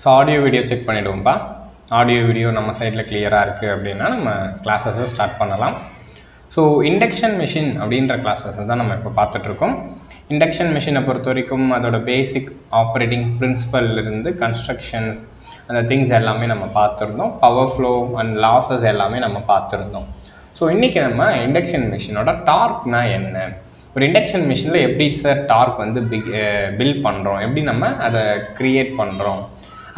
So audio video check பண்ணிவிடுவோம்ப்பா. Audio video நம்ம சைடில் கிளியராக இருக்குது அப்படின்னா நம்ம கிளாஸஸை ஸ்டார்ட் பண்ணலாம். ஸோ இண்டக்ஷன் மிஷின் அப்படின்ற கிளாஸஸை தான் நம்ம இப்போ பார்த்துட்ருக்கோம். இண்டக்ஷன் மிஷினை பொறுத்த வரைக்கும் அதோட பேசிக் ஆப்ரேட்டிங் பிரின்சிபல்லிருந்து கன்ஸ்ட்ரக்ஷன்ஸ் அந்த திங்ஸ் எல்லாமே நம்ம பார்த்துருந்தோம். பவர் ஃப்ளோ அண்ட் லாஸஸ் எல்லாமே நம்ம பார்த்துருந்தோம். ஸோ இன்றைக்கி நம்ம இண்டக்ஷன் மிஷினோட டார்க்னா என்ன, ஒரு இண்டக்ஷன் மிஷினில் எப்படி சார் டார்க் வந்து பில்ட் பண்ணுறோம், எப்படி நம்ம அதை க்ரியேட் பண்ணுறோம்,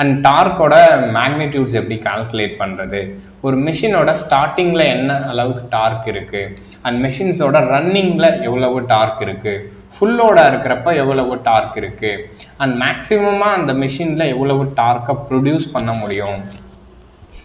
அண்ட் டார்க்கோட மேக்னிடியூட்ஸ் எப்படி கால்குலேட் பண்ணுறது, ஒரு மிஷினோட ஸ்டார்டிங்கில் என்ன அளவுக்கு டார்க் இருக்குது, அண்ட் மிஷின்ஸோட ரன்னிங்கில் எவ்வளவு டார்க் இருக்குது, ஃபுல்லோடாக இருக்கிறப்ப எவ்வளவு டார்க் இருக்குது, அண்ட் மேக்ஸிமமாக அந்த மிஷினில் எவ்வளவு டார்க்கை ப்ரொடியூஸ் பண்ண முடியும்,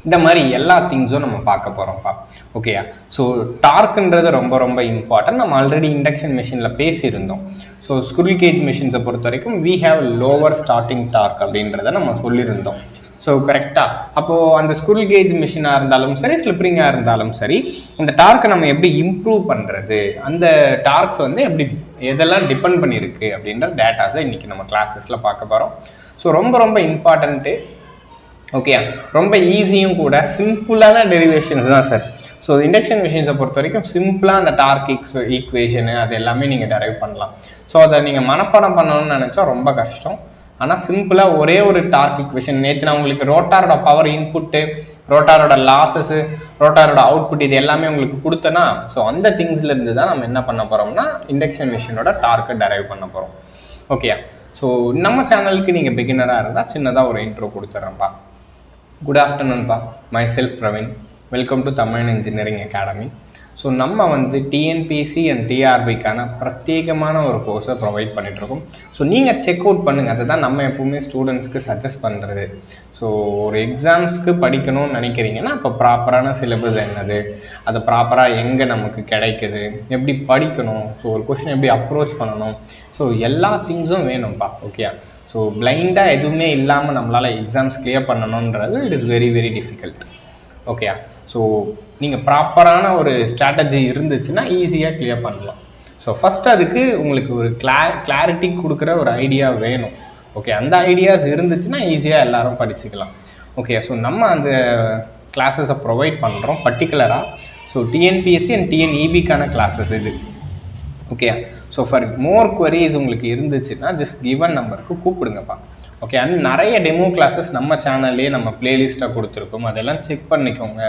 இந்த மாதிரி எல்லா திங்ஸும் நம்ம பார்க்க போகிறோம்ப்பா. ஓகேயா? ஸோ டார்க்குன்றது ரொம்ப ரொம்ப இம்பார்ட்டன்ட். நம்ம ஆல்ரெடி இண்டக்ஷன் மிஷினில் பேசியிருந்தோம். ஸோ ஸ்குரில் கேஜ் மிஷின்ஸை பொறுத்த வரைக்கும் we have lower starting torque அப்படின்றத நம்ம சொல்லியிருந்தோம். ஸோ கரெக்டாக அப்போது அந்த ஸ்குரில் கேஜ் மிஷினாக இருந்தாலும் சரி, ஸ்லிப்பரிங்காக இருந்தாலும் சரி, அந்த டார்க்கை நம்ம எப்படி இம்ப்ரூவ் பண்ணுறது, அந்த டார்க்ஸ் வந்து எப்படி எதெல்லாம் டிபெண்ட் பண்ணியிருக்கு அப்படின்ற டேட்டாஸை இன்றைக்கி நம்ம கிளாஸஸில் பார்க்க போகிறோம். ஸோ ரொம்ப ரொம்ப இம்பார்ட்டண்ட்டு. ஓகே, ரொம்ப ஈஸியும் கூட, சிம்பிளான டெரிவேஷன்ஸ் தான் சார். ஸோ இண்டக்ஷன் மிஷின்ஸை பொறுத்த வரைக்கும் சிம்பிளாக அந்த டார்க் ஈக்குவேஷனு அது எல்லாமே நீங்கள் டெரைவ் பண்ணலாம். ஸோ அதை நீங்கள் மனப்பாடம் பண்ணணும்னு நினச்சா ரொம்ப கஷ்டம். ஆனால் சிம்பிளாக ஒரே ஒரு டார்க் ஈக்குவேஷன், நேற்று நான் உங்களுக்கு ரோட்டாரோட பவர் இன்புட்டு, ரோட்டாரோட லாஸஸு, ரோட்டாரோட அவுட்புட் இது எல்லாமே உங்களுக்கு கொடுத்தனா, ஸோ அந்த திங்ஸ்லேருந்து தான் நம்ம என்ன பண்ண போகிறோம்னா இண்டக்ஷன் மிஷினோட டார்க்கை டெரைவ் பண்ண போகிறோம். ஓகே, ஸோ நம்ம சேனலுக்கு நீங்கள் பிகினராக இருந்தால் சின்னதாக ஒரு இன்ட்ரோ கொடுத்துட்றேன்ப்பா. குட் ஆஃப்டர்நூன்ப்பா. Myself Praveen. Welcome to Tamil engineering academy. So நம்ம வந்து டிஎன்பிஎஸ்சி அண்ட் டிஆர்பிக்கான பிரத்யேகமான ஒரு கோர்ஸை ப்ரொவைட் பண்ணிகிட்ருக்கோம். ஸோ நீங்கள் செக் அவுட் பண்ணுங்கள். அதை தான் நம்ம எப்போவுமே ஸ்டூடெண்ட்ஸ்க்கு சஜஸ்ட் பண்ணுறது. ஸோ ஒரு எக்ஸாம்ஸ்க்கு படிக்கணும்னு நினைக்கிறீங்கன்னா அப்போ ப்ராப்பரான சிலபஸ் என்னது, அதை ப்ராப்பராக எங்கே நமக்கு கிடைக்குது, எப்படி படிக்கணும், ஸோ ஒரு கொஷின் எப்படி அப்ரோச் பண்ணணும், ஸோ எல்லா திங்ஸும் வேணும்ப்பா. ஓகே, ஸோ பிளைண்டாக எதுவுமே இல்லாமல் நம்மளால் எக்ஸாம்ஸ் கிளியர் பண்ணணுன்றது it is very very difficult. Okay, so நீங்கள் ப்ராப்பரான ஒரு ஸ்ட்ராட்டஜி இருந்துச்சுன்னா ஈஸியாக கிளியர் பண்ணலாம். ஸோ ஃபஸ்ட்டு அதுக்கு உங்களுக்கு ஒரு கிளாரிட்டி கொடுக்குற ஒரு ஐடியா வேணும். ஓகே, அந்த ஐடியாஸ் இருந்துச்சுன்னா ஈஸியாக எல்லோரும் படிச்சுக்கலாம். ஓகே, ஸோ நம்ம அந்த கிளாஸஸை ப்ரொவைட் பண்ணுறோம் பர்டிகுலராக. ஸோ டிஎன்பிஎஸ்சி அண்ட் டிஎன்இபிக்கான கிளாஸஸ் இது. Okay, so for more queries உங்களுக்கு இருந்துச்சுன்னா ஜஸ்ட் கிவன் நம்பருக்கு கூப்பிடுங்கப்பா. ஓகே, அண்ட் நிறைய டெமோ கிளாஸஸ் நம்ம சேனல்லே நம்ம பிளேலிஸ்ட்டாக கொடுத்துருக்கோம், அதெல்லாம் செக் பண்ணிக்கோங்க.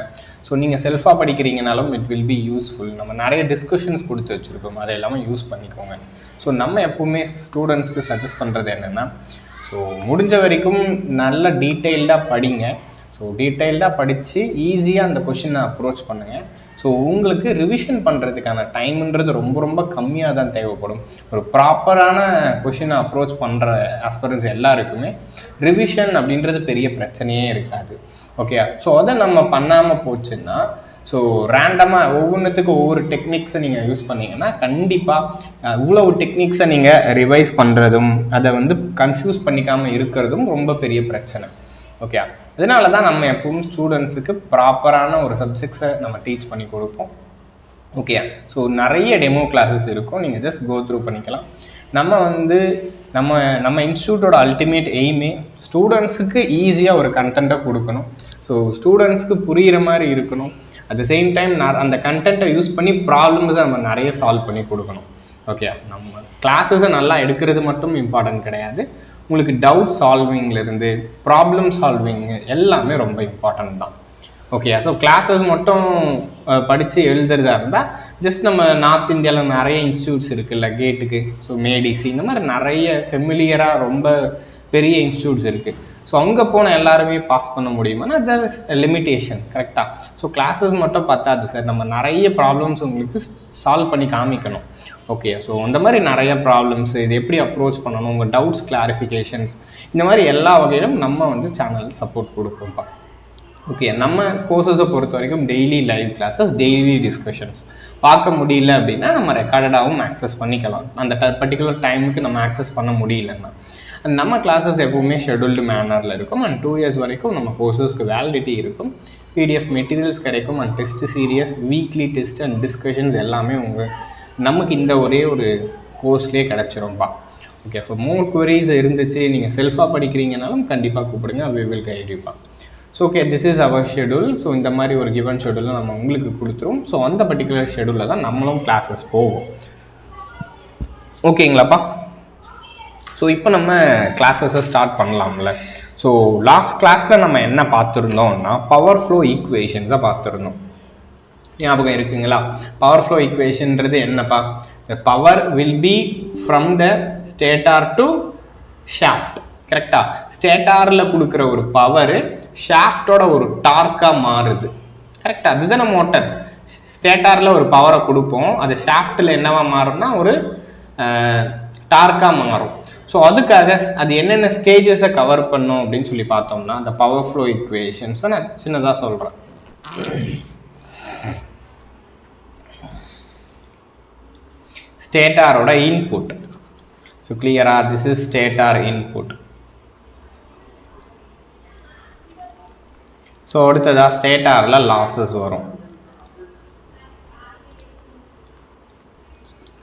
ஸோ நீங்கள் செல்ஃபாக படிக்கிறீங்கனாலும் இட் வில் பி யூஸ்ஃபுல். நம்ம நிறைய டிஸ்கஷன்ஸ் கொடுத்து வச்சுருக்கோம், அதை எல்லாமே யூஸ் பண்ணிக்கோங்க. ஸோ நம்ம எப்போவுமே ஸ்டூடெண்ட்ஸ்க்கு சஜஸ்ட் பண்ணுறது என்னென்னா, ஸோ முடிஞ்ச வரைக்கும் நல்ல டீட்டெயில்டாக படிங்க. ஸோ டீட்டெயில்டாக படித்து ஈஸியாக அந்த கொஷினை அப்ரோச் பண்ணுங்கள். ஸோ உங்களுக்கு ரிவிஷன் பண்ணுறதுக்கான டைமுன்றது ரொம்ப ரொம்ப கம்மியாக தான் தேவைப்படும். ஒரு ப்ராப்பரான கொஷினை அப்ரோச் பண்ணுற ஆஸ்பிரன்ஸ் எல்லாருக்குமே ரிவிஷன் அப்படின்றது பெரிய பிரச்சனையே இருக்காது. ஓகே, ஸோ அதை நம்ம பண்ணாமல் போச்சுன்னா, ஸோ ரேண்டமாக ஒவ்வொன்றுத்துக்கு ஒவ்வொரு டெக்னிக்ஸை நீங்கள் யூஸ் பண்ணிங்கன்னா கண்டிப்பாக இவ்வளவு டெக்னிக்ஸை நீங்கள் ரிவைஸ் பண்ணுறதும் அதை வந்து கன்ஃபியூஸ் பண்ணிக்காமல் இருக்கிறதும் ரொம்ப பெரிய பிரச்சனை. ஓகே, அதனால தான் நம்ம எப்பவும் ஸ்டூடெண்ட்ஸுக்கு ப்ராப்பரான ஒரு சப்ஜெக்ட்ஸை நம்ம டீச் பண்ணி கொடுப்போம். ஓகே, ஸோ நிறைய டெமோ கிளாஸஸ் இருக்கும், நீங்கள் ஜஸ்ட் கோ த்ரூ பண்ணிக்கலாம். நம்ம வந்து நம்ம இன்ஸ்டியூட்டோட அல்டிமேட் எய்மே ஸ்டூடெண்ட்ஸுக்கு ஈஸியாக ஒரு கண்டென்ட்டை கொடுக்கணும். ஸோ ஸ்டூடெண்ட்ஸ்க்கு புரிகிற மாதிரி இருக்கணும். அட் த சேம் டைம் அந்த கண்டென்ட்டை யூஸ் பண்ணி ப்ராப்ளம்ஸை நம்ம நிறைய சால்வ் பண்ணி கொடுக்கணும். ஓகே, நம்ம கிளாஸஸை நல்லா எடுக்கிறது மட்டும் இம்பார்ட்டன்ட் கிடையாது, உங்களுக்கு டவுட் சால்விங்லேருந்து ப்ராப்ளம் சால்விங் எல்லாமே ரொம்ப இம்பார்ட்டன்ட் தான். ஓகே, ஸோ கிளாஸஸ் மட்டும் படித்து எழுதுறதா இருந்தால் ஜஸ்ட் நம்ம நார்த் இந்தியாவில் நிறைய இன்ஸ்டியூட்ஸ் இருக்குல்ல, கேட்டுக்கு, ஸோ மேடிசி, இந்த மாதிரி நிறைய ஃபெமிலியராக ரொம்ப பெரிய இன்ஸ்டியூட்ஸ் இருக்குது. ஸோ அங்கே போன எல்லாருமே பாஸ் பண்ண முடியுமானா தட் இஸ் லிமிட்டேஷன். கரெக்டாக? ஸோ கிளாஸஸ் மட்டும் பத்தாது சார், நம்ம நிறைய ப்ராப்ளம்ஸ் உங்களுக்கு சால்வ் பண்ணி காமிக்கணும். ஓகே, ஸோ அந்த மாதிரி நிறைய ப்ராப்ளம்ஸ், இது எப்படி அப்ரோச் பண்ணணும், உங்கள் டவுட்ஸ் கிளாரிஃபிகேஷன்ஸ், இந்த மாதிரி எல்லா வகையிலும் நம்ம வந்து சேனல் சப்போர்ட் கொடுப்போம்ப்பா. ஓகே, நம்ம கோர்சஸை பொறுத்த வரைக்கும் daily live classes, daily discussions. பார்க்க முடியல அப்படின்னா நம்ம ரெக்கார்டடாகவும் ஆக்சஸ் பண்ணிக்கலாம். அந்த பர்டிகுலர் டைமுக்கு நம்ம ஆக்சஸ் பண்ண முடியலன்னா நம்ம கிளாஸஸ் எப்போவுமே ஷெடியூல்டு மேனரில் இருக்கும். அண்ட் 2 years வரைக்கும் நம்ம கோர்சஸ்க்கு வேலிடிட்டி இருக்கும். பிடிஎஃப் மெட்டீரியல்ஸ் கிடைக்கும். And test serious, weekly test and discussions எல்லாமே நமக்கு இந்த ஒரே ஒரு கோர்ஸ்லேயே கிடச்சிரும்பா. ஓகே, ஸோ மோர் குவரிஸ் இருந்துச்சு, நீங்கள் செல்ஃபாக படிக்கிறீங்கனாலும் கண்டிப்பாக கூப்பிடுங்க, we will guide you. So okay, this is our schedule. So இந்த மாதிரி ஒரு கிவன் ஷெடியூலை நம்ம உங்களுக்கு கொடுத்துரும். ஸோ அந்த பர்டிகுலர் ஷெடியூலில் தான் நம்மளும் கிளாஸஸ் போவோம். ஓகேங்களாப்பா? ஸோ இப்போ நம்ம கிளாஸஸை ஸ்டார்ட் பண்ணலாம்ல. ஸோ லாஸ்ட் கிளாஸில் நம்ம என்ன பார்த்துருந்தோம்னா பவர் ஃப்ளோ ஈக்குவேஷன்ஸை பார்த்துருந்தோம். ஞாபகம் இருக்குங்களா? பவர் ஃப்ளோ ஈக்குவேஷன்றது என்னப்பா? the power will be from the stator to shaft. கரெக்டா? ஸ்டேட்டாரில் கொடுக்குற ஒரு பவர் ஷாஃப்டோட ஒரு டார்க்காக மாறுது. கரெக்டாக? அதுதானே மோட்டர். ஸ்டேட்டாரில் ஒரு பவரை கொடுப்போம், அது ஷாஃப்டில் என்னவா மாறும்னா ஒரு டார்க்காக மாறும். ஸோ அதுக்காக அது என்னென்ன ஸ்டேஜஸை கவர் பண்ணும் அப்படின்னு சொல்லி பார்த்தோம்னா அந்த பவர் ஃப்ளோ ஈக்குவேஷன்ஸை நான் சின்னதாக சொல்கிறேன். ஸ்டேட்டாரோட இன்புட். ஸோ கிளியரா? This is stator input. So அடுத்ததாக ஸ்டேட்டாரில் லாஸஸ் வரும்.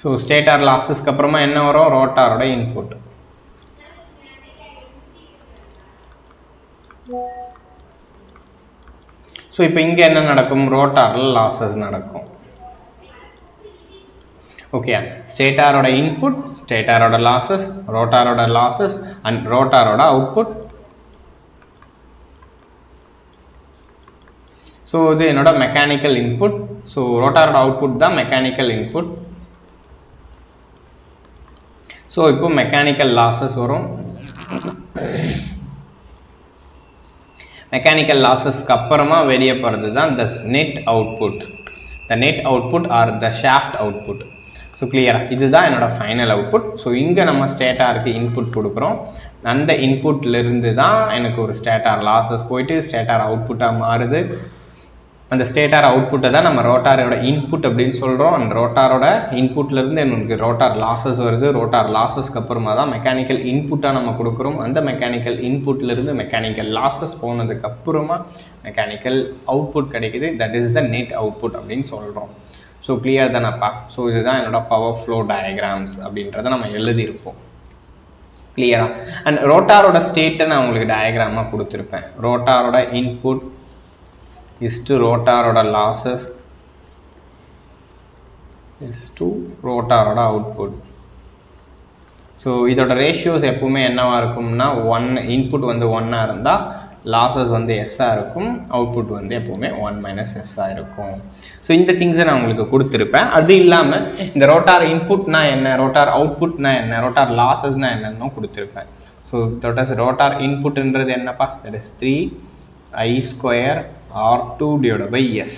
ஸோ ஸ்டேட்டார் லாஸஸ்க்கு அப்புறமா என்ன வரும்? ரோட்டாரோட இன்புட். ஸோ இப்போ இங்கே என்ன நடக்கும்? ரோட்டாரில் லாஸஸ் நடக்கும். ஓகே, ஸ்டேட்டாரோட இன்புட், ஸ்டேட்டாரோட லாஸஸ், ரோட்டாரோட லாஸஸ் அண்ட் ரோட்டாரோட அவுட்புட். ஸோ இது என்னோட மெக்கானிக்கல் இன்புட். ஸோ ரோட்டாரோட அவுட்புட் தான் மெக்கானிக்கல் இன்புட். ஸோ இப்போ மெக்கானிக்கல் லாஸஸ் வரும். மெக்கானிக்கல் லாஸஸ்க்கு அப்புறமா வெளியே போகிறது தான் the net output. The net output are the shaft output. So கிளியராக? இதுதான் என்னோடய ஃபைனல் அவுட்புட். ஸோ இங்கே நம்ம ஸ்டேட்டாருக்கு இன்புட் கொடுக்குறோம். அந்த இன்புட்லேருந்து தான் எனக்கு ஒரு ஸ்டேட்டார் லாஸஸ் போயிட்டு ஸ்டேட்டார் அவுட்புட்டாக மாறுது. அந்த ஸ்டேட்டார் அவுட்புட்டை தான் நம்ம ரோட்டாரோட இன்புட் அப்படின்னு சொல்கிறோம். அந்த ரோட்டாரோட இன்புட்லேருந்து எனக்கு ரோட்டார் லாஸஸ் வருது. ரோட்டார் லாஸஸ்க்கு அப்புறமா தான் மெக்கானிக்கல் இன்புட்டாக நம்ம கொடுக்குறோம். அந்த மெக்கானிக்கல் இன்புட்லேருந்து மெக்கானிக்கல் லாஸஸ் போனதுக்கப்புறமா மெக்கானிக்கல் அவுட்புட் கிடைக்குது. That is the net output அப்படின்னு சொல்கிறோம். ஸோ கிளியர் தானப்பா? ஸோ இதுதான் என்னோட பவர் ஃப்ளோ டயக்ராம்ஸ் அப்படின்றத நம்ம எழுதியிருப்போம். கிளியரா? அண்ட் ரோட்டாரோட ஸ்டேட்டை நான் உங்களுக்கு டயக்ராமாக கொடுத்துருப்பேன். ரோட்டாரோட இன்புட் இஸ் டு ரோட்டாரோட லாஸஸ் இஸ் டு ரோட்டாரோட அவுட்புட். ஸோ இதோட ரேஷியோஸ் எப்பவுமே என்னவாக இருக்கும்னா 1 இன்புட் வந்து 1 இருந்தால் லாஸஸ் வந்து எஸ்ஸாக இருக்கும், அவுட்புட் வந்து எப்போவுமே 1 - எஸ்ஸாக இருக்கும். ஸோ இந்த திங்ஸை நான் உங்களுக்கு கொடுத்துருப்பேன். அது இல்லாமல் இந்த ரோட்டார் இன்புட்னா என்ன, ரோட்டார் அவுட்புட்னா என்ன, ரோட்டார் லாஸஸ்னால் என்னன்னு கொடுத்துருப்பேன். ஸோ ரோட்டார் இன்புட்ன்றது என்னப்பா? That is 3i² R2 / S.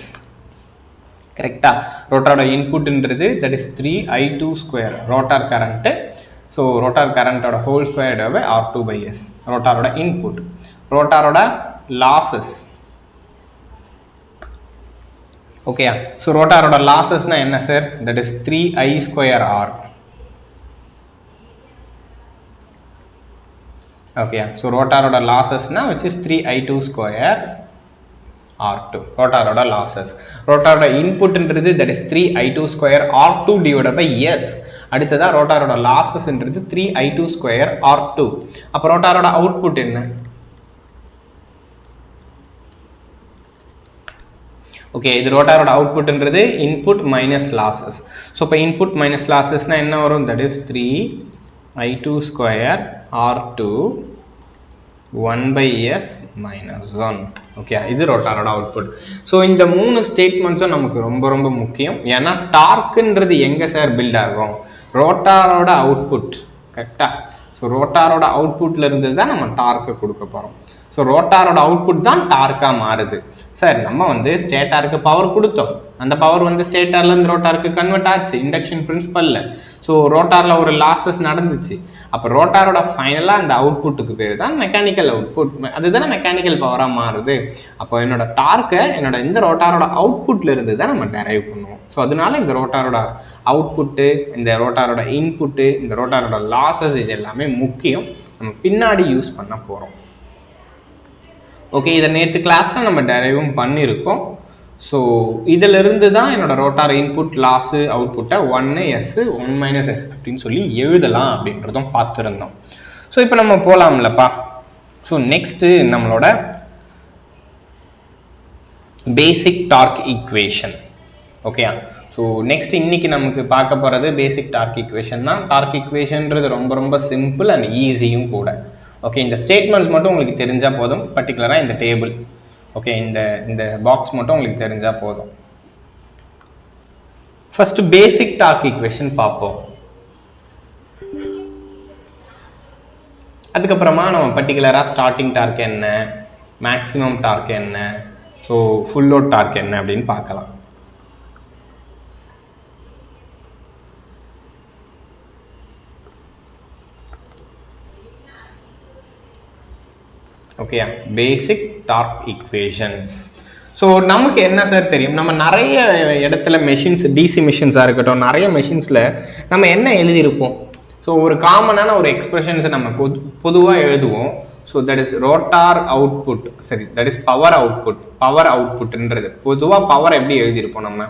கரெக்டாக? ரோட்டாரோட இன்புட்ன்றது that is 3i2² rotor current. So rotor கரண்ட்டோட ஹோல் ஸ்கொயர் R2 / S ரோட்டாரோட இன்புட். ரோட்டாரோட லாஸஸ். ஓகேயா? ஸோ ரோட்டாரோட லாஸஸ்னா என்ன sir? That is 3i² R. ஓகேயா? ஸோ ரோட்டாரோட லாஸஸ்னா which is 3i2² R2 ரோட்டாரோட லாஸஸ். ரோட்டாரோட இன்புட்ன்றது that is 3i2² R2 / S. அடுத்ததாக ரோட்டாரோட லாஸஸ்ன்றது 3i2² R2. அப்போ ரோட்டாரோட அவுட்புட் என்ன? ஓகே, இது ரோட்டாரோட அவுட்புட்ன்றது இன்புட் மைனஸ் லாஸஸ். ஸோ இப்போ இன்புட் மைனஸ் லாஸஸ்னால் என்ன வரும்? That is 3i2² R2 1/S - 1. Okay, இது ரோட்டாரோட அவுட்புட். ஸோ இந்த 3 ஸ்டேட்மெண்ட்ஸும் நமக்கு ரொம்ப ரொம்ப முக்கியம். ஏன்னா டார்க்குன்றது எங்கே சார் பில்ட் ஆகும்? ரோட்டாரோட அவுட்புட். கரெக்டாக? ஸோ ரோட்டாரோட அவுட்புட்லேருந்து தான் நம்ம டார்க்கை கொடுக்க போகிறோம். ஸோ ரோட்டாரோட அவுட்புட் தான் டார்க்காக மாறுது. சார் நம்ம வந்து ஸ்டேட்டாருக்கு பவர் கொடுத்தோம், அந்த பவர் வந்து ஸ்டேட்டார்லேருந்து ரோட்டாருக்கு கன்வெர்ட் ஆச்சு இண்டக்ஷன் பிரின்சிபலில். ஸோ ரோட்டாரில் ஒரு லாஸஸ் நடந்துச்சு. அப்போ ரோட்டாரோட ஃபைனலாக அந்த அவுட்புட்டுக்கு பேர் தான் மெக்கானிக்கல் அவுட்புட். அதுதானே மெக்கானிக்கல் பவராக மாறுது. அப்போ என்னோட டார்க்கை இந்த ரோட்டாரோட அவுட்புட்டில் இருந்து தான் நம்ம டெரைவ் பண்ணுவோம். ஸோ அதனால இந்த ரோட்டாரோட அவுட்புட்டு, இந்த ரோட்டாரோட இன்புட்டு, இந்த ரோட்டாரோட லாஸஸ் இது எல்லாமே முக்கியம். நம்ம பின்னாடி யூஸ் பண்ண போகிறோம். ஓகே, இதை நேற்று கிளாஸில் நம்ம டெரைவும் பண்ணியிருக்கோம். ஸோ இதிலிருந்து தான் என்னோட ரோட்டார் இன்புட் லாஸு அவுட்புட்டை 1 S 1 - S அப்படின்னு சொல்லி எழுதலாம் அப்படின்றதும் பார்த்துருந்தோம். ஸோ இப்போ நம்ம போகலாம்லப்பா. ஸோ நெக்ஸ்ட்டு நம்மளோட பேசிக் டார்க் ஈக்குவேஷன். ஓகேயா? ஸோ நெக்ஸ்ட் இன்னைக்கு நமக்கு பார்க்க போகிறது பேசிக் டார்க் ஈக்குவேஷன் தான். டார்க் ஈக்குவேஷன்றது ரொம்ப ரொம்ப சிம்பிள் அண்ட் ஈஸியும் கூட. ஓகே, இந்த ஸ்டேட்மெண்ட்ஸ் மட்டும் உங்களுக்கு தெரிஞ்சால் போதும். பர்டிகுலராக இந்த டேபிள், ஓகே, இந்த பாக்ஸ் மட்டும் உங்களுக்கு தெரிஞ்சால் போதும். ஃபர்ஸ்ட் பேசிக் டார்க் ஈக்குவேஷன் பார்ப்போம். அதுக்கப்புறமா நம்ம பர்டிகுலராக ஸ்டார்டிங் டார்க் என்ன, மேக்ஸிமம் டார்க் என்ன, ஸோ ஃபுல் லோட் டார்க் என்ன அப்படின்னு பார்க்கலாம். ஓகே, பேசிக் டார்க் ஈக்குவேஷன்ஸ். ஸோ நமக்கு என்ன சார் தெரியும், நம்ம நிறைய இடத்துல மெஷின்ஸ், டிசி மெஷின்ஸாக இருக்கட்டும், நிறைய மெஷின்ஸில் நம்ம என்ன எழுதியிருப்போம். ஸோ ஒரு காமனான ஒரு எக்ஸ்பிரஷன்ஸை நம்ம பொதுவாக எழுதுவோம். So that is rotor output, சரி, that is power output. Power அவுட்புட்ன்றது பொதுவாக பவர் எப்படி எழுதியிருப்போம் நம்ம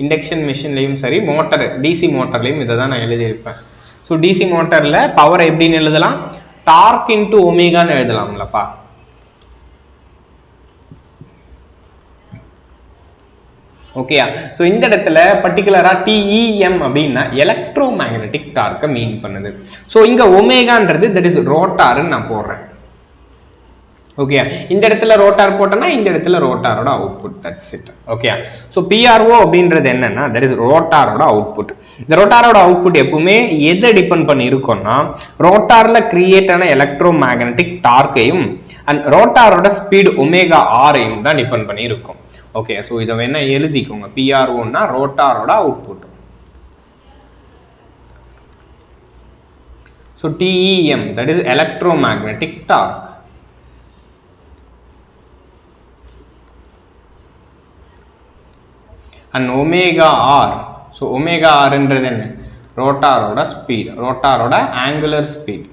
இண்டக்ஷன் மிஷின்லேயும் சரி, மோட்டர் டிசி மோட்டர்லேயும் இதை தான் நான் எழுதியிருப்பேன். ஸோ டிசி மோட்டரில் பவர் எப்படின்னு எழுதலாம், டார்க் இன்டு ஒமேகான்னு எழுதலாம்லப்பா. ஓகேயா? ஸோ இந்த இடத்துல பர்டிகுலராக TEM அப்படின்னா எலக்ட்ரோ மேக்னெட்டிக் டார்க்கை மீன் பண்ணுது. ஸோ இங்கே ஒமேகான்றது தட் இஸ் ரோட்டாருன்னு நான் போடுறேன். ஓகே, இந்த இடத்துல ரோட்டார் போட்டோன்னா இந்த இடத்துல ரோட்டாரோட output, that's it. Okay, so PRO அப்படின்றது என்னன்னா தட் இஸ் ரோட்டாரோட அவுட்புட். இந்த ரோட்டாரோட அவுட்புட் எப்பவுமே எதை டிபெண்ட் பண்ணி இருக்கும்னா ரோட்டாரில் கிரியேட் ஆன எலக்ட்ரோ மேக்னெட்டிக் டார்க்கையும் அண்ட் ரோட்டாரோட ஸ்பீடு ஒமேகா ஆரையும் தான் டிபெண்ட் பண்ணி இருக்கும். ஓகே, ஸோ இதை வேணா எழுதிக்கோங்க. PROன்னா ரோட்டாரோட output. So TEM that is electromagnetic torque. And omega R, so omega ஆர்ன்றது என்ன, ரோட்டாரோட ஸ்பீட், ரோட்டாரோட ஆங்குலர் ஸ்பீட்.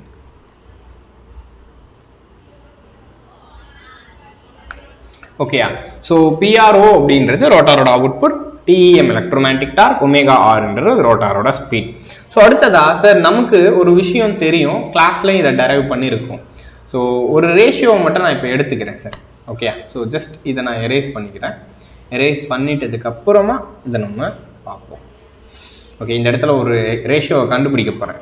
ஓகேயா? ஸோ PRO அப்படின்றது ரோட்டாரோட output, TEM electromagnetic torque, omega ஆர்ன்றது ரோட்டாரோட ஸ்பீட். ஸோ அடுத்ததா சார் நமக்கு ஒரு விஷயம் தெரியும், கிளாஸ்லையும் இதை டெரைவ் பண்ணியிருக்கோம். ஸோ ஒரு ரேஷியோவை மட்டும் நான் இப்போ எடுத்துக்கிறேன் சார். ஓகே, ஸோ ஜஸ்ட் இதை நான் எரேஸ் பண்ணிக்கிறேன். எரேஸ் பண்ணிட்டதுக்கப்புறமா இதை நம்ம பார்ப்போம். ஓகே, இந்த இடத்துல ஒரு ரேஷியோவை கண்டுபிடிக்க போகிறேன்.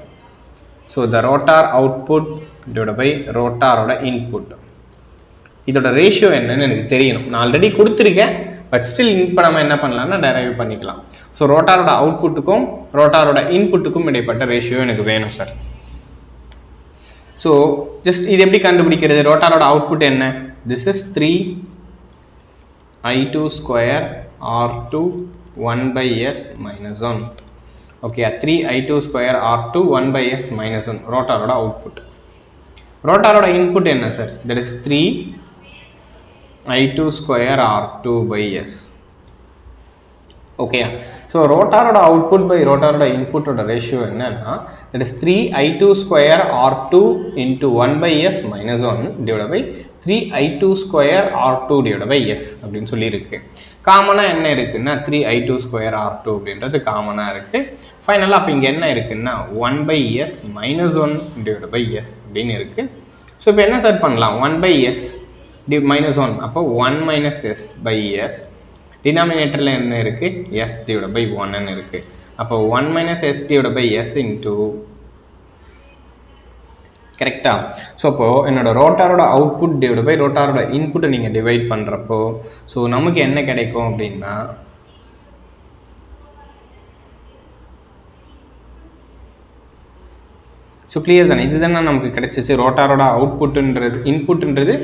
So the rotor output divided by ரோட்டாரோட இன்புட், இதோட ரேஷியோ என்னன்னு எனக்கு தெரியணும். நான் ஆல்ரெடி கொடுத்துருக்கேன், பட் ஸ்டில் இப்போ நம்ம என்ன பண்ணலாம்னா டெரைவ் பண்ணிக்கலாம். ஸோ ரோட்டாரோட அவுட்புட்டுக்கும் ரோட்டாரோட இன்புட்டுக்கும் இடைப்பட்ட ரேஷியோ எனக்கு வேணும் சார். ஸோ ஜஸ்ட் இது எப்படி கண்டுபிடிக்கிறது, ரோட்டாரோட அவுட்புட் என்ன, this is 3I2 square R2 1/s minus 1. Okay, 3I2 square R2 1/s minus 1 ரோட்டாரோட அவுட்புட். ரோட்டாரோட இன்புட் என்ன sir, that is 3I2 square R2/s. Okay, so ரோட்டாரோட அவுட்புட் பை ரோட்டாரோட இன்புட்டோட ரேஷியோ என்னன்னா that is 3I2 square R2 into 1/s minus 1 divided by 3I2 square R2 divided by s அப்படின்னு சொல்லியிருக்கு. காமனாக என்ன இருக்குன்னா 3I2 square R2 அப்படின்றது காமனாக இருக்குது. ஃபைனலாக அப்போ இங்கே என்ன இருக்குன்னா 1/s minus 1 divided by s அப்படின்னு இருக்குது. ஸோ இப்போ என்ன சார் பண்ணலாம், 1/s minus 1, அப்போ 1 minus s by s, டினாமினேட்டரில் என்ன இருக்குது, s divided by 1 இருக்குது. அப்போ 1 minus s divided by s into, கரெக்டா? ஸோ அப்போது என்னோட ரோட்டாரோட அவுட்புட் டிவைட் பை ரோட்டாரோட இன்புட்டை நீங்கள் டிவைட் பண்ணுறப்போ ஸோ நமக்கு என்ன கிடைக்கும் அப்படின்னா ஸோ கிளியர் தானே, இதுதானே நமக்கு கிடைச்சிச்சு. ரோட்டாரோட அவுட்புட்டுன்றது இன்புட்ன்றது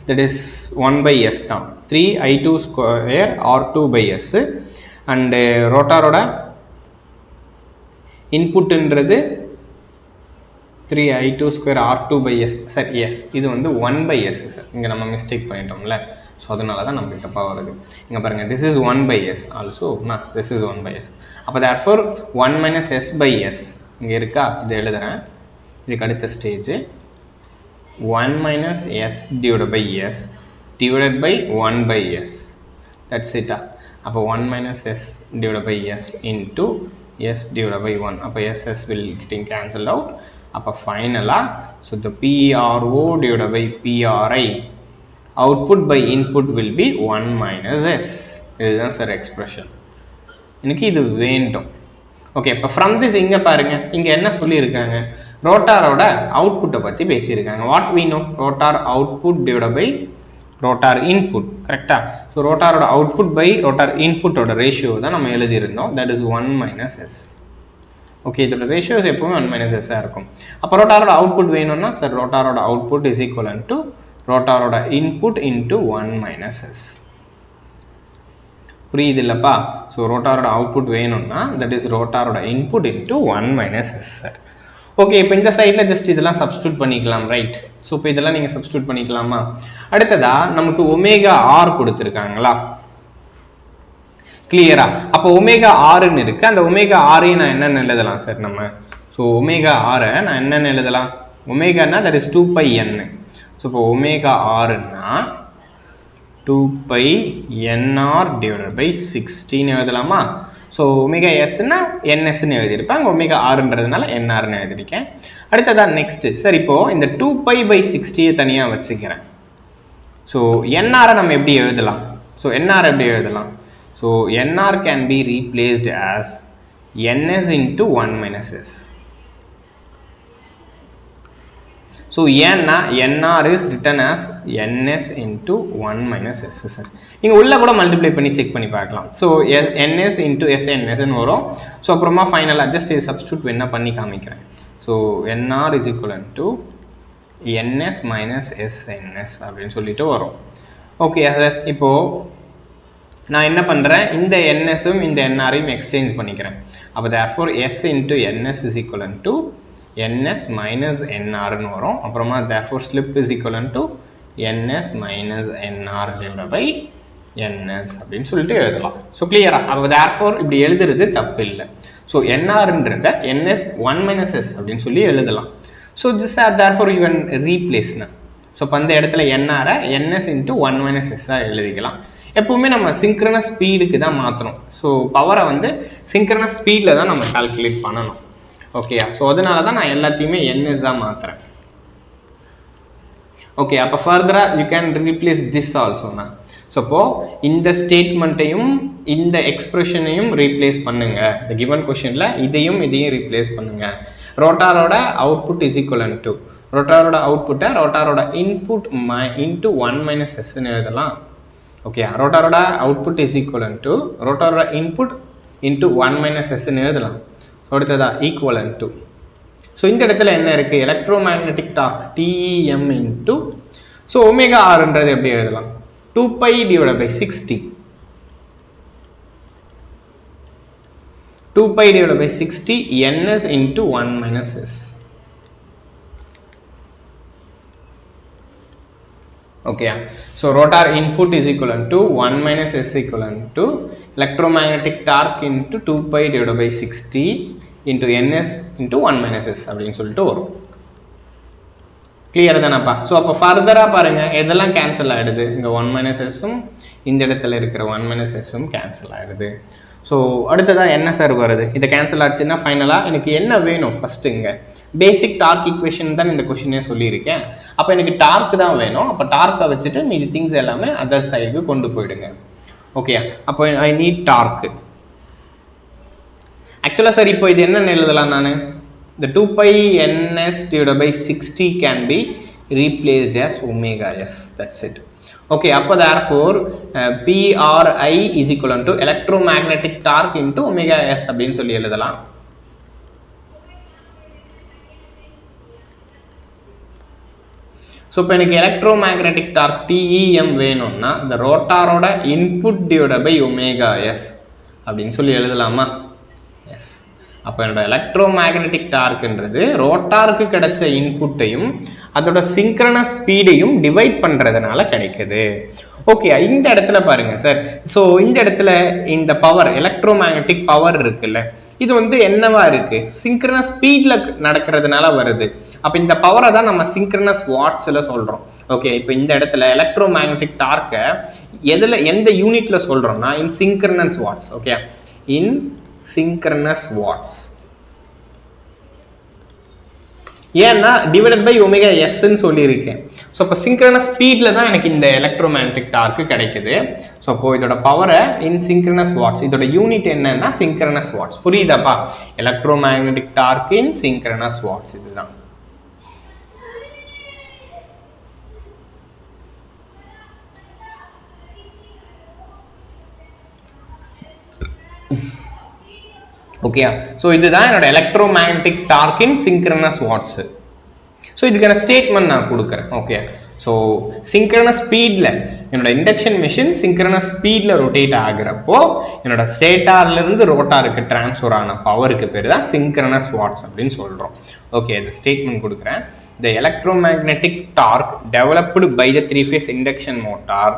தட் இஸ் 1/s தான், 3I2 square R2/s. அண்டு ரோட்டாரோட இன்புட்டுன்றது 3I2 square R2/s. Sir yes, இது வந்து 1/s சார், இங்கே நம்ம மிஸ்டேக் பண்ணிட்டோம்ல. ஸோ அதனால தான் நமக்கு தப்பாக வருது. இங்கே பாருங்கள், this is 1/s also, this is 1/s. அப்போ தேர்ஃபோர் 1 minus s/s இங்கே இருக்கா, இதை எழுதுகிறேன். இதுக்கு அடுத்த stage 1 minus s divided by s divided by 1/s. That's இட்டா. அப்போ 1 minus s divided by s into s divided by 1. அப்போ s will getting cancelled out. அப்போ ஃபைனலாக so the PRO divided by PRI output by input will be 1 minus s. இதுதான் sir expression. எனக்கு இது வேண்டும். Okay, இப்போ ஃப்ரம் திஸ் இங்கே பாருங்கள், இங்கே என்ன சொல்லியிருக்காங்க, ரோட்டாரோட அவுட்புட்டை பற்றி பேசியிருக்காங்க. What we know, rotor output divide by rotor input, கரெக்டாக? ஸோ ரோட்டாரோட அவுட்புட் பை ரோட்டார் இன்புட்டோட ரேஷியோ தான் நம்ம எழுதியிருந்தோம். That is 1 minus s. Okay, இதோட ரேஷியோஸ் எப்போவுமே 1 minus s-ஆக இருக்கும். அப்போ ரோட்டாரோட அவுட்புட் வேணும்னா சார் ரோட்டாரோட அவுட்புட் இஸ் ஈக்குவலன் டு ரோட்டாரோட இன்புட் இன்ட்டு 1 minus s. புரியுது இல்லைப்பா? ஸோ ரோட்டாரோட அவுட்புட் வேணும்னா தட் இஸ் ரோட்டாரோட input into 1 minus s sir. Okay, இப்போ இந்த சைடில் ஜஸ்ட் இதெல்லாம் சப்ஸ்டியூட் பண்ணிக்கலாம், ரைட்? ஸோ இப்போ இதெல்லாம் நீங்கள் சப்ஸ்டியூட் பண்ணிக்கலாமா? அடுத்ததாக நமக்கு ஒமேகா ஆர் கொடுத்துருக்காங்களா, கிளியரா? அப்போ ஒமேகா ஆர்ன்னு இருக்குது. அந்த ஒமேகா ஆரையும் நான் என்னென்னு எழுதலாம் சார் நம்ம? ஸோ ஒமேகா ஆரை நான் என்னென்னு எழுதலாம்? ஒமேகானா தட் இஸ் 2πn. ஸோ இப்போ ஒமேகா ஆர்னா 2πnr divided by 60 எழுதலாமா? ஸோ ஒமேகா எஸ்ன்னா என்எஸ்ன்னு எழுதியிருப்பேன், அங்கே ஒமேகா ஆர்ன்றதுனால என்ஆர்னு எழுதியிருக்கேன். அடுத்ததான் நெக்ஸ்ட்டு சார், இப்போது இந்த 2π/60 தனியாக வச்சுக்கிறேன். ஸோ என்ஆரை நம்ம எப்படி எழுதலாம்? ஸோ என்ஆர் எப்படி எழுதலாம்? So NR can be replaced as NS into 1 minus s. So ஏன்னா NR is written as NS into 1 minus s sir. நீங்கள் உள்ளே கூட மல்டிப்ளை பண்ணி செக் பண்ணி பார்க்கலாம். ஸோ என்எஸ் இன்ட்டு எஸ்என்எஸ்ன்னு வரும். ஸோ அப்புறமா ஃபைனலாக ஜஸ்ட் இது சப்ஸ்டியூட் வேணா பண்ணி காமிக்கிறேன். So NR is equivalent to NS minus SNS அப்படின்னு சொல்லிட்டு வரும். ஓகே சார், இப்போது நான் என்ன பண்ணுறேன், இந்த என்எஸும் இந்த என்ஆரையும் எக்ஸ்சேஞ்ச் பண்ணிக்கிறேன். அப்போ therefore S into NS is equivalent to ns minus nrன்னு வரும். அப்புறமா therefore slip is equivalent to ns minus nr divided by ns அப்படின்னு சொல்லிட்டு எழுதலாம். ஸோ கிளியரா? அப்போ therefore இப்படி எழுதுறது தப்பு இல்லை. ஸோ nrன்றத ns 1 minus s அப்படின்னு சொல்லி எழுதலாம். So just therefore you can replace na. So இப்போ அந்த இடத்துல nr ns into 1 minus s எழுதிக்கலாம். எப்பவுமே நம்ம சிங்க்ரனஸ் ஸ்பீடுக்கு தான் மாற்றணும். ஸோ பவரை வந்து சிங்க்ரனஸ் ஸ்பீடில் தான் நம்ம கால்குலேட் பண்ணணும். ஓகேயா? ஸோ அதனால தான் நான் எல்லாத்தையுமே ns தான் மாற்றுறேன். ஓகே, அப்போ ஃபர்தராக யூ கேன் ரீப்ளேஸ் திஸ் ஆல்சோண்ணா. ஸோ அப்போது இந்த ஸ்டேட்மெண்ட்டையும் இந்த எக்ஸ்பிரஷனையும் ரீப்ளேஸ் பண்ணுங்கள். இந்த கிவன் கொஷனில் இதையும் ரீப்ளேஸ் பண்ணுங்கள். ரோட்டாரோட அவுட்புட் இஸ் ஈக்குவலன் டு ரோட்டாரோட அவுட்புட்டை ரோட்டாரோட இன்புட் இன்ட்டு 1 minus sன்னு எழுதலாம். ஓகே, ரோட்டாரோட அவுட்புட் இஸ் ஈக்குவலன் டு ரோட்டாரோட இன்புட் இன்ட்டு 1 minus sன்னு எழுதலாம். ஸோ அடுத்ததா ஈக்குவலன் டு, ஸோ இந்த இடத்துல என்ன இருக்குது, electromagnetic torque TEM into, so omega ஆர்ன்றது எப்படி எழுதலாம், 2π divided by 60. 2π divided by 60 ns into 1 minus s. Okay, so rotor input is equivalent to 1 minus s equivalent to electromagnetic torque into 2π divided by 60 into ns into 1 minus s அப்படின்னு சொல்லிட்டு வரும். Clear தானப்பா? So அப்போ ஃபர்தராக பாருங்கள் எதெல்லாம் cancel ஆகிடுது, இங்கே 1 minus s-உம் இந்த இடத்துல இருக்கிற 1 minus s-உம் கேன்சல் ஆகிடுது. ஸோ அடுத்ததாக என்ன சார் வருது, இதை கேன்சல் ஆச்சுன்னா ஃபைனலாக எனக்கு என்ன வேணும், ஃபஸ்ட்டு இங்கே பேசிக் டார்க் ஈக்குவேஷன் தான் இந்த கொஷினே சொல்லியிருக்கேன். அப்போ எனக்கு டார்க் தான் வேணும். அப்போ டார்க்கை வச்சுட்டு மீதி திங்ஸ் எல்லாமே அதர் சைடுக்கு கொண்டு போயிடுங்க. ஓகே, அப்போ ஐ நீட் டார்க்கு. ஆக்சுவலாக சார் இப்போ இது என்னென்னு எழுதலாம், நான் இந்த 2π ns divided by 60 can be replaced as omega s. That's it. Okay, அப்போ therefore PRI is equivalent to electromagnetic torque into omega s அப்படின்னு சொல்லி எழுதலாம். ஸோ இப்போ எனக்கு எலக்ட்ரோமேக்னெட்டிக் டார்க் TEM வேணும்னா இந்த ரோட்டாரோட input divided by omega S அப்படின்னு சொல்லி எழுதலாமா? எஸ். அப்போ என்னோட எலக்ட்ரோ மேக்னெட்டிக் டார்க்ன்றது ரோட்டாருக்கு கிடைச்ச இன்புட்டையும் அதோட சிங்க்ரனஸ் ஸ்பீடையும் டிவைட் பண்ணுறதுனால கிடைக்குது. ஓகே, இந்த இடத்துல பாருங்க சார். ஸோ இந்த இடத்துல இந்த பவர் எலக்ட்ரோ மேக்னெட்டிக் பவர் இருக்குல்ல, இது வந்து என்னவா இருக்கு? சிங்க்ரனஸ் ஸ்பீட்ல நடக்கிறதுனால வருது. அப்போ இந்த பவரை தான் நம்ம சிங்க்ரனஸ் வாட்ஸ்ல சொல்றோம். ஓகே, இப்போ இந்த இடத்துல எலக்ட்ரோ மேக்னெட்டிக் டார்க்கை எந்த யூனிட்ல சொல்றோம்னா இன் சிங்க்ரனஸ் வாட்ஸ். ஓகே, இன் synchronous watts. ஏன்னா டிவைடட் பை ஒமேகா எஸ்ன்னு சொல்லியிருக்கேன். ஸோ இப்போ சிங்க்ரனஸ் ஸ்பீடில் தான் எனக்கு இந்த எலக்ட்ரோமேக்னெட்டிக் டார்க்கு கிடைக்குது. ஸோ இப்போ இதோட பவரை இன் சிங்க்ரனஸ் வாட்ஸ், இதோட யூனிட் என்னன்னா சிங்க்ரனஸ் வாட்ஸ். புரியுதாப்பா? எலக்ட்ரோமேக்னெட்டிக் டார்க் இன் சிங்க்ரனஸ் வாட்ஸ் இதுதான். ஓகே, ஸோ இதுதான் என்னோட எலக்ட்ரோ மேக்னெட்டிக் டார்க் இன் சிங்க்ரனஸ் வாட்ஸ். ஸோ இதுக்கான ஸ்டேட்மெண்ட் நான் கொடுக்குறேன். ஓகே, ஸோ சிங்க்ரனஸ் ஸ்பீடில் என்னோட இண்டக்ஷன் மிஷின் சிங்க்ரனஸ் ஸ்பீடில் ரொட்டேட் ஆகிறப்போ என்னோட ஸ்டேட்டார்லேருந்து ரோட்டாருக்கு டிரான்ஸ்ஃபர் ஆன பவருக்கு பேர் தான் சிங்க்ரனஸ் வாட்ஸ் அப்படின்னு சொல்கிறோம். ஓகே, அது ஸ்டேட்மெண்ட் கொடுக்குறேன். The electromagnetic torque developed by the 3-phase induction motor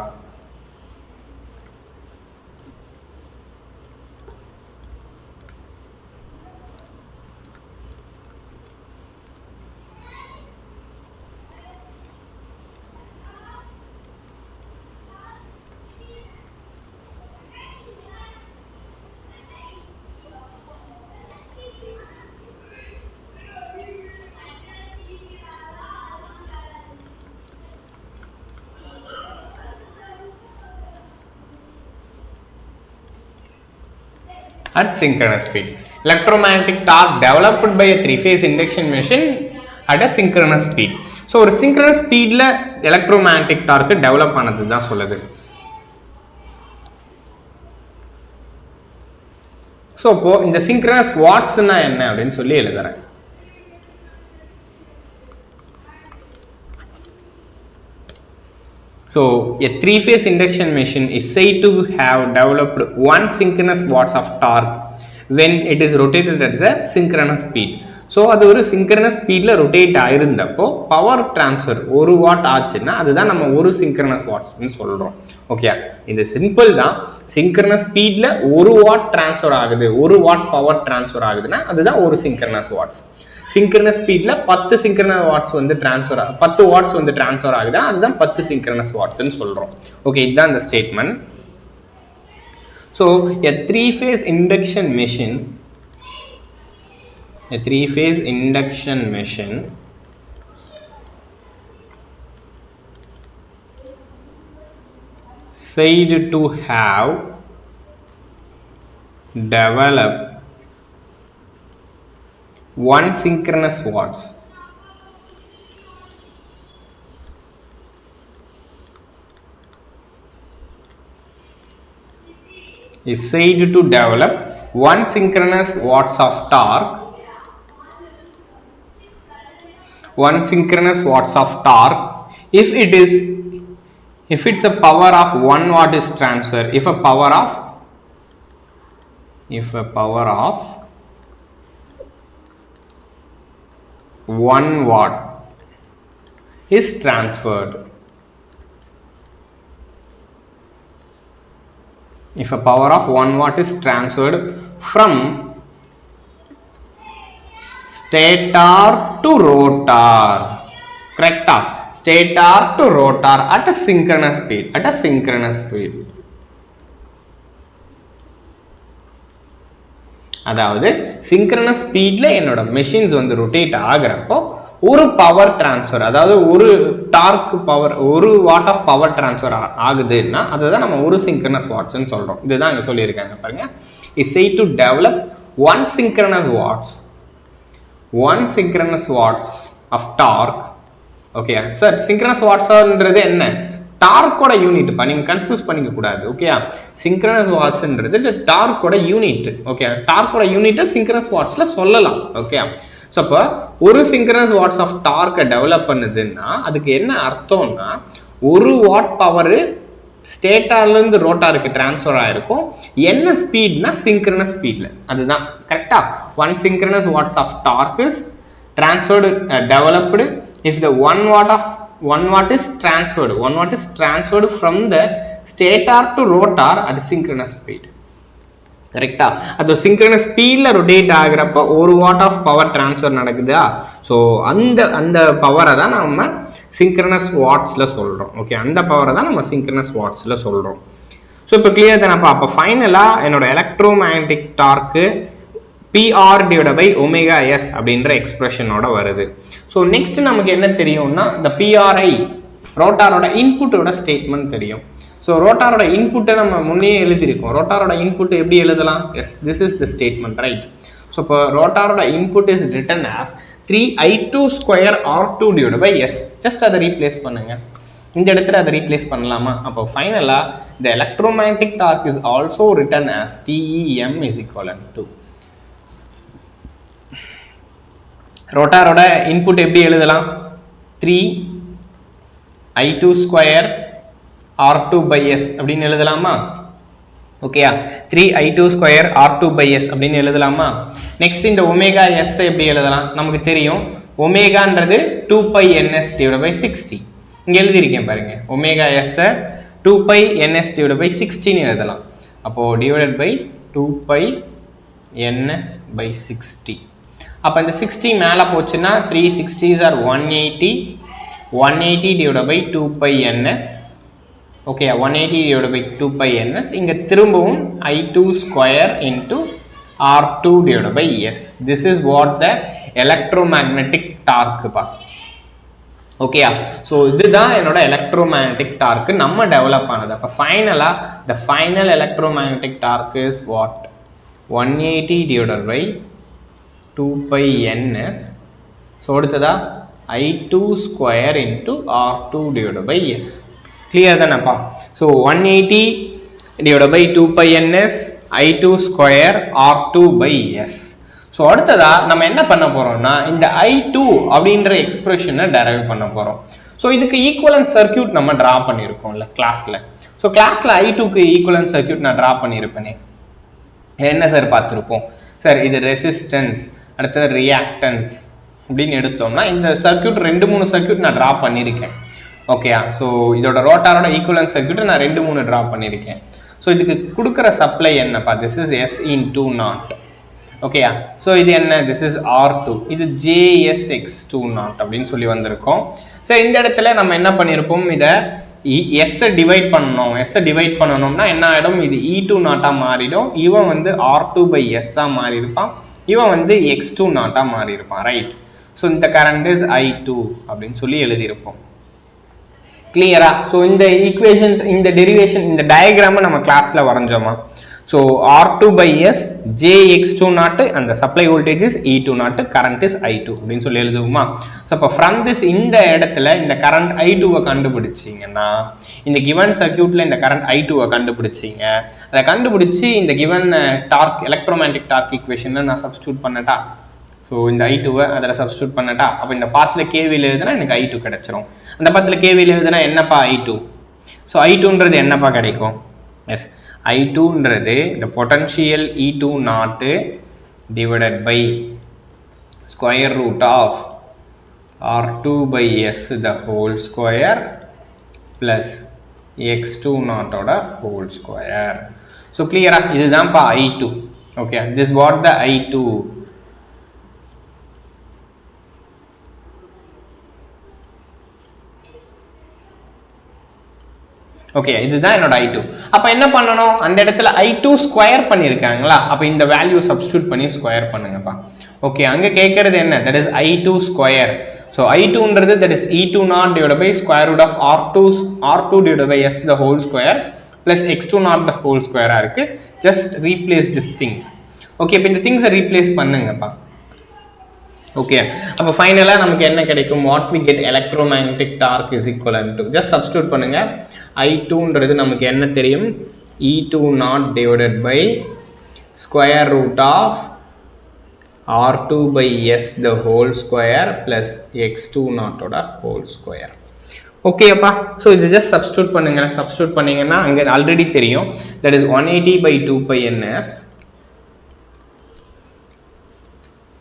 at synchronous speed. Electromagnetic torque developed by a 3-phase induction machine at a synchronous speed. So ஒரு synchronous speedல electromagnetic torque develop ஆனது தான் சொல்லுது. So இப்போ இந்த synchronous wattsனா என்ன அப்படின்னு சொல்லி எழுதுறேன். So a 3-phase induction machine is said to have developed 1 synchronous watts of torque when it is rotated at a synchronous speed. So அது ஒரு synchronous speedல rotate ஆயிருந்தப்போ பவர் டிரான்ஸ்ஃபர் 1 வாட் ஆச்சுன்னா அதுதான் நம்ம ஒரு synchronous wattsன்னு சொல்றோம். ஓகே, இது சிம்பிள் தான். synchronous speedல 1 வாட் டிரான்ஸ்ஃபர் ஆகுது, 1 வாட் பவர் டிரான்ஸ்ஃபர் ஆகுதுன்னா அதுதான் ஒரு synchronous watts. synchronous speedல 10 synchronous watts வந்து டிரான்ஸ்ஃபர் 10 வாட்ஸ் வந்து டிரான்ஸ்ஃபர் ஆகுதுன்னா அதுதான் 10 synchronous wattsன்னு சொல்றோம். ஓகே, இதுதான் இந்த statement. So a 3-phase induction machine said to have developed 1 synchronous watts is said to develop 1 synchronous watts of torque. 1 synchronous watts of torque if it's a power of 1 watt is transferred. If a power of 1 watt is transferred. If a power of 1 watt is transferred from stator to rotor, correct? Stator to rotor at a synchronous speed. அதாவது synchronous ஸ்பீட்ல என்னோட machines வந்து rotate ஆகிறப்போ ஒரு power transfer, அதாவது ஒரு torque power 1 watt of power transfer ஆகுதுன்னா அதுதான் நம்ம ஒரு சிங்க்ரனஸ் வாட்ஸ்ன்னு சொல்றோம். இதுதான் இங்க சொல்லியிருக்காங்க பாருங்க. Is said to develop 1 synchronous watts of torque. Okay sir, synchronous வாட்ஸ்ன்றது என்ன? டார்க்கோட யூனிட் பா, நீங்க கன்ஃபியூஸ் பண்ணிக்க கூடாது. ஓகே, சிங்க்ரனஸ் வாட்ஸ்ன்றது டார்க்கோட யூனிட். ஓகே, டார்க்கோட யூனிட்டை சிங்க்ரனஸ் வாட்ஸ்ல சொல்லலாம். ஓகே, ஸோ அப்போ ஒரு சிங்க்ரனஸ் வாட்ஸ் ஆஃப் டார்க்கை டெவலப் பண்ணுதுன்னா அதுக்கு என்ன அர்த்தம்னா 1 வாட் பவர் ஸ்டேட்டார்லேருந்து ரோட்டாருக்கு ட்ரான்ஸ்ஃபர் ஆகிருக்கும். என்ன ஸ்பீட்னா சிங்க்ரனஸ் ஸ்பீடில். அதுதான் கரெக்டாக. 1 synchronous watts of torque is transferred, developed if the 1 watt is transferred from the stator to rotor at synchronous speed. கரெக்டா? அது சிங்க்ரனஸ் ஸ்பீடில் ரொட்டேட் ஆகிறப்ப 1 watt ஆஃப் பவர் ட்ரான்ஸ்ஃபர் நடக்குதா? ஸோ அந்த பவரை தான் நம்ம சிங்க்ரனஸ் வாட்ஸில் சொல்கிறோம். ஓகே, அந்த பவரை தான் நம்ம சிங்க்ரனஸ் வாட்ஸில் சொல்கிறோம். ஸோ இப்போ கிளியர் தானப்பா? அப்போ ஃபைனலாக என்னோட electromagnetic torque PR divided by omega s அப்படின்ற எக்ஸ்பிரஷனோட வருது. ஸோ நெக்ஸ்ட் நமக்கு என்ன தெரியும்னா இந்த PRI ரோட்டாரோட இன்புட்டோட ஸ்டேட்மெண்ட் தெரியும். ஸோ ரோட்டாரோட இன்புட்டை நம்ம முன்னே எழுதியிருக்கோம். ரோட்டாரோட இன்புட் எப்படி எழுதலாம்? Yes, this is the statement, right? So இப்போ ரோட்டாரோட input is written as 3I2 square R2 divided by S. Just அதை ரீப்ளேஸ் பண்ணுங்க. இந்த இடத்துல அதை ரீப்ளேஸ் பண்ணலாமா? அப்போ ஃபைனலாக the electromagnetic torque is also written as TEM is equivalent to. ரோட்டாரோட இன்புட் எப்படி எழுதலாம்? 3I2 square R2 by S அப்படின்னு எழுதலாமா? ஓகேயா? 3I2 square R2 by S அப்படின்னு எழுதலாமா? நெக்ஸ்ட் இந்த ஒமேகா S எப்படி எழுதலாம்? நமக்கு தெரியும் ஒமேகான்றது 2pi ns divided by 60. இங்கே எழுதியிருக்கேன் பாருங்க. Omega S 2pi ns divided by 60 எழுதலாம். அப்போது divided by 2pi ns by 60. அப்போ இந்த 60 மேலே போச்சுன்னா 360s are 180 divided by 2pi ns. Okay, 180 divided by 2pi ns. இங்கே திரும்பவும் I2 square into R2 divided by S. This is what the electromagnetic torque பா. ஓகேயா? ஸோ இதுதான் என்னோட எலக்ட்ரோமேக்னெட்டிக் டார்க்கு நம்ம டெவலப் ஆனது. அப்போ ஃபைனலாக the final electromagnetic torque is what? 180 divided by 2pi ns. So அடுத்ததா I2 square into R2 divided by S. Clear தானேப்பா? So 180 divided by 2pi ns I2 square R2 by S. So அடுத்ததா நம்ம என்ன பண்ண போகிறோம்னா இந்த I2 அப்படின்ற எக்ஸ்பிரஷனை டெரைவ் பண்ண போகிறோம். ஸோ இதுக்கு ஈக்குவலன்ட் சர்க்கியூட் நம்ம ட்ரா பண்ணியிருக்கோம்ல கிளாஸில். ஸோ கிளாஸில் I2க்கு ஈக்குவலன்ட் சர்க்கியூட் நான் ட்ரா பண்ணியிருப்பேனே. என்ன சார் பார்த்துருப்போம்? சார் இது ரெசிஸ்டன்ஸ், அடுத்தது ரியாக்டன்ஸ் அப்படின்னு எடுத்தோம்னா இந்த சர்க்கியூட் 2-3 சர்க்கியூட் நான் ட்ரா பண்ணியிருக்கேன். ஓகேயா? ஸோ இதோட ரோட்டாரோட ஈக்குவலன்ட் சர்க்கியூட்டை நான் 2-3 ட்ரா பண்ணியிருக்கேன். ஸோ இதுக்கு கொடுக்குற சப்ளை என்னப்பா? This is S into 0. ஓகேயா? ஸோ இது என்ன? This is R2. இது JSX20 அப்படின்னு சொல்லி வந்திருக்கோம். ஸோ இந்த இடத்துல நம்ம என்ன பண்ணியிருப்போம்? இதை எஸ்ஸை டிவைட் பண்ணணும். எஸ்ஸை டிவைட் பண்ணணும்னா என்ன ஆகிடும்? இது E20 மாறிடும். இவன் வந்து R2 by S மாறி இருப்பான். இவன் வந்து X20 மாறி இருப்பான், ரைட்? ஸோ இந்த கரண்ட் இஸ் I2 அப்படின்னு சொல்லி எழுதியிருப்போம். கிளியரா? ஸோ இந்த ஈக்குவேஷன்ஸ், இந்த டெரிவேஷன், இந்த டயக்ராமை நம்ம கிளாஸில் வரைஞ்சோமா? So R2 by S JX20 அந்த supply voltage is E20, current is I2 அப்படின்னு சொல்லி எழுதுவோமா? ஸோ இப்போ ஃப்ரம் திஸ் இந்த இடத்துல இந்த கரண்ட் I2வை கண்டுபிடிச்சிங்கன்னா இந்த கிவன் சர்க்கியூட்டில் இந்த கரண்ட் I2வை கண்டுபிடிச்சிங்க. அதை கண்டுபிடிச்சி இந்த கிவன் டார்க் எலக்ட்ரோமேக்னெட்டிக் டார்க் ஈக்குவேஷனில் நான் சப்ஸ்டியூட் பண்ணட்டா? ஸோ இந்த I2வை அதில் சப்ஸ்டியூட் பண்ணட்டா? அப்போ இந்த பாத்தில் KVL எழுதுனா எனக்கு I2 கிடச்சிரும். அந்த பாத்தில் KVL எழுதுனா என்னப்பா? I2. ஸோ I2ன்றது என்னப்பா கிடைக்கும்? எஸ், I2ன்றது இந்த potential E20 divided by square root of R2 by S the whole square plus X20 ஓட whole square. ஸோ கிளியரா? இதுதான்ப்பா I2. Okay, this what the I2. Okay, இதுதான் என்னோட I2. அப்போ என்ன பண்ணணும்? அந்த இடத்துல I2 ஸ்கொயர் பண்ணியிருக்காங்களா? அப்போ இந்த வேல்யூ சப்ஸ்டியூட் பண்ணி ஸ்கொயர் பண்ணுங்கப்பா. ஓகே, அங்கே கேட்கறது என்ன? That is I2 square. So I2ன்றது that is E20 divided by square root of R2 divided by S the whole square plus X20 the whole square இருக்கு. Just replace this things. Okay, இப்போ இந்த திங்ஸை replace பண்ணுங்கப்பா. Okay, அப்போ ஃபைனலாக நமக்கு என்ன கிடைக்கும்? What we get electromagnetic torque is equivalent to, just substitute பண்ணுங்க. I2ன்றது நமக்கு என்ன தெரியும்? E20 divided by square root of R2 by S the whole square plus X20 ஓட whole square. ஓகேப்பா. ஸோ இது ஜஸ்ட் சப்ஸ்டியூட் பண்ணுங்க. சப்ஸ்டியூட் பண்ணீங்கன்னா அங்கே ஆல்ரெடி தெரியும், that is 180/2πns.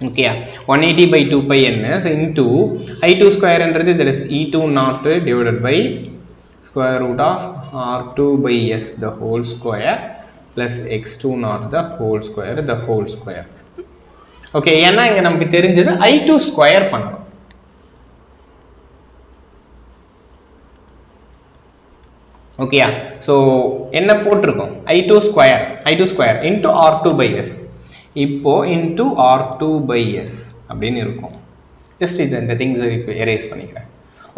Okay, 180/2πns into I2 ஸ்கொயர்ன்றது that is E2 naught divided by square root of R2/s the whole square plus x2 not the whole square. Okay, ஏன்னா இங்கே நமக்கு தெரிஞ்சது I2 square பண்ணணும். ஓகேயா, ஸோ என்ன போட்டிருக்கோம், I2 ஸ்கொயர் இன்ட்டு R2/s. இப்போ இன்ட்டு R2/s அப்படின்னு இருக்கும். ஜஸ்ட் இது இந்த திங்ஸை இப்போ எரேஸ் பண்ணிக்கிறேன்.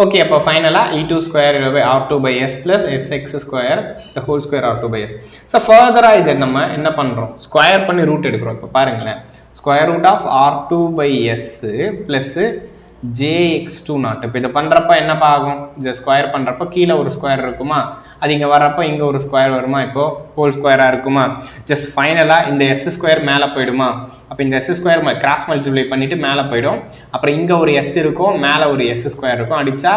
ஓகே, அப்போ ஃபைனலாக E2 square R2/s plus SX square த ஹோல் ஸ்கொயர் R2/s. ஸோ ஃபர்தராக இதை நம்ம என்ன பண்ணுறோம், ஸ்கொயர் பண்ணி ரூட் எடுக்கிறோம். இப்போ பாருங்களேன், square root of R2/s plus jx2 nought. இப்போ இதை பண்ணுறப்ப என்னப்பா ஆகும், இதை ஸ்கொயர் பண்ணுறப்போ கீழே ஒரு ஸ்கொயர் இருக்குமா, அது இங்கே வர்றப்போ இங்கே ஒரு ஸ்கொயர் வருமா, இப்போது ஹோல் ஸ்கொயராக இருக்குமா. ஜஸ்ட் ஃபைனலாக இந்த எஸ் ஸ்கொயர் மேலே போயிடுமா. அப்போ இந்த எஸ் ஸ்கொயர் கிராஸ் மல்டிப்ளை பண்ணிவிட்டு மேலே போயிடும். அப்புறம் இங்கே ஒரு எஸ் இருக்கும், மேலே ஒரு எஸ் ஸ்கொயர் இருக்கும். அடித்தா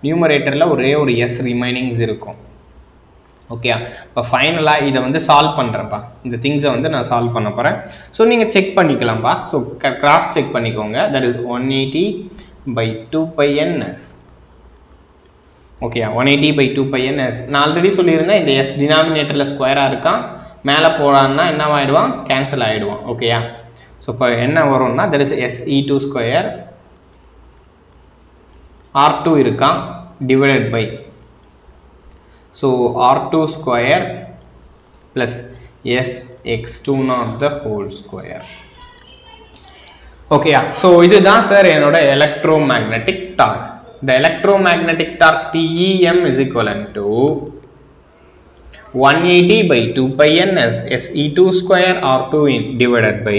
நியூமரேட்டரில் ஒரே ஒரு எஸ் ரிமைனிங்ஸ் இருக்கும். ஓகே, இப்போ ஃபைனலாக இதை வந்து சால்வ் பண்ணுறேன்ப்பா. இந்த திங்ஸை வந்து நான் சால்வ் பண்ண போகிறேன். ஸோ நீங்கள் செக் பண்ணிக்கலாம்ப்பா. ஸோ கிராஸ் செக் பண்ணிக்கோங்க. That is 180/2πns. Okay, 180/2πns. நான் ஆல்ரெடி சொல்லியிருந்தேன், இந்த எஸ் டினாமினேட்டரில் ஸ்கொயராக இருக்கான், மேலே போடான்னா என்னவாயிடுவான், கேன்சல் ஆகிடுவான். ஓகேயா, ஸோ இப்போ என்ன வரும்னா that is SE2 square R2 இருக்கான் divided by, so R2 square plus SX2 not the whole square. ஓகேயா, ஸோ இதுதான் சார் என்னோட electromagnetic torque. The electromagnetic torque TEM is equivalent to 180/2πns SE2 square R2 divided by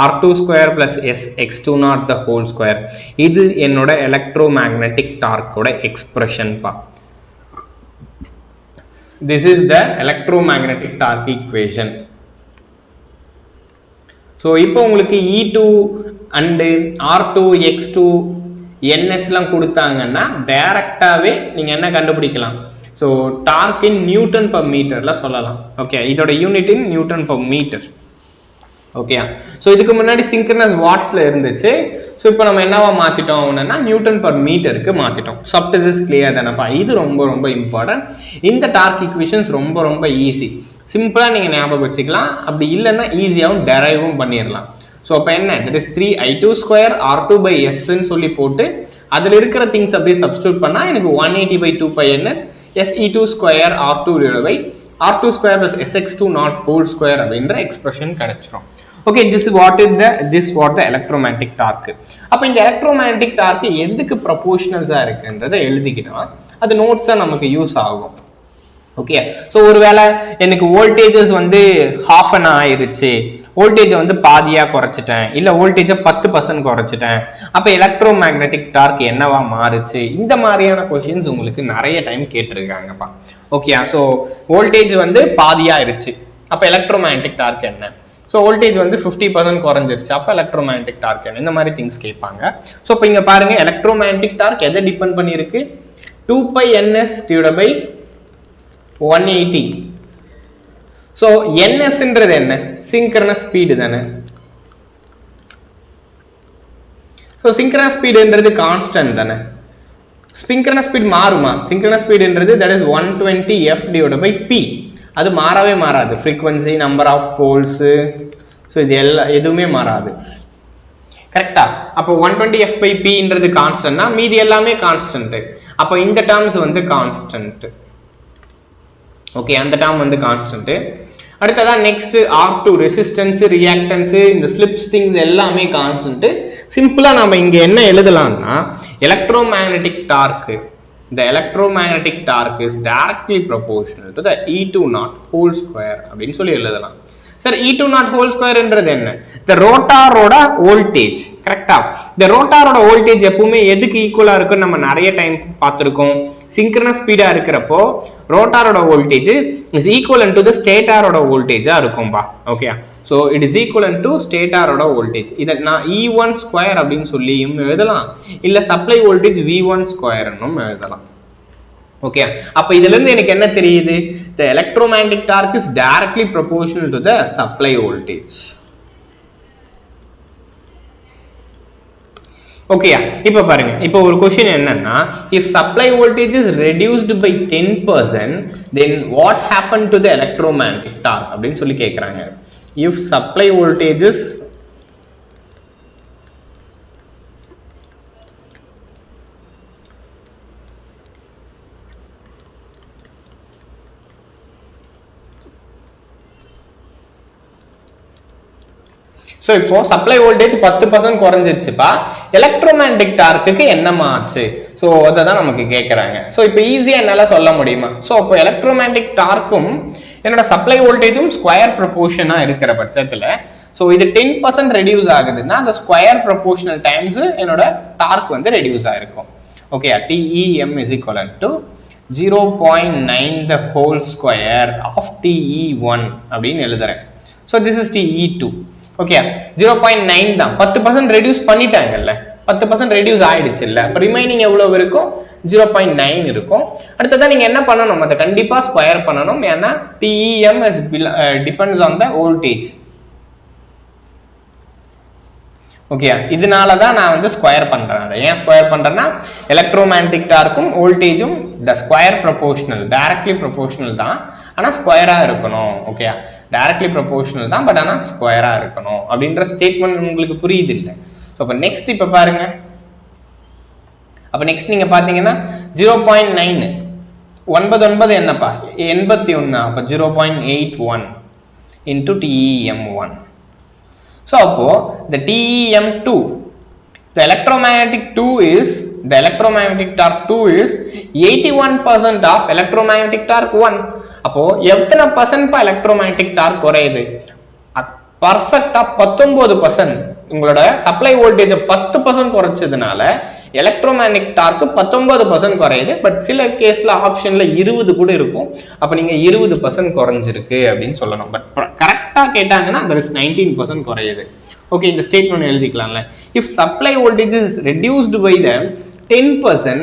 R2 square plus SX2 not the whole square. இது என்னோட electromagnetic டார்க்கோட expression பா. This is the electromagnetic torque equation. So இப்போ உங்களுக்கு E2 and R2 X2 NSலாம் கொடுத்தாங்கன்னா டைரக்டாகவே நீங்கள் என்ன கண்டுபிடிக்கலாம், so torque in newton per மீட்டரில் சொல்லலாம். ஓகே, இதோட unit in newton per metre. Okay, so இதுக்கு முன்னாடி சிங்க்ரனஸ் வாட்ஸில் இருந்துச்சு. ஸோ இப்போ நம்ம என்னவா மாற்றிட்டோம் அப்படின்னா நியூட்டன் பர் மீட்டருக்கு மாற்றிட்டோம். சப்ட் திஸ் கிளியர் தானப்பா. இது ரொம்ப ரொம்ப இம்பார்ட்டன்ட். இந்த டார்க் ஈக்குவேஷன்ஸ் ரொம்ப ரொம்ப ஈஸி, சிம்பிளாக நீங்கள் ஞாபகம் வச்சுக்கலாம். அப்படி இல்லைன்னா ஈஸியாகவும் டெரைவும் பண்ணிடலாம். ஸோ அப்போ என்ன, தட் இஸ் 3I2 ஸ்கொயர் R2/sன்னு சொல்லி போட்டு அதில் இருக்கிற திங்ஸ் அப்படியே சப்ஸ்டியூட் பண்ணால் எனக்கு 180/2πns SE2 square R2 by R2 square plus SX2 nought whole square அப்படின்ற எக்ஸ்பிரஷன் கிடைச்சிரும். Okay, this is what the electromagnetic torque. அப்போ இந்த எலக்ட்ரோமேக்னெட்டிக் டார்க் எதுக்கு ப்ரொபோஷனல்ஸாக இருக்குன்றதை எழுதிக்கிட்டோம், அது நோட்ஸாக நமக்கு யூஸ் ஆகும். ஓகே, ஸோ ஒருவேளை எனக்கு வோல்டேஜஸ் வந்து ½ ஆயிருச்சு, வோல்டேஜை வந்து பாதியாக குறைச்சிட்டேன், இல்லை வோல்டேஜை 10% குறைச்சிட்டேன், அப்போ எலக்ட்ரோமேக்னெட்டிக் டார்க் என்னவா மாறுச்சு, இந்த மாதிரியான கொஷின்ஸ் உங்களுக்கு நிறைய டைம் கேட்டிருக்காங்கப்பா. ஓகே, ஸோ வோல்டேஜ் வந்து பாதியாயிருச்சு, அப்போ எலக்ட்ரோமேக்னெட்டிக் டார்க் என்ன, ஸோ வோல்டேஜ் வந்து 50% குறைஞ்சிருச்சு, அப்போ எலக்ட்ரோமேக்னெட்டிக் டார்க் என்ன, இந்த மாதிரி திங்ஸ் கேட்பாங்க. ஸோ இப்போ இங்கே பாருங்க, எலக்ட்ரோமேக்னெட்டிக் டார்க் எதை டிபெண்ட் பண்ணியிருக்கு, 2πns டிவைடட் பை 180. ஸோ NSன்றது என்ன, சிங்க்ரனஸ் ஸ்பீடு தானே. ஸோ சிங்க்ரனஸ் ஸ்பீடுன்றது கான்ஸ்டன்ட் தானே. சிங்க்ரனஸ் ஸ்பீட் மாறுமா, சிங்க்ரனஸ் ஸ்பீடுன்றது that is 120f divided by p. அது மாறவே மாறாது, frequency, number of poles, so இது எதுவுமே மாறாது. கரெக்டா. அப்போ 120f/pன்றது கான்ஸ்டன்ட்னா மீதி எல்லாமே கான்ஸ்டன்ட்டு. அப்போ இந்த டேர்ம்ஸ் வந்து கான்ஸ்டன்ட். ஓகே, அந்த டேர்ம் வந்து கான்ஸ்டன்ட்டு. அடுத்ததான் நெக்ஸ்ட் R2 ரெசிஸ்டன்ஸு, ரியாக்டன்ஸு, இந்த ஸ்லிப்ஸ் திங்ஸ் எல்லாமே கான்ஸ்டன்ட்டு. சிம்பிளாக நம்ம இங்கே என்ன எழுதலாம்னா, electromagnetic torque, the electromagnetic torque is directly proportional to the E2 naught whole square அப்படின்னு சொல்லி எழுதலாம். சார் E2 naught whole squareன்றது என்ன, the rotorோட வோல்டேஜ். கரெக்டா, இந்த ரோட்டாரோட வோல்டேஜ் எப்பவுமே எதுக்கு ஈக்குவலாக இருக்குன்னு நம்ம நிறைய டைம் பார்த்துருக்கோம். சிங்க்ரனஸ் ஸ்பீடாக இருக்கிறப்போ ரோட்டாரோட voltage is equivalent to the ஸ்டேட்டாரோட வோல்டேஜாக இருக்கும்பா. Okay, so it is equivalent to ஸ்டேட்டாரோட வோல்டேஜ். இதை நான் E1 ஸ்கொயர் அப்படின்னு சொல்லியும் எழுதலாம், இல்லை சப்ளை வோல்டேஜ் V1 ஸ்கொயர்னும் எழுதலாம். ஓகே, அப்போ இதிலிருந்து எனக்கு என்ன தெரியுது? The electromagnetic torque is directly proportional to the supply voltage. Okay, இப்போ பாருங்க, இப்போ ஒரு क्वेश्चन என்னன்னா, if supply voltage is reduced by 10%, then what happened to the electromagnetic torque அப்படினு சொல்லி கேக்குறாங்க. If supply voltage is so இப்போ சப்ளை வோல்டேஜ் 10% குறைஞ்சிருச்சுப்பா, எலக்ட்ரோமேக்னெட்டிக் டார்க்குக்கு என்னமா ஆச்சு? ஸோ அதை தான் நமக்கு கேட்குறாங்க. ஸோ இப்போ ஈஸியாக என்னால் சொல்ல முடியுமா? ஸோ இப்போ எலக்ட்ரோமேக்னெட்டிக் டார்க்கும் என்னோட சப்ளை வோல்டேஜும் ஸ்கொயர் ப்ரொபோர்ஷனாக இருக்கிற பட்சத்தில், ஸோ இது 10% ரெடியூஸ் ஆகுதுன்னா அந்த ஸ்கொயர் ப்ரொபோர்ஷனல் டைம்ஸ் என்னோட டார்க் வந்து ரெடியூஸ் ஆகிருக்கும். Okay, TEM is equal to 0.9 the whole square of TE1 அப்படின்னு எழுதுறேன். So this is TE2. Okay, 0.9 தான், 10% ரெடியூஸ் பண்ணிட்டாங்கல்ல, 10% ரெடியூஸ் ஆயிடுச்சு இல்ல, அப்ப ரிமைனிங் எவ்வளவு இருக்கும்? 0.9 இருக்கும். அடுத்ததான் நீங்க என்ன பண்ணணும்? அதை கண்டிப்பா ஸ்கொயர் பண்ணணும். ஏன்னா TEM is depends on the voltage. Okay, இதனால தான் நான் வந்து ஸ்கொயர் பண்றேன். அதை ஏன் ஸ்கொயர் பண்றேன்னா, எலக்ட்ரோமேக்னெட்டிக் டார்க்கும் வோல்டேஜும் the square proportional, directly proportional தான், ஆனால் ஸ்கொயரா இருக்கணும். ஓகே, டைரக்ட்லி ப்ரொபோர்ஷனல் தான், பட் ஆனால் ஸ்கொயரா இருக்கணும் அப்படின்ற ஸ்டேட்மெண்ட் உங்களுக்கு புரியுது இல்லை? ஸோ அப்போ நெக்ஸ்ட் இப்போ பாருங்க, அப்போ நெக்ஸ்ட் நீங்க பார்த்தீங்கன்னா 0.9 9 என்னப்பா 81, அப்போ 0.81 இன்டூ TEM1. ஸோ அப்போ the TEM2, the electromagnetic torque 2 is 81% of electromagnetic torque 1. அப்போ எத்தனை பர்சன்ட் எலக்ட்ரோமேக்னெட்டிக் டார்க் குறையுது? பர்ஃபெக்டா 19%. உங்களோட சப்ளை வோல்டேஜ் 10% குறைச்சதுனால எலக்ட்ரோமேக்னெட்டிக் டார்க் 19% குறையுது. பட் சில கேஸ்ல ஆப்ஷன்ல 20 கூட இருக்கும். அப்ப நீங்க 20% குறைஞ்சிருக்கு அப்படின்னு சொல்லணும். பட் கரெக்டா கேட்டாங்கன்னா there is 19% குறையுது. ஓகே, இந்த statement எழுதிக்கலாம்ல. if supply voltage is reduced by the 10%,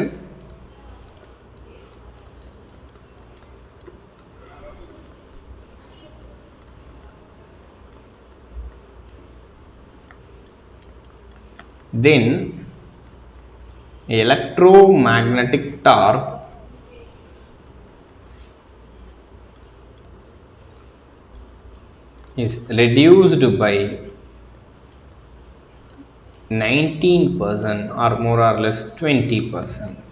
then electromagnetic torque is reduced by 19% or more or less 20%.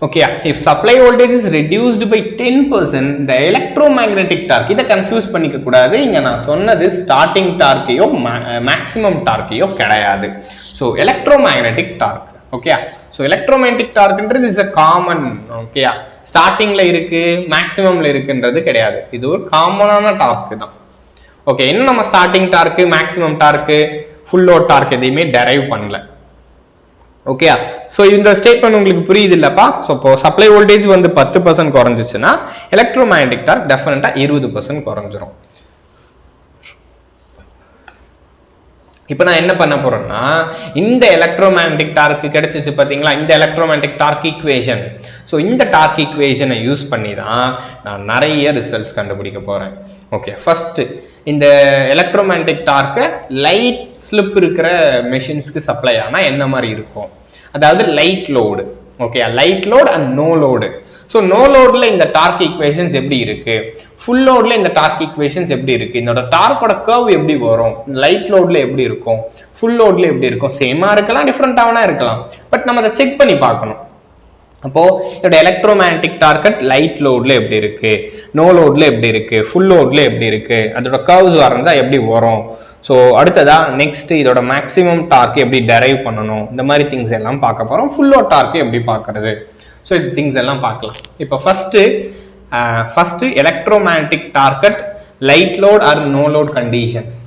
Okay, if supply voltage is reduced by 10%, the electromagnetic torque, இதை confuse பண்ணிக்க கூடாது. இங்க நான் சொன்னது starting டார்க்கையோ maximum டார்க்கையோ கிடையாது. So electromagnetic torque. Okay, so electromagnetic டார்க்ன்றது is a common. Okay, ஸ்டார்டிங்ல இருக்கு மேக்ஸிமம்ல இருக்குன்றது கிடையாது. இது ஒரு காமனான டார்க் தான். ஓகே, இன்னும் நம்ம starting torque maximum torque full load torque எதையுமே டெரைவ் பண்ணல. ஓகே, ஸோ இந்த ஸ்டேட்மெண்ட் உங்களுக்கு புரியுது இல்லப்பா? ஸோ இப்போ சப்ளை வோல்டேஜ் வந்து 10% குறைஞ்சிச்சுன்னா எலக்ட்ரோமேக்னெட்டிக் டார்க் டெஃபினட்டா 20% குறைஞ்சிரும். இப்போ நான் என்ன பண்ண போறேன்னா, இந்த எலக்ட்ரோமேக்னெட்டிக் டார்க் கிடைச்சிச்சு பாத்தீங்களா, இந்த எலக்ட்ரோமேக்னெட்டிக் டார்க் ஈக்குவேஷன். ஸோ இந்த டார்க் ஈக்குவேஷனை யூஸ் பண்ணி தான் நான் நிறைய ரிசல்ட்ஸ் கண்டுபிடிக்க போறேன். ஓகே, ஃபர்ஸ்ட் இந்த எலக்ட்ரோமேக்னெட்டிக் டார்க்கை லைட் ஸ்லிப் இருக்கிற மெஷின்ஸ்க்கு சப்ளை ஆனால் என்ன மாதிரி இருக்கும்? அதாவது light load. Okay, light load and no load. So no லோட்ல இந்த டார்க் ஈக்குவேஷன்ஸ் எப்படி இருக்கு, ஃபுல் லோட்ல இந்த டார்க் ஈக்குவேஷன்ஸ் எப்படி இருக்கு, இதோட டார்க்கோட கர்வ் எப்படி வரும், லைட் லோட்ல எப்படி இருக்கும், ஃபுல் லோட்ல எப்படி இருக்கும், சேமா இருக்கலாம் டிஃப்ரெண்டாக இருக்கலாம். பட் நம்ம அதை செக் பண்ணி பார்க்கணும். அப்போ இதோட எலக்ட்ரோமேக்னெட்டிக் டார்க் லைட் லோட்ல எப்படி இருக்கு, நோ லோட்ல எப்படி இருக்கு, ஃபுல் லோட்ல எப்படி இருக்கு, அதோட கர்வ்ஸ் வரைஞ்சா எப்படி வரும். ஸோ அடுத்ததா நெக்ஸ்ட் இதோட மேக்ஸிமம் டார்க் எப்படி டெரைவ் பண்ணணும், இந்த மாதிரி திங்ஸ் எல்லாம் பார்க்க போறோம். ஃபுல் லோட் டார்க் எப்படி பார்க்கறது, ஸோ இந்த திங்ஸ் எல்லாம் பார்க்கலாம். இப்போ first electromagnetic torque at light load or no load conditions.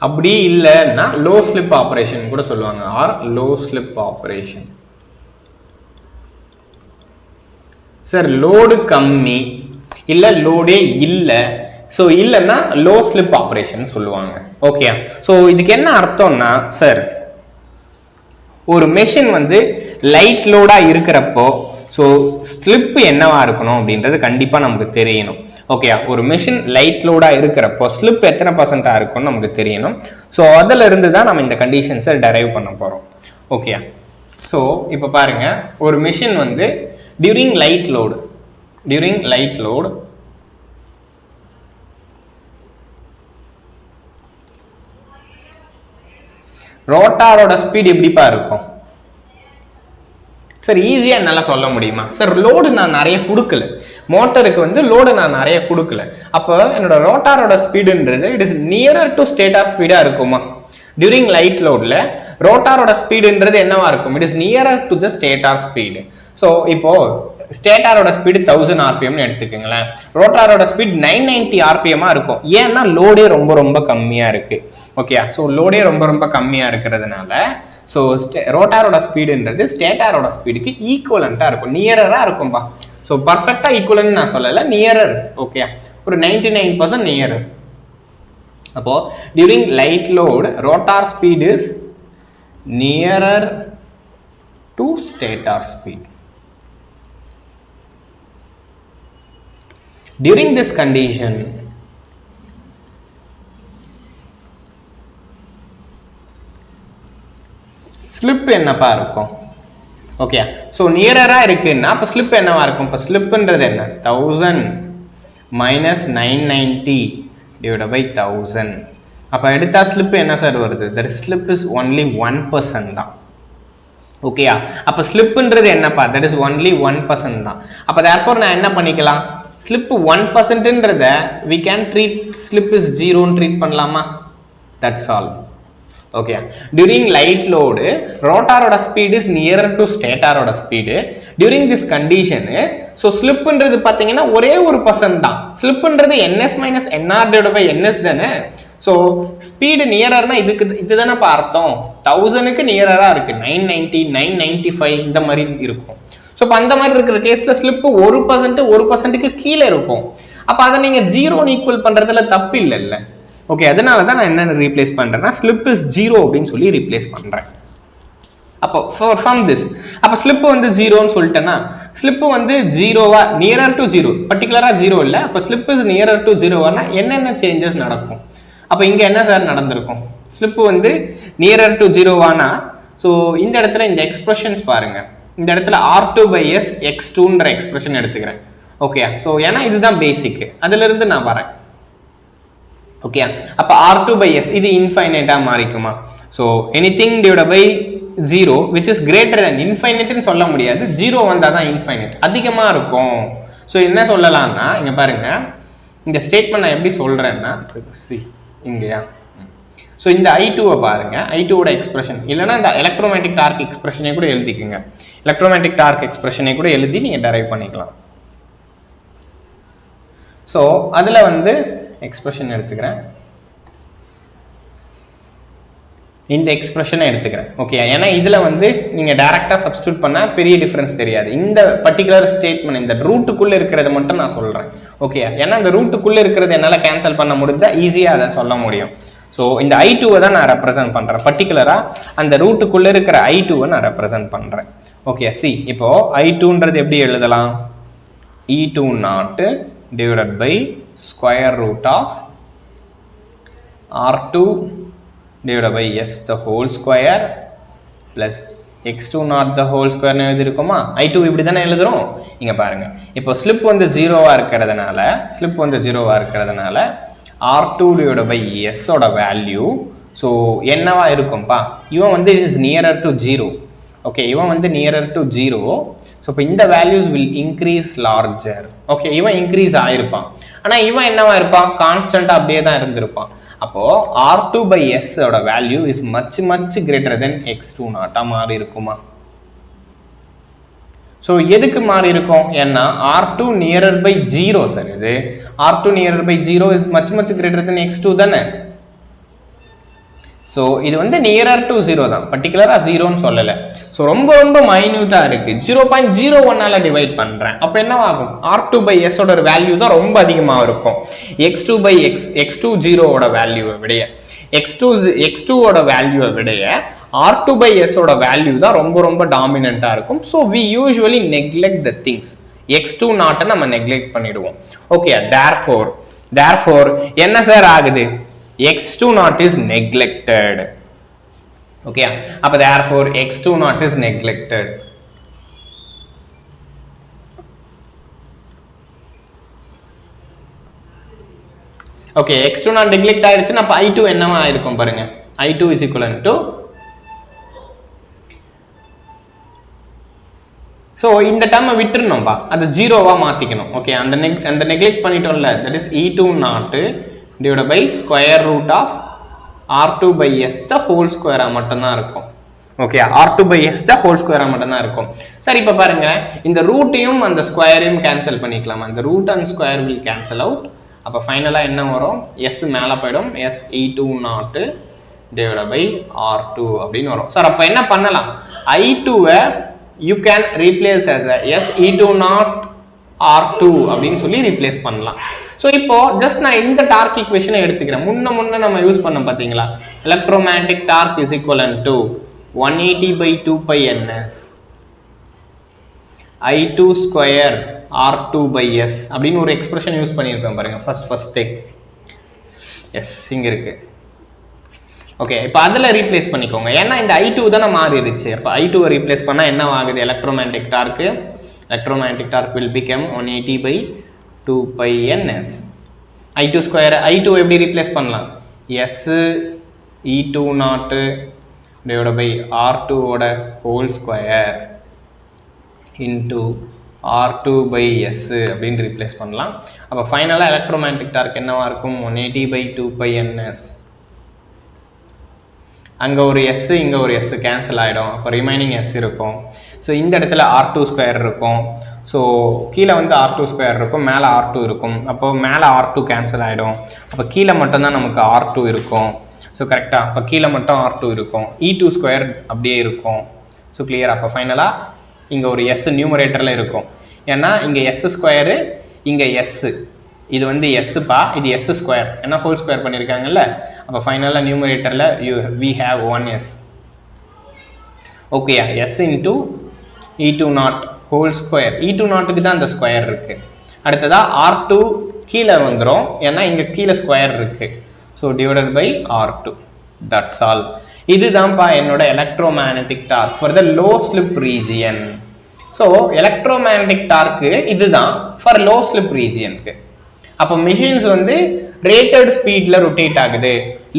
அப்படி இல்லைன்னா லோ ஸ்லிப் ஆப்ரேஷன் கூட சொல்லுவாங்க, or low slip operation. Sir load கம்மி இல்லை லோடே இல்லை, ஸோ இல்லைன்னா லோ ஸ்லிப் ஆப்ரேஷன் சொல்லுவாங்க. ஓகே, ஸோ இதுக்கு என்ன அர்த்தம்னா சார் ஒரு மெஷின் வந்து லைட் லோடாக இருக்கிறப்போ ஸோ ஸ்லிப் என்னவா இருக்கணும் அப்படின்றது கண்டிப்பாக நமக்கு தெரியணும். ஓகே, ஒரு மெஷின் லைட் லோடாக இருக்கிறப்போ ஸ்லிப் எத்தனை % இருக்கும்னு நமக்கு தெரியணும். ஸோ அதில் இருந்து தான் நம்ம இந்த கண்டிஷன்ஸை டெரைவ் பண்ண போகிறோம். ஓகே, ஸோ இப்போ பாருங்க, ஒரு மெஷின் வந்து during light load ரோட்டாரோட ஸ்பீட் எப்படிப்பா இருக்கும் சார்? ஈஸியா என்னால சொல்ல முடியுமா சார்? லோடு நான் நிறைய கொடுக்கல, மோட்டருக்கு வந்து லோடு நான் நிறைய கொடுக்கல, அப்போ என்னோட ரோட்டாரோட ஸ்பீடுன்றது it is nearer to stator ஸ்பீடா இருக்குமா? டியூரிங் லைட் லோட்ல ரோட்டாரோட ஸ்பீடுன்றது என்னவா இருக்கும்? It is nearer to the stator speed. So இப்போ ஸ்டேட்டாரோட ஸ்பீடு 1000 RPM எடுத்துக்கோங்களேன், ரோட்டாரோட ஸ்பீட் 990 RPM இருக்கும். ஏன்னா லோடே ரொம்ப கம்மியா இருக்கு. ஓகே, ஸோ லோடே ரொம்ப கம்மியா இருக்கிறதுனால ஸோ ரோட்டாரோட ஸ்பீடுன்றது ஸ்டேட்டாரோட ஸ்பீடுக்கு ஈக்குவலண்டா இருக்கும், நியரரா இருக்கும்பா. ஸோ பர்ஃபெக்டா ஈக்குவலன்னு நான் சொல்லல, நியரர். ஓகே, ஒரு 99% நியரர். அப்போ during light load rotor speed is nearer to stator speed. During this condition, slip என்னப்பா இருக்கும்? ஓகே, ஸோ நியரரா இருக்குன்னா அப்போ ஸ்லிப் என்னவா இருக்கும்? இப்போ ஸ்லிப்ன்றது என்ன? 1000 minus 990 divided by 1000. அப்போ எடுத்தா ஸ்லிப் என்ன சார் வருது? That slip is only 1% தான். ஓகேயா, அப்போ ஸ்லிப்ன்றது என்னப்பா? That is only 1% தான். அப்போ therefore நான் என்ன பண்ணிக்கலாம்? ஸ்லிப் 1%ன்றத we can treat slip is 0 treat பண்ணலாமா? That's all. Okay, during light load ரோட்டாரோட ஸ்பீட் இஸ் நியரர் டு ஸ்டேட்டாரோட speed. During this condition so ஸ்லிப்ன்றது பார்த்தீங்கன்னா ஒரே ஒரு % தான். ஸ்லிப்ன்றது ns minus NR divide by ns தானே. ஸோ ஸ்பீடு நியரர்னா இதுதானப்பா அர்த்தம். 1000க்கு நியரராக இருக்கு, 990 995 இந்த மாதிரி இருக்கும். ஸோ இப்போ அந்த மாதிரி இருக்கிற கேஸில் ஸ்லிப்பு 1%க்கு கீழே இருக்கும். அப்போ அதை நீங்கள் 0 ஈக்குவல் பண்ணுறதுல தப்பு இல்லைல்ல. ஓகே, அதனால தான் நான் என்னென்ன ரீப்ளேஸ் பண்ணுறேன்னா ஸ்லிப் இஸ் 0 அப்படின்னு சொல்லி ரீப்ளேஸ் பண்ணுறேன். அப்போ ஃப்ரம் திஸ் அப்போ ஸ்லிப்பு வந்து 0ன்னு சொல்லிட்டேன்னா ஸ்லிப்பு வந்து 0வா நியரர் டு 0 பர்டிகுலராக 0 இல்லை. அப்போ ஸ்லிப் இஸ் நியரர் டு 0வானா என்னென்ன சேஞ்சஸ் நடக்கும்? அப்போ இங்கே என்ன சார் நடந்திருக்கும்? ஸ்லிப்பு வந்து நியரர் டு 0வானா ஸோ இந்த இடத்துல இந்த எக்ஸ்பிரஷன்ஸ் பாருங்க. இந்த இடத்துல R2/S x2ன்ற எக்ஸ்பிரஷன் எடுத்துக்கிறேன். ஓகே, ஸோ ஏன்னா இதுதான் பேசிக், அதிலிருந்து நான் வரேன். ஓகே, அப்போ R2/S இது இன்ஃபைனைட்டாக மாறிக்குமா? So anything divided by 0 which is greater than இன்ஃபைனைட்னு சொல்ல முடியாது, 0 வந்தால் தான் இன்ஃபைனைட், அதிகமாக இருக்கும். ஸோ என்ன சொல்லலாம்னா இங்கே பாருங்க, இந்த ஸ்டேட்மெண்ட் நான் எப்படி சொல்கிறேன்னா இங்கேயா ஸோ இந்த I2வை பாருங்க, I2வோட எக்ஸ்பிரஷன் இல்லைனா இந்த எலக்ட்ரோமேட்டிக் டார்க் எக்ஸ்பிரஷனை கூட எழுதிக்குங்க. எலக்ட்ரோமேட்டிக் டார்க் எக்ஸ்பிரஷனை கூட எழுதி நீங்கள் டெரைவ் பண்ணிக்கலாம். ஸோ அதில் வந்து எக்ஸ்பிரஷன் எடுத்துக்கிறேன், இந்த எக்ஸ்பிரஷனை எடுத்துக்கிறேன். ஓகே, ஏன்னா இதில் வந்து நீங்கள் டேரெக்டாக சப்ஸ்டியூட் பண்ணால் பெரிய டிஃப்ரென்ஸ் தெரியாது. இந்த பர்டிகுலர் ஸ்டேட்மெண்ட் இந்த ரூட்டுக்குள்ளே இருக்கிறத மட்டும் நான் சொல்கிறேன். ஓகே, ஏன்னா இந்த ரூட்டுக்குள்ளே இருக்கிறது என்னால் கேன்சல் பண்ண முடிஞ்சால் ஈஸியாக அதை சொல்ல முடியும். ஸோ இந்த I2வை தான் நான் ரெப்ரசென்ட் பண்ணுறேன், பர்டிகுலராக அந்த ரூட்டுக்குள்ளே இருக்கிற I2வை நான் ரெப்ரசென்ட் பண்ணுறேன். ஓகே, இப்போது I2ன்றது எப்படி எழுதலாம்? E2 divided by square root of R2 divided by S the whole square plus x2 naught the whole square எழுதிருக்குமா? I2 இப்படி தானே எழுதுறோம். இங்கே பாருங்க, இப்போ ஸ்லிப் வந்து 0வா இருக்கிறதுனால R2 divided by S ஓட வேல்யூ ஸோ என்னவா இருக்கும்பா? இவன் வந்து it is nearer to 0. Okay, இவன் வந்து நியரர் டு 0. ஸோ இப்போ இந்த values will increase larger. Okay, இவன் இன்க்ரீஸ் ஆகிருப்பான், ஆனால் இவன் என்னவா இருப்பான்? கான்ஸ்டன்ட்டாக அப்படியே தான் இருந்திருப்பான். அப்போது R2/S ஓட value is much greater than x2 நாட்டா மாறி இருக்குமா? ஸோ எதுக்கு மாறி இருக்கும்? ஏன்னா R2 நியரர் பை 0 சார். இது R2 nearer by 0 is much greater than x2 தானே. ஸோ இது வந்து நியரர் டு 0 தான், பர்டிகுலராக 0ன்னு சொல்லலை. ஸோ ரொம்ப ரொம்ப மைன்யூட்டாக இருக்குது. 0.01ஆல் டிவைட் பண்ணுறேன், அப்போ என்ன ஆகும்? R2 by S ஓட வேல்யூ தான் ரொம்ப அதிகமாக இருக்கும். X2 by X2 0ஓட வேல்யூவை விடைய X2 ஓட வேல்யூவை விடைய R2 by S ஓட வேல்யூ தான் ரொம்ப ரொம்ப டாமினண்ட்டாக இருக்கும். So we usually neglect the things. X2 நாட்டை நம்ம நெக்லெக்ட் பண்ணிடுவோம். ஓகே, therefore என்ன சார் ஆகுது? X2 not is neglected. Okay, அப்ப therefore X2 not is neglected. Okay, X2 not neglect ஆயிடுச்சுன்னா அப்ப I2 என்னவா இருக்கும் பாருங்க. I2 is equivalent to, so இந்த டேர்மை விட்டுறணும்பா, அது 0வா மாத்திக்கணும். ஓகே, அந்த neglect பண்ணிட்டோம்ல, that is E2 not divided by square root of R2 by S the whole square மட்டும் தான் இருக்கும். Okay, R2 by S the whole square மட்டும் தான் இருக்கும். சரி, இப்போ பாருங்க, இந்த ரூட்டையும் அந்த ஸ்கொயரையும் கேன்சல் பண்ணிக்கலாம். அந்த root and square will cancel out. அப்போ ஃபைனலாக என்ன வரும்? S மேலே போயிடும், S E2 not divided by R2 அப்படின்னு வரும். சார் அப்போ என்ன பண்ணலாம்? I2-வை you can replace as S E2 not R2 அப்படின்னு சொல்லி ரீப்ளேஸ் பண்ணலாம். ஸோ இப்போ ஜஸ்ட் நான் இந்த டார்க் ஈக்குவேஷனை எடுத்துக்கிறேன். முன்ன நம்ம யூஸ் பண்ணோம் பார்த்தீங்களா? Electromagnetic torque is equivalent to 180 by 2 pi ns I2 square R2 by S அப்படின்னு ஒரு எக்ஸ்பிரஷன் யூஸ் பண்ணியிருப்பேன் பாருங்க. ஃபர்ஸ்ட் எஸ் இங்கே இருக்கு. ஓகே, இப்போ அதில் ரீப்ளேஸ் பண்ணிக்கோங்க. ஏன்னா இந்த I2 தானே மாறிடுச்சு. அப்போ I2-வை ரீப்ளேஸ் பண்ணால் என்ன ஆகுது? Electromagnetic torque will become 180 by 2 pi ns. I2 square, I2 எப்படி ரீப்ளேஸ் பண்ணலாம்? S E2 not divided by R2 ஓட whole square into R2 by S அப்படின்னு ரீப்ளேஸ் பண்ணலாம். அப்போ ஃபைனலாக எலக்ட்ரோமேக்னெட்டிக் டார்க் என்னவா இருக்கும்? 180 by 2 pi ns. அங்கே ஒரு S, இங்கே ஒரு S கேன்சல் ஆகிடும். அப்போ ரிமைனிங் S இருக்கும். ஸோ இந்த இடத்துல R2 ஸ்கொயர் இருக்கும். ஸோ கீழே வந்து R2 ஸ்கொயர் இருக்கும், மேலே R2 இருக்கும். அப்போ மேலே R2 கேன்சல் ஆகிடும். அப்போ கீழே மட்டும்தான் நமக்கு R2 இருக்கும். ஸோ கரெக்டாக, அப்போ கீழே மட்டும் R2 இருக்கும். E2 ஸ்கொயர் அப்படியே இருக்கும். So clear. அப்போ ஃபைனலாக இங்கே ஒரு S நியூமரேட்டரில் இருக்கும். ஏன்னா இங்கே S ஸ்கொயரு, இங்கே S, இது வந்து எஸ்ஸுப்பா, இது எஸ் ஸ்கொயர், ஏன்னா ஹோல் ஸ்கொயர் பண்ணியிருக்காங்கல்ல. அப்போ ஃபைனலாக நியூமரேட்டரில் வி ஹேவ் 1s. ஓகேயா, S into E2 nought whole square. E2 நாட்டுக்கு தான் அந்த ஸ்கொயர் இருக்குது. அடுத்ததாக R2 கீழே வந்துடும், ஏன்னா இங்கே கீழே ஸ்கொயர் இருக்குது. So divided by R2. That's all. இதுதான்ப்பா என்னோட electromagnetic torque for the low slip region. So electromagnetic torque இதுதான் ஃபார் லோ ஸ்லிப் ரீஜியனுக்கு. அப்போ மிஷின்ஸ் வந்து ரேட்டட் ஸ்பீடில் ரொட்டேட் ஆகுது,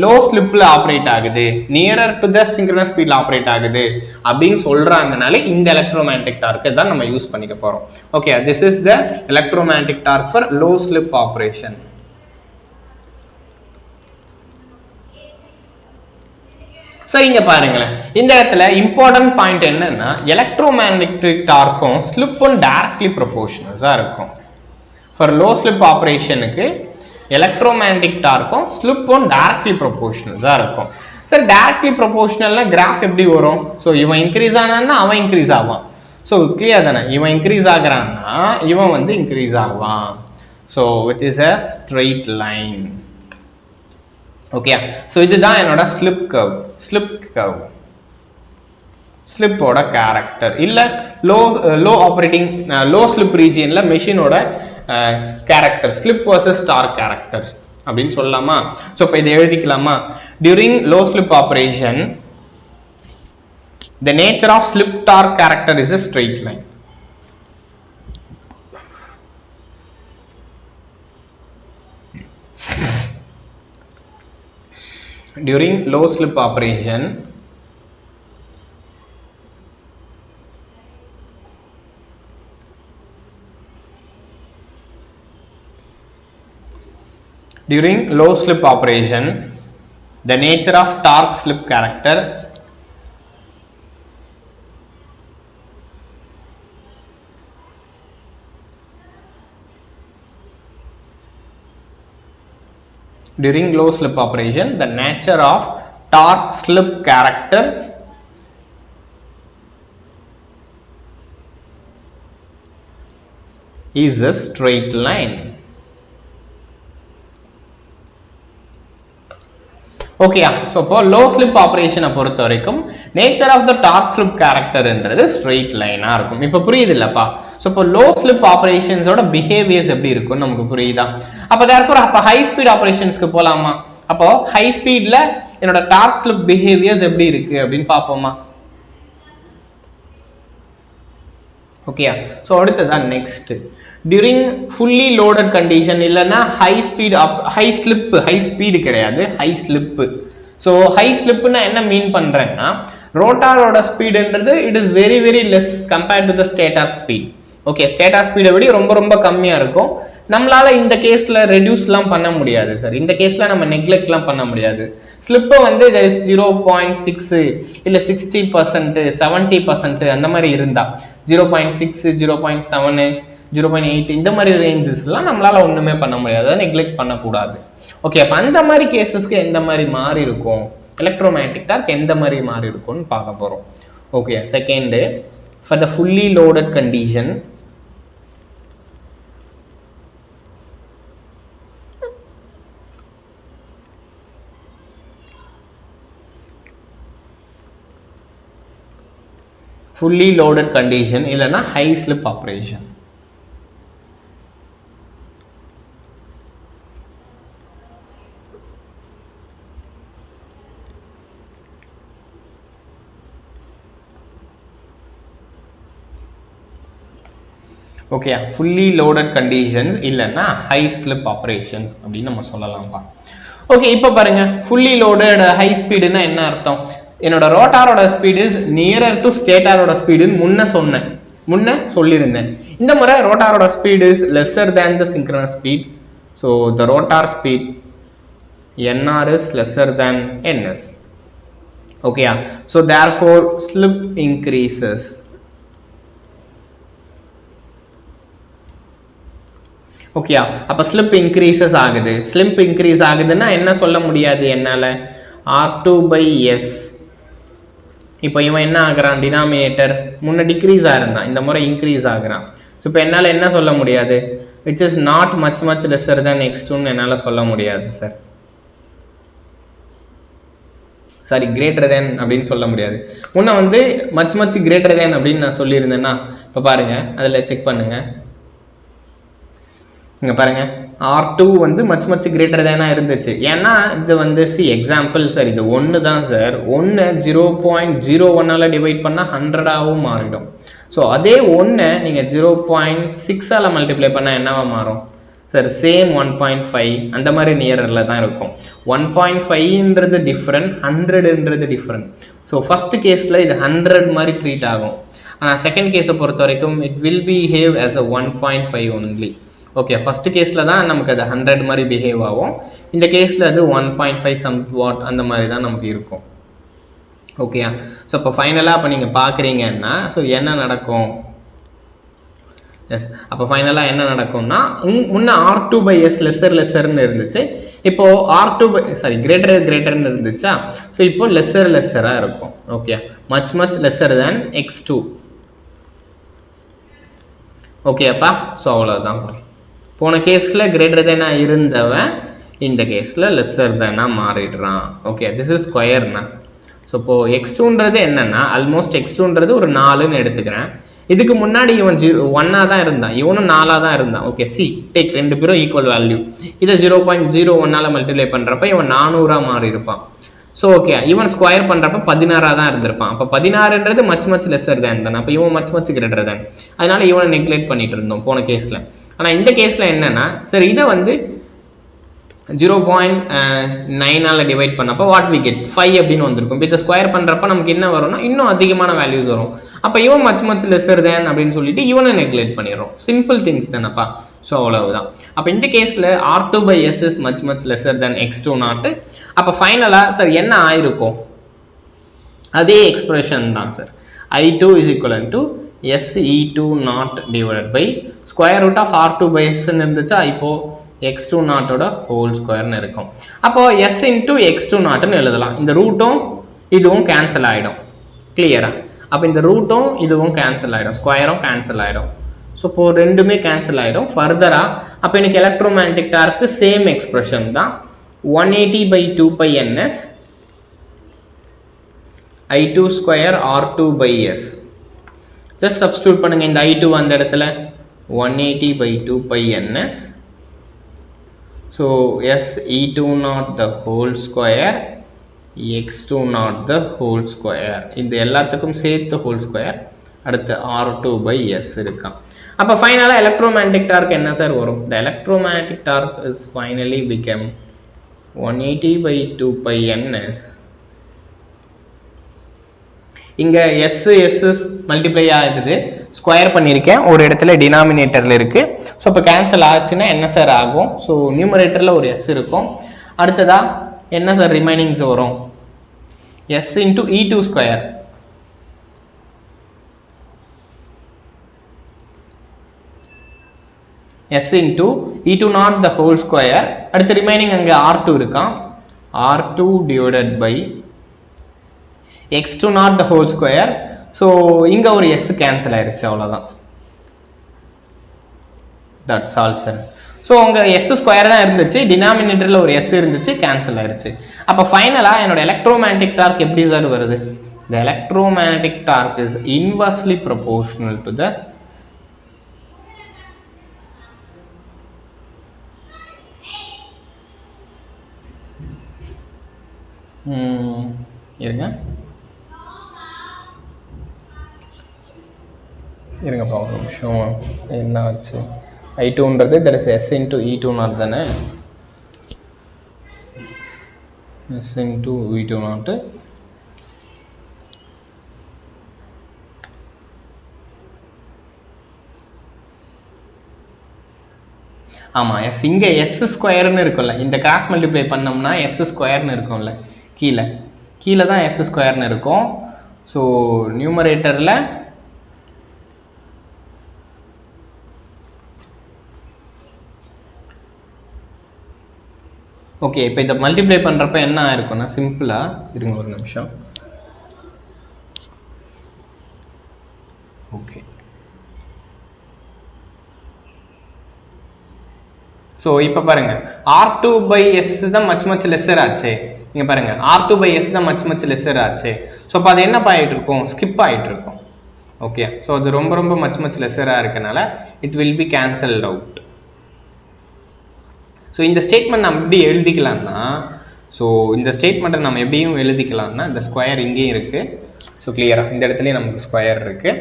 லோ ஸ்லிப்பில் ஆப்ரேட் ஆகுது, நியரர் டு த சிங்க்ரனஸ் ஸ்பீடில் ஆப்ரேட் ஆகுது அப்படின்னு சொல்கிறாங்கனாலே இந்த எலக்ட்ரோமேக்னெட்டிக் டார்க்கை தான் நம்ம யூஸ் பண்ணிக்க போகிறோம். Okay, this is the electromagnetic torque for low slip operation. சரிங்க, பாருங்களேன், இந்த இடத்துல இம்பார்ட்டன்ட் பாயிண்ட் என்னன்னா எலக்ட்ரோமேக்னெட்டிக் டார்க்கும் ஸ்லிப்பும் டைரக்ட்லி ப்ரொபோர்ஷனல்ஸாக இருக்கும். ஃபார் லோ ஸ்லிப் ஆப்ரேஷனுக்கு எலக்ட்ரோமேக்னெட்டிக் டார்க்கும் ஸ்லிப்பும் டைரக்ட்லி ப்ரொபோர்ஷனல்ஸாக இருக்கும். சார் டைரக்ட்லி ப்ரொபோர்ஷனல்னா கிராஃப் எப்படி வரும்? ஸோ இவன் இன்க்ரீஸ் ஆனான்னா அவன் இன்க்ரீஸ் ஆவான். ஸோ கிளியர் தானே? இவன் இன்க்ரீஸ் ஆகிறான்னா இவன் வந்து இன்க்ரீஸ் ஆவான். So it is a straight line. Okay, so இதுதான் என்னோட ஸ்லிப் கர்வ். ஸ்லிப்போட கேரக்டர் இல்லை லோ ஆப்ரேட்டிங் லோ ஸ்லிப் ரீஜியனில் மெஷினோட character, slip versus torque character அப்படின்னு சொல்லலாமா? ஸோ இப்போ இதை எழுதிக்கலாமா? During low slip operation the nature of slip torque character is a straight line. During low slip operation, the nature of torque slip character during low slip operation, the nature of torque slip character is a straight line. Okay, so for low slip operation பொறுத்த வரைக்கும் nature of the torque slip character என்றது straight line ஆ இருக்கும். இப்போ புரியுது இல்லப்பா? So இப்போ low slip operations ஓட behaviors எப்படி இருக்கும் நமக்கு புரியுதா? அப்ப therefore அப்ப high speed operationsக்கு போலாமா? அப்போ high speedல என்னோட torque slip behaviors எப்படி இருக்கு அப்படினு பாப்போமா? Okay, so அடுத்ததா next during fully loaded condition இல்லனா high speed கிடையாது high slip. So high slip னா என்ன மீன் பண்றேன்னா ரோட்டாரோட ஸ்பீடுன்றது it is very very less compared to the stator speed. Okay, stator speed விட ரொம்ப கம்மியா இருக்கும். நம்மளால இந்த கேஸ்ல ரெடியூஸ்லாம் பண்ண முடியாது சார். இந்த கேஸ்ல நம்ம நெக்லெக்ட்லாம் பண்ண முடியாது. ஸ்லிப் வந்து there is 0.6 இல்ல 60%, 70% அந்த மாதிரி இருந்தா 0.6, 0.7, 0.8 இந்த மாதிரி ரேஞ்சஸ்லாம் நம்மளால ஒண்ணுமே பண்ண முடியாது. அதை நெக்லெக்ட் பண்ணக்கூடாது. ஓகே, அப்போ அந்த மாதிரி கேசஸ்க்கு எந்த மாதிரி மாறி இருக்கும், எலக்ட்ரோமேக்னெட்டிக் டார்க் எந்த மாதிரி மாறி இருக்கும்னு பார்க்க போறோம். Okay, second for the fully loaded condition fully loaded condition இல்லனா high slip operation. Okay, fully loaded conditions இல்லனா high slip operations அப்படின்னு நம்ம சொல்லலாம்ப்பா. ஓகே, இப்போ பாருங்க fully loaded high speedனா என்ன அர்த்தம்? என்னோட ரோட்டாரோட ஸ்பீட் இஸ் நியரர் டு ஸ்டேட்டாரோட ஸ்பீடுன்னு முன்ன சொல்லியிருந்தேன். இந்த முறை ரோட்டாரோட speed is lesser than the synchronous speed. So the rotor speed NR is lesser than NS. ஓகேயா? So therefore slip increases. ஓகேயா? அப்போ ஸ்லிப் இன்க்ரீசஸ் ஆகுது. ஸ்லிப் இன்க்ரீஸ் ஆகுதுன்னா என்ன சொல்ல முடியாது என்னால்? R2/S. இப்போ இவன் என்ன ஆகுறான், டினாமினேட்டர் முன்ன டிக்ரீஸ் ஆயிருந்தான், இந்த முறை இன்க்ரீஸ் ஆகுறான். ஸோ இப்போ என்னால் என்ன சொல்ல முடியாது? It's is not much lesser than x2ன்னு என்னால் சொல்ல முடியாது சார். சாரி, கிரேட்டர் தேன் அப்படின்னு சொல்ல முடியாது. முன்ன வந்து மச் கிரேட்டர் தேன் அப்படின்னு நான் சொல்லியிருந்தேன்னா இப்போ பாருங்க, அதில் செக் பண்ணுங்க. இங்கே பாருங்க, R2 வந்து மச் கிரேட்டர் தேனா இருந்துச்சு. ஏன்னா இது வந்து எக்ஸாம்பிள் சார், இது 1 தான் சார். 1 0.01 டிவைட் பண்ணால் 100ஆகவும் மாறிடும். ஸோ அதே 1 நீங்கள் 0.6 மல்டிப்ளை பண்ணால் என்னவா மாறும் சார்? சேம் 1.5 அந்த மாதிரி நியரில் தான் இருக்கும். 1.5ன்றது டிஃப்ரெண்ட், 100ன்றது டிஃப்ரெண்ட். ஸோ ஃபர்ஸ்ட் கேஸில் இது 100 மாதிரி ட்ரீட் ஆகும். ஆனால் செகண்ட் கேஸை பொறுத்த வரைக்கும் it will behave as a 1.5 only. Okay, first கேஸில் தான் நமக்கு அது 100 மாதிரி பிஹேவ் ஆகும். இந்த கேஸில் அது 1.5 சம்வாட் அந்த மாதிரி தான் நமக்கு இருக்கும். ஓகேயா? ஸோ இப்போ ஃபைனலாக அப்போ நீங்கள் பார்க்குறீங்கன்னா ஸோ என்ன நடக்கும்? எஸ், அப்போ ஃபைனலாக என்ன நடக்கும்னா முன்னே R2/S லெஸ்ஸர்னு இருந்துச்சு. இப்போது கிரேட்டர்னு இருந்துச்சா? ஸோ இப்போ லெஸ்ஸராக இருக்கும். Okay, much lesser than x2. ஓகேப்பா? ஸோ அவ்வளோதான். போன கேஸில் கிரேட்டர் தேனா இருந்தவன் இந்த கேஸில் லெஸ்ஸர் தேனா மாறிடுறான். ஓகே, திஸ் இஸ் ஸ்கொயர்னா. ஸோ இப்போது x2ன்றது என்னென்னா ஆல்மோஸ்ட் x2ன்றது ஒரு 4ன்னு எடுத்துக்கிறேன். இதுக்கு முன்னாடி இவன் 1ஆக தான் இருந்தான், இவனும் 4ஆக தான் இருந்தான். ஓகே, டேக் 2 பேரும் ஈக்குவல் வேல்யூ. இதை 0.01 மல்டிப்ளை பண்ணுறப்ப இவன் 400 மாறி இருப்பான். ஸோ ஓகே, இவன் ஸ்கொயர் பண்ணுறப்ப 16 தான் இருந்திருப்பான். அப்போ 16ன்றது மச் லெஸ்ஸர் தேன் தானே. அப்போ இவன் மச் கிரேட்டர் தேன். அதனால இவனை நெக்லெக்ட் பண்ணிட்டு இருந்தோம் போன கேஸில். ஆனால் இந்த கேஸில் என்னென்னா சார், இதை வந்து 0.9 டிவைட் பண்ணப்போ வாட் வி கெட் 5 அப்படின்னு வந்திருக்கும். இப்போ இதை ஸ்கொயர் பண்ணுறப்ப நமக்கு என்ன வரும்னா இன்னும் அதிகமான வேல்யூஸ் வரும். அப்போ இவன் மச் லெஸ்ஸர் தேன் அப்படின்னு சொல்லிட்டு இவனை நெக்லெக்ட் பண்ணிடுறோம். சிம்பிள் திங்ஸ் தானப்பா. ஸோ அவ்வளவுதான். அப்போ இந்த கேஸில் R2/S is much lesser than x2 nought. அப்போ ஃபைனலாக சார் என்ன ஆயிருக்கும்? அதே எக்ஸ்பிரஷன் தான் sir. I2 is equal to SE2 nought divided by square root of R2/S இருந்துச்சா? இப்போது x2 நாட்டோட ஹோல் ஸ்கொயர்னு இருக்கும். அப்போ s இன்டூ x2 நாட்டுன்னு எழுதலாம். இந்த ரூட்டும் இதுவும் கேன்சல் ஆகிடும். கிளியரா? அப்போ இந்த ரூட்டும் இதுவும் கேன்சல் ஆகிடும், ஸ்கொயரும் கேன்சல் ஆகிடும். ஸோ இப்போ ரெண்டுமே கேன்சல் ஆகிடும். ஃபர்தராக அப்போ எனக்கு எலக்ட்ரோமேக்னெட்டிக் டார்க்கு சேம் எக்ஸ்பிரஷன் தான், 180/2πns I2 square R2/s. Just substitute பண்ணுங்க இந்த I2 அந்த இடத்துல, 180/2πns. So s E2 naught the whole square x2 naught the whole square. இந்த எல்லாத்துக்கும் சேர்த்து whole square. அடுத்து R2/s இருக்கா. அப்போ ஃபைனலாக எலக்ட்ரோமேக்னெட்டிக் டார்க் என்ன சார் வரும்? The electromagnetic torque is finally become 180/2πns. இங்கே எஸ் மல்டிப்ளை ஆகிடுது, ஸ்கொயர் பண்ணியிருக்கேன், ஒரு இடத்துல டினாமினேட்டரில் இருக்குது. ஸோ இப்போ கேன்சல் ஆச்சுன்னா என்ன சார் ஆகும்? ஸோ நியூமரேட்டரில் ஒரு எஸ் இருக்கும். அடுத்ததாக என்ன சார் ரிமைனிங்ஸ் வரும்? S into E2 square. S into E2 naught the whole square. அடுத்து ரிமைனிங் அங்கே R2 இருக்கான், R2 divided by x2 not the whole square. So இங்கே ஒரு s கேன்சல் ஆயிடுச்சு, அவ்வளோதான். That's all sir. ஸோ உங்க s ஸ்கொயர் தான் இருந்துச்சு, டினாமினேட்டரில் ஒரு s இருந்துச்சு, கேன்சல் ஆயிடுச்சு. அப்போ ஃபைனலாக என்னோட எலக்ட்ரோமேக்னெட்டிக் டார்க் எப்படி சார் வருது? The electromagnetic torque is inversely proportional to the இருங்கப்பா ஒரு நிமிஷம். என்ன ஆச்சு? I2ன்றது that is s into E2 naught தானே, s இன்டூ E2 நாட்டு. ஆமாம், எஸ் இங்கே எஸ் ஸ்கொயர்னு இருக்கும்ல, இந்த கிராஸ் மல்டிப்ளை பண்ணோம்னா எஸ் ஸ்கொயர்னு இருக்கும்ல, கீழே தான் எஸ் ஸ்கொயர்னு இருக்கும். ஸோ நியூமரேட்டரில் ஓகே. இப்போ இதை மல்டிப்ளை பண்ணுறப்ப என்ன ஆயிருக்கும்னா சிம்பிளாக, இருங்க ஒரு நிமிஷம். ஓகே, ஸோ இப்போ பாருங்கள், R2/s தான் மச் லெஸ்ஸர் ஆச்சு. இங்கே பாருங்கள், R2/s தான் மச் லெஸ்ஸர் ஆச்சு. ஸோ அப்போ அது என்ன ஆகிட்டு இருக்கும்? ஸ்கிப் ஆகிட்டு இருக்கும். ஓகே, ஸோ அது ரொம்ப மச் லெஸ்ஸராக இருக்கனால it will B cancelled out. So இந்த ஸ்டேட்மெண்ட் நம்ம எப்படி எழுதிக்கலாம்னா, இந்த எப்படியும் எழுதிக்கலாம்னா, இந்த ஸ்கொயர் இங்கேயும் இருக்குது. ஸோ கிளியராக இந்த இடத்துலையும் நமக்கு ஸ்கொயர் இருக்குது.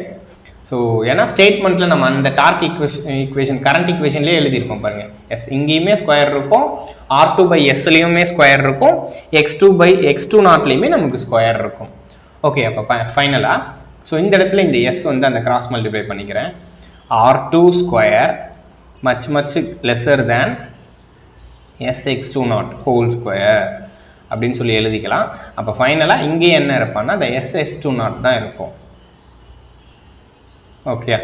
ஸோ ஏன்னா ஸ்டேட்மெண்ட்டில் நம்ம அந்த டார்க் ஈக்குவேஷன் கரண்ட் ஈக்குவேஷன்லேயே எழுதியிருப்போம் பாருங்கள். எஸ் இங்கேயுமே ஸ்கொயர் இருக்கும், R2/sலையுமே ஸ்கொயர் இருக்கும், x2 நாட்லேயுமே நமக்கு ஸ்கொயர் இருக்கும். ஓகே, அப்போ ஃபைனலாக ஸோ இந்த இடத்துல இந்த எஸ் வந்து அந்த கிராஸ் மல்டிப்ளை பண்ணிக்கிறேன். R2 ஸ்கொயர் மச் லெஸ்ஸர் தேன் sx2 நாட் ஹோல் ஸ்கொயர் அப்படின்னு சொல்லி எழுதிக்கலாம். அப்போ ஃபைனலாக இங்கே என்ன இருப்பான்னா அந்த ss2 நாட் தான் இருக்கும். Okay,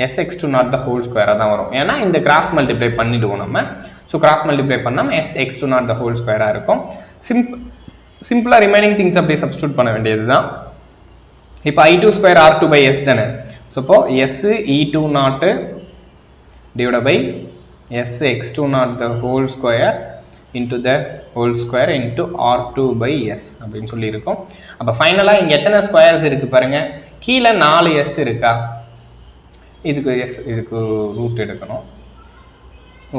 sx2 not the whole ஸ்கொயராக தான் வரும், ஏன்னா இந்த கிராஸ் மல்டிப்ளை பண்ணிவிடுவோம் நம்ம. ஸோ கிராஸ் மல்டிப்ளை பண்ணாமல் sx2 நாட் த ஹோல் ஸ்கொயராக இருக்கும். சிம்பிளாக ரிமைனிங் திங்ஸ் அப்படியே சப்ஸ்டியூட் பண்ண வேண்டியது தான். இப்போ I2 ஸ்கொயர் R2/s தானே. ஸோ இப்போது s E2 naught divide by sx2 not the whole square into the whole square into R2/s அப்படின்னு சொல்லியிருக்கோம். அப்போ ஃபைனலாக இங்கே எத்தனை ஸ்கொயர்ஸ் இருக்குது பாருங்கள், கீழே 4s இருக்கா, இதுக்கு ரூட் எடுக்கணும்.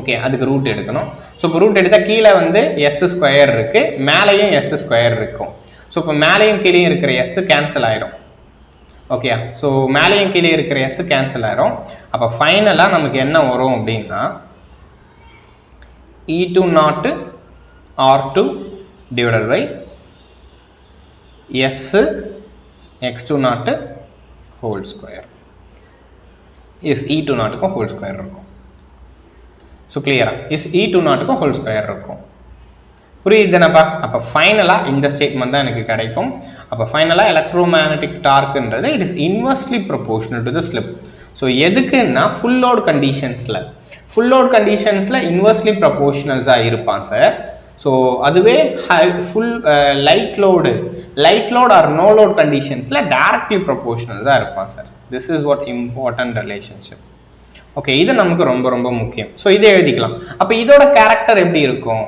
ஓகே, அதுக்கு ரூட் எடுக்கணும். ஸோ இப்போ ரூட் எடுத்தால் கீழே வந்து s ஸ்கொயர் இருக்குது, மேலேயும் s ஸ்கொயர் இருக்கும். ஸோ இப்போ மேலேயும் கீழே இருக்கிற s கேன்சல் ஆகிடும். ஓகே, ஸோ மேலேயும் கீழே இருக்கிற s கேன்சல் ஆகிடும். அப்போ ஃபைனலாக நமக்கு என்ன வரும் அப்படின்னா E2 நாட்டு R2 divided by s x2 நாட்டு ஹோல் ஸ்கொயர். இஸ் E2 நாட்டுக்கும் ஹோல் ஸ்கொயர் இருக்கும். ஸோ கிளியரா இஸ் E2 நாட்டுக்கும் ஹோல் ஸ்கொயர் இருக்கும். புரியுதுனப்பா? அப்போ ஃபைனலாக இந்த ஸ்டேட்மெண்ட் தான் எனக்கு கிடைக்கும். அப்போ ஃபைனலாக எலக்ட்ரோமேக்னெட்டிக் டார்க்குன்றது it is inversely proportional to the slip. So எதுக்குன்னா ஃபுல் லோட் கண்டிஷன்ஸில் ஃபுல் லோட் கண்டிஷன்ஸில் இன்வெர்ஸ்லி ப்ரொபோர்ஷனல்ஸாக இருப்பான் சார். ஸோ அதுவே full light load or no load கண்டிஷன்ஸில் டைரக்ட்லி ப்ரொபோர்ஷனல்ஸாக இருப்பான் sir. This is what important relationship. Okay, இது நமக்கு ரொம்ப ரொம்ப முக்கியம். ஸோ இதை எழுதிக்கலாம். அப்போ இதோட கேரக்டர் எப்படி இருக்கும்,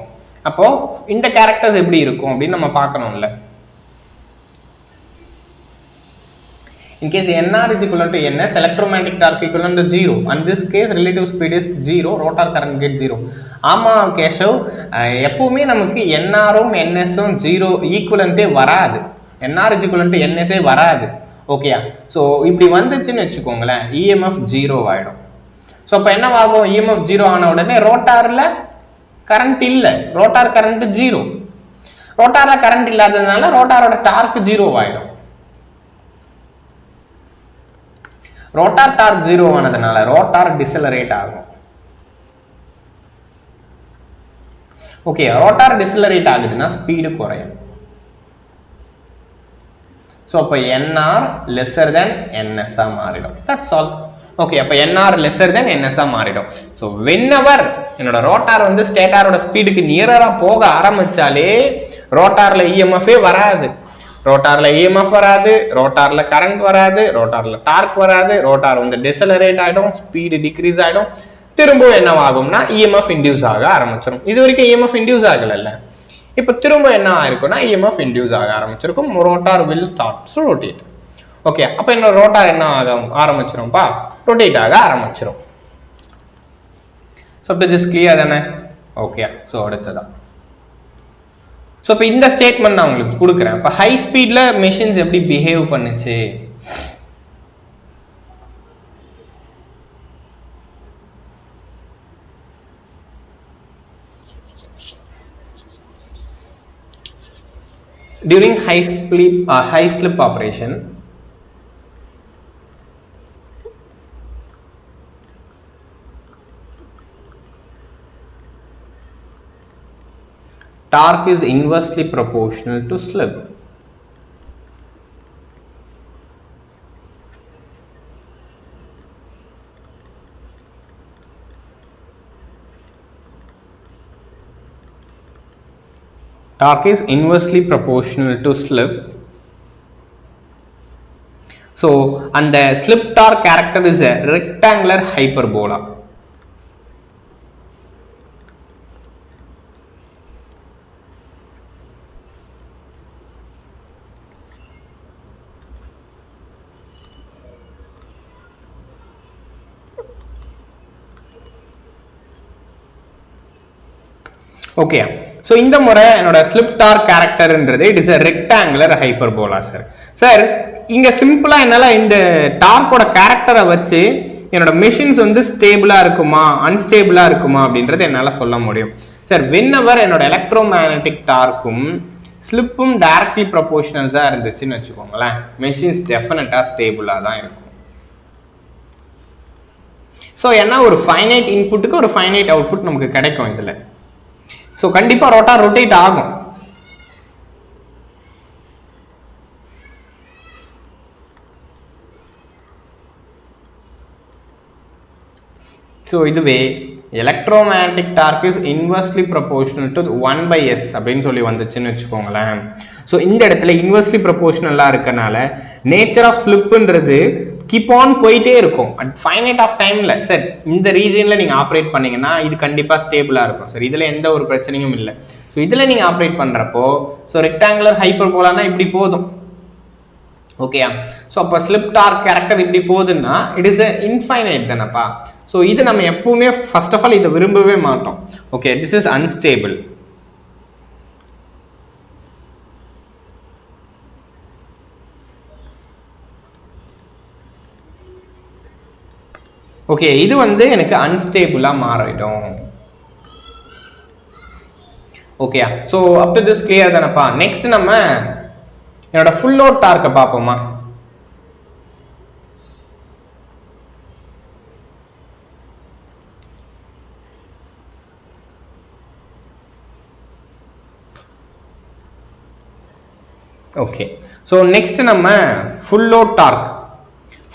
அப்போது இந்த கேரக்டர்ஸ் எப்படி இருக்கும் அப்படின்னு நம்ம பார்க்கணும்ல. In case NR is equivalent to NS, electromagnetic torque equivalent to 0. In this case, relative speed is 0, rotor current gets 0. ஆமாம் கேஷவ், எப்பவுமே நமக்கு NRும் NSும் 0 ஈக்குவலண்ட்டே வராது. NR is equivalent to NSே வராது. ஓகேயா? ஸோ இப்படி வந்துச்சுன்னு வச்சுக்கோங்களேன், EMF 0 ஆகிடும். ஸோ அப்போ என்னவாகும், EMF 0 ஆன உடனே ரோட்டாரில் கரண்ட் இல்லை, ரோட்டார் கரண்ட் 0. ரோட்டாரில் கரண்ட் இல்லாததுனால ரோட்டாரோட டார்க் 0 ஆகிடும். ரோட்டார் டார்க் 0 ஆனதுனால ரோட்டார் டிசலரேட் ஆகும். ஓகே, ரோட்டார் டிசலரேட் ஆகுதுன்னா ஸ்பீடு குறையும். ஸோ அப்போ NR லெஸர் தென் NS மாறிடும். That's all. ஓகே, அப்போ NR லெஸர் தென் NS மாறிடும். ஸோ வென்எவர் என்னோட ரோட்டார் வந்து ஸ்டேட்டாரோட ஸ்பீடுக்கு நியரராக போக ஆரம்பிச்சாலே ரோட்டாரில் EMFே வராது. ரோட்டாரில் EMF வராது, ரோட்டாரில் கரண்ட் வராது, ரோட்டாரில் டார்க் வராது, ரோட்டார் வந்து டிசலரேட் ஆகிடும், ஸ்பீடு டிக்ரீஸ் ஆகிடும். திரும்ப என்னவாகும்னா EMF இன்டியூஸ் ஆக ஆரம்பிச்சிடும். இது வரைக்கும் EMF இன்டியூஸ் ஆகலைல்ல, இப்போ திரும்ப என்ன ஆயிருக்கும்னா EMF இன்டியூஸ் ஆக ஆரம்பிச்சிருக்கும். Rotor will start to rotate. Okay, அப்போ என்னோட ரோட்டார் என்ன ஆக ஆரம்பிச்சிரும்ப்பா, ரொட்டேட் ஆக ஆரம்பிச்சிடும். ஸோ இப்போ திஸ் கிளியர் தானே? ஓகே, ஸோ அடுத்ததான். ஸோ இப்போ இந்த ஸ்டேட்மெண்ட் நான் உங்களுக்கு கொடுக்குறேன். இப்போ ஹை ஸ்பீடில் மெஷின்ஸ் எப்படி பிஹேவ் பண்ணுச்சு, during high slip operation. Torque is inversely proportional to slip. Torque is inversely proportional to slip. So, and the slip torque character is a rectangular hyperbola. Okay, so இந்த முறை என்னோட slip torque கேரக்டர்ன்றது it is a rectangular hyperbola sir. Sir இங்கே சிம்பிளாக என்னால் இந்த டார்க்கோட கேரக்டரை வச்சு என்னோட மெஷின்ஸ் வந்து ஸ்டேபிளாக இருக்குமா அன்ஸ்டேபிளாக இருக்குமா அப்படின்றது என்னால் சொல்ல முடியும் சார். வென்எவர் என்னோட எலக்ட்ரோ மேக்னெட்டிக் டார்க்கும் ஸ்லிப்பும் டைரக்ட்லி ப்ரொபோர்ஷனல்ஸாக இருந்துச்சுன்னு வச்சுக்கோங்களேன், மெஷின்ஸ் டெஃபினட்டாக ஸ்டேபிளாக தான் இருக்கும். ஸோ ஏன்னா ஒரு ஃபைனைட் இன்புட்டுக்கு ஒரு ஃபைனைட் அவுட்புட் நமக்கு கிடைக்கும் இதில். ஸோ கண்டிப்பாக ரோட்டார் ரொட்டேட் ஆகும். ஸோ இதுவே electromagnetic torque is inversely proportional to 1/s அப்படின்னு சொல்லி வந்துச்சுன்னு வச்சுக்கோங்களேன். ஸோ இந்த இடத்துல இன்வெர்ஸ்லி ப்ரொபோர்ஷனலாக இருக்கனால நேச்சர் ஆஃப் ஸ்லிப்புன்றது கீப் ஆன் போயிட்டே இருக்கும் அட் ஃபைனைட் ஆஃப் டைமில். சார் இந்த ரீஜனில் நீங்கள் ஆப்ரேட் பண்ணிங்கன்னா இது கண்டிப்பாக ஸ்டேபிளாக இருக்கும் சார், இதில் எந்த ஒரு பிரச்சனையும் இல்லை. ஸோ இதில் நீங்கள் ஆப்ரேட் பண்ணுறப்போ ஸோ ரெக்டாங்குலர் ஹைப்பர் போலான்னா இப்படி போதும். ஓகேயா? ஸோ அப்போ ஸ்லிப் டார்க் கேரக்டர் இப்படி போகுதுன்னா இட் இஸ் இன்ஃபைனைட் தானப்பா. ஸோ இது நம்ம எப்பவுமே ஃபர்ஸ்ட் ஆஃப் ஆல் இதை விரும்பவே மாட்டோம். Okay, this is unstable. Okay, இது வந்து எனக்கு அன்ஸ்டேபிளாக மாறிடும். ஓகேயா? So up to this clear தானப்பா. நெக்ஸ்ட் நம்ம என்னோட ஃபுல் லோட் டார்க்கை பார்ப்போமா. ஓகே, ஸோ நெக்ஸ்ட் நம்ம full load torque.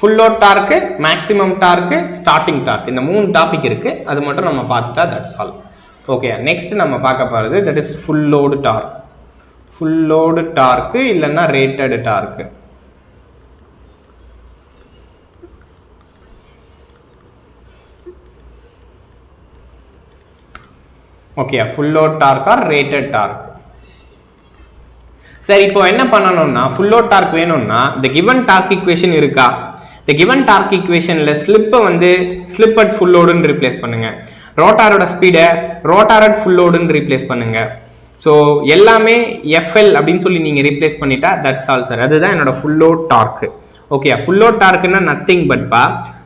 Full load torque, maximum torque, starting torque, இந்த 3 டாபிக் இருக்குது. அது மட்டும் நம்ம பார்த்துட்டா தட்ஸ் ஆல். ஓகே, நெக்ஸ்ட் நம்ம பார்க்க போகிறது that is full load torque. Full load டார்க்கு இல்லைன்னா rated torque. Okay, full load torque or rated torque. சரி, இப்போ என்ன பண்ணணும்னா ஃபுல் லோட் டார்க் வேணும்னா இந்த கிவன் டார்க் ஈக்குவேஷன் இருக்கா? இந்த கிவன் டார்க் ஈக்குவேஷனில் ஸ்லிப்பை வந்து ஸ்லிப் அட் ஃபுல் லோடுன்னு ரீப்ளேஸ் பண்ணுங்க. ரோட்டாரோட ஸ்பீடை ரோட்டார் அட் ஃபுல் லோடுன்னு ரீப்ளேஸ் பண்ணுங்க. ஸோ எல்லாமே எஃப்எல் அப்படின்னு சொல்லி நீங்கள் ரீப்ளேஸ் பண்ணிட்டா தட்ஸ் ஆல் சார். அதுதான் என்னோட full load torque. Okay, full load டார்க்குன்னா நத்திங் பட்பா.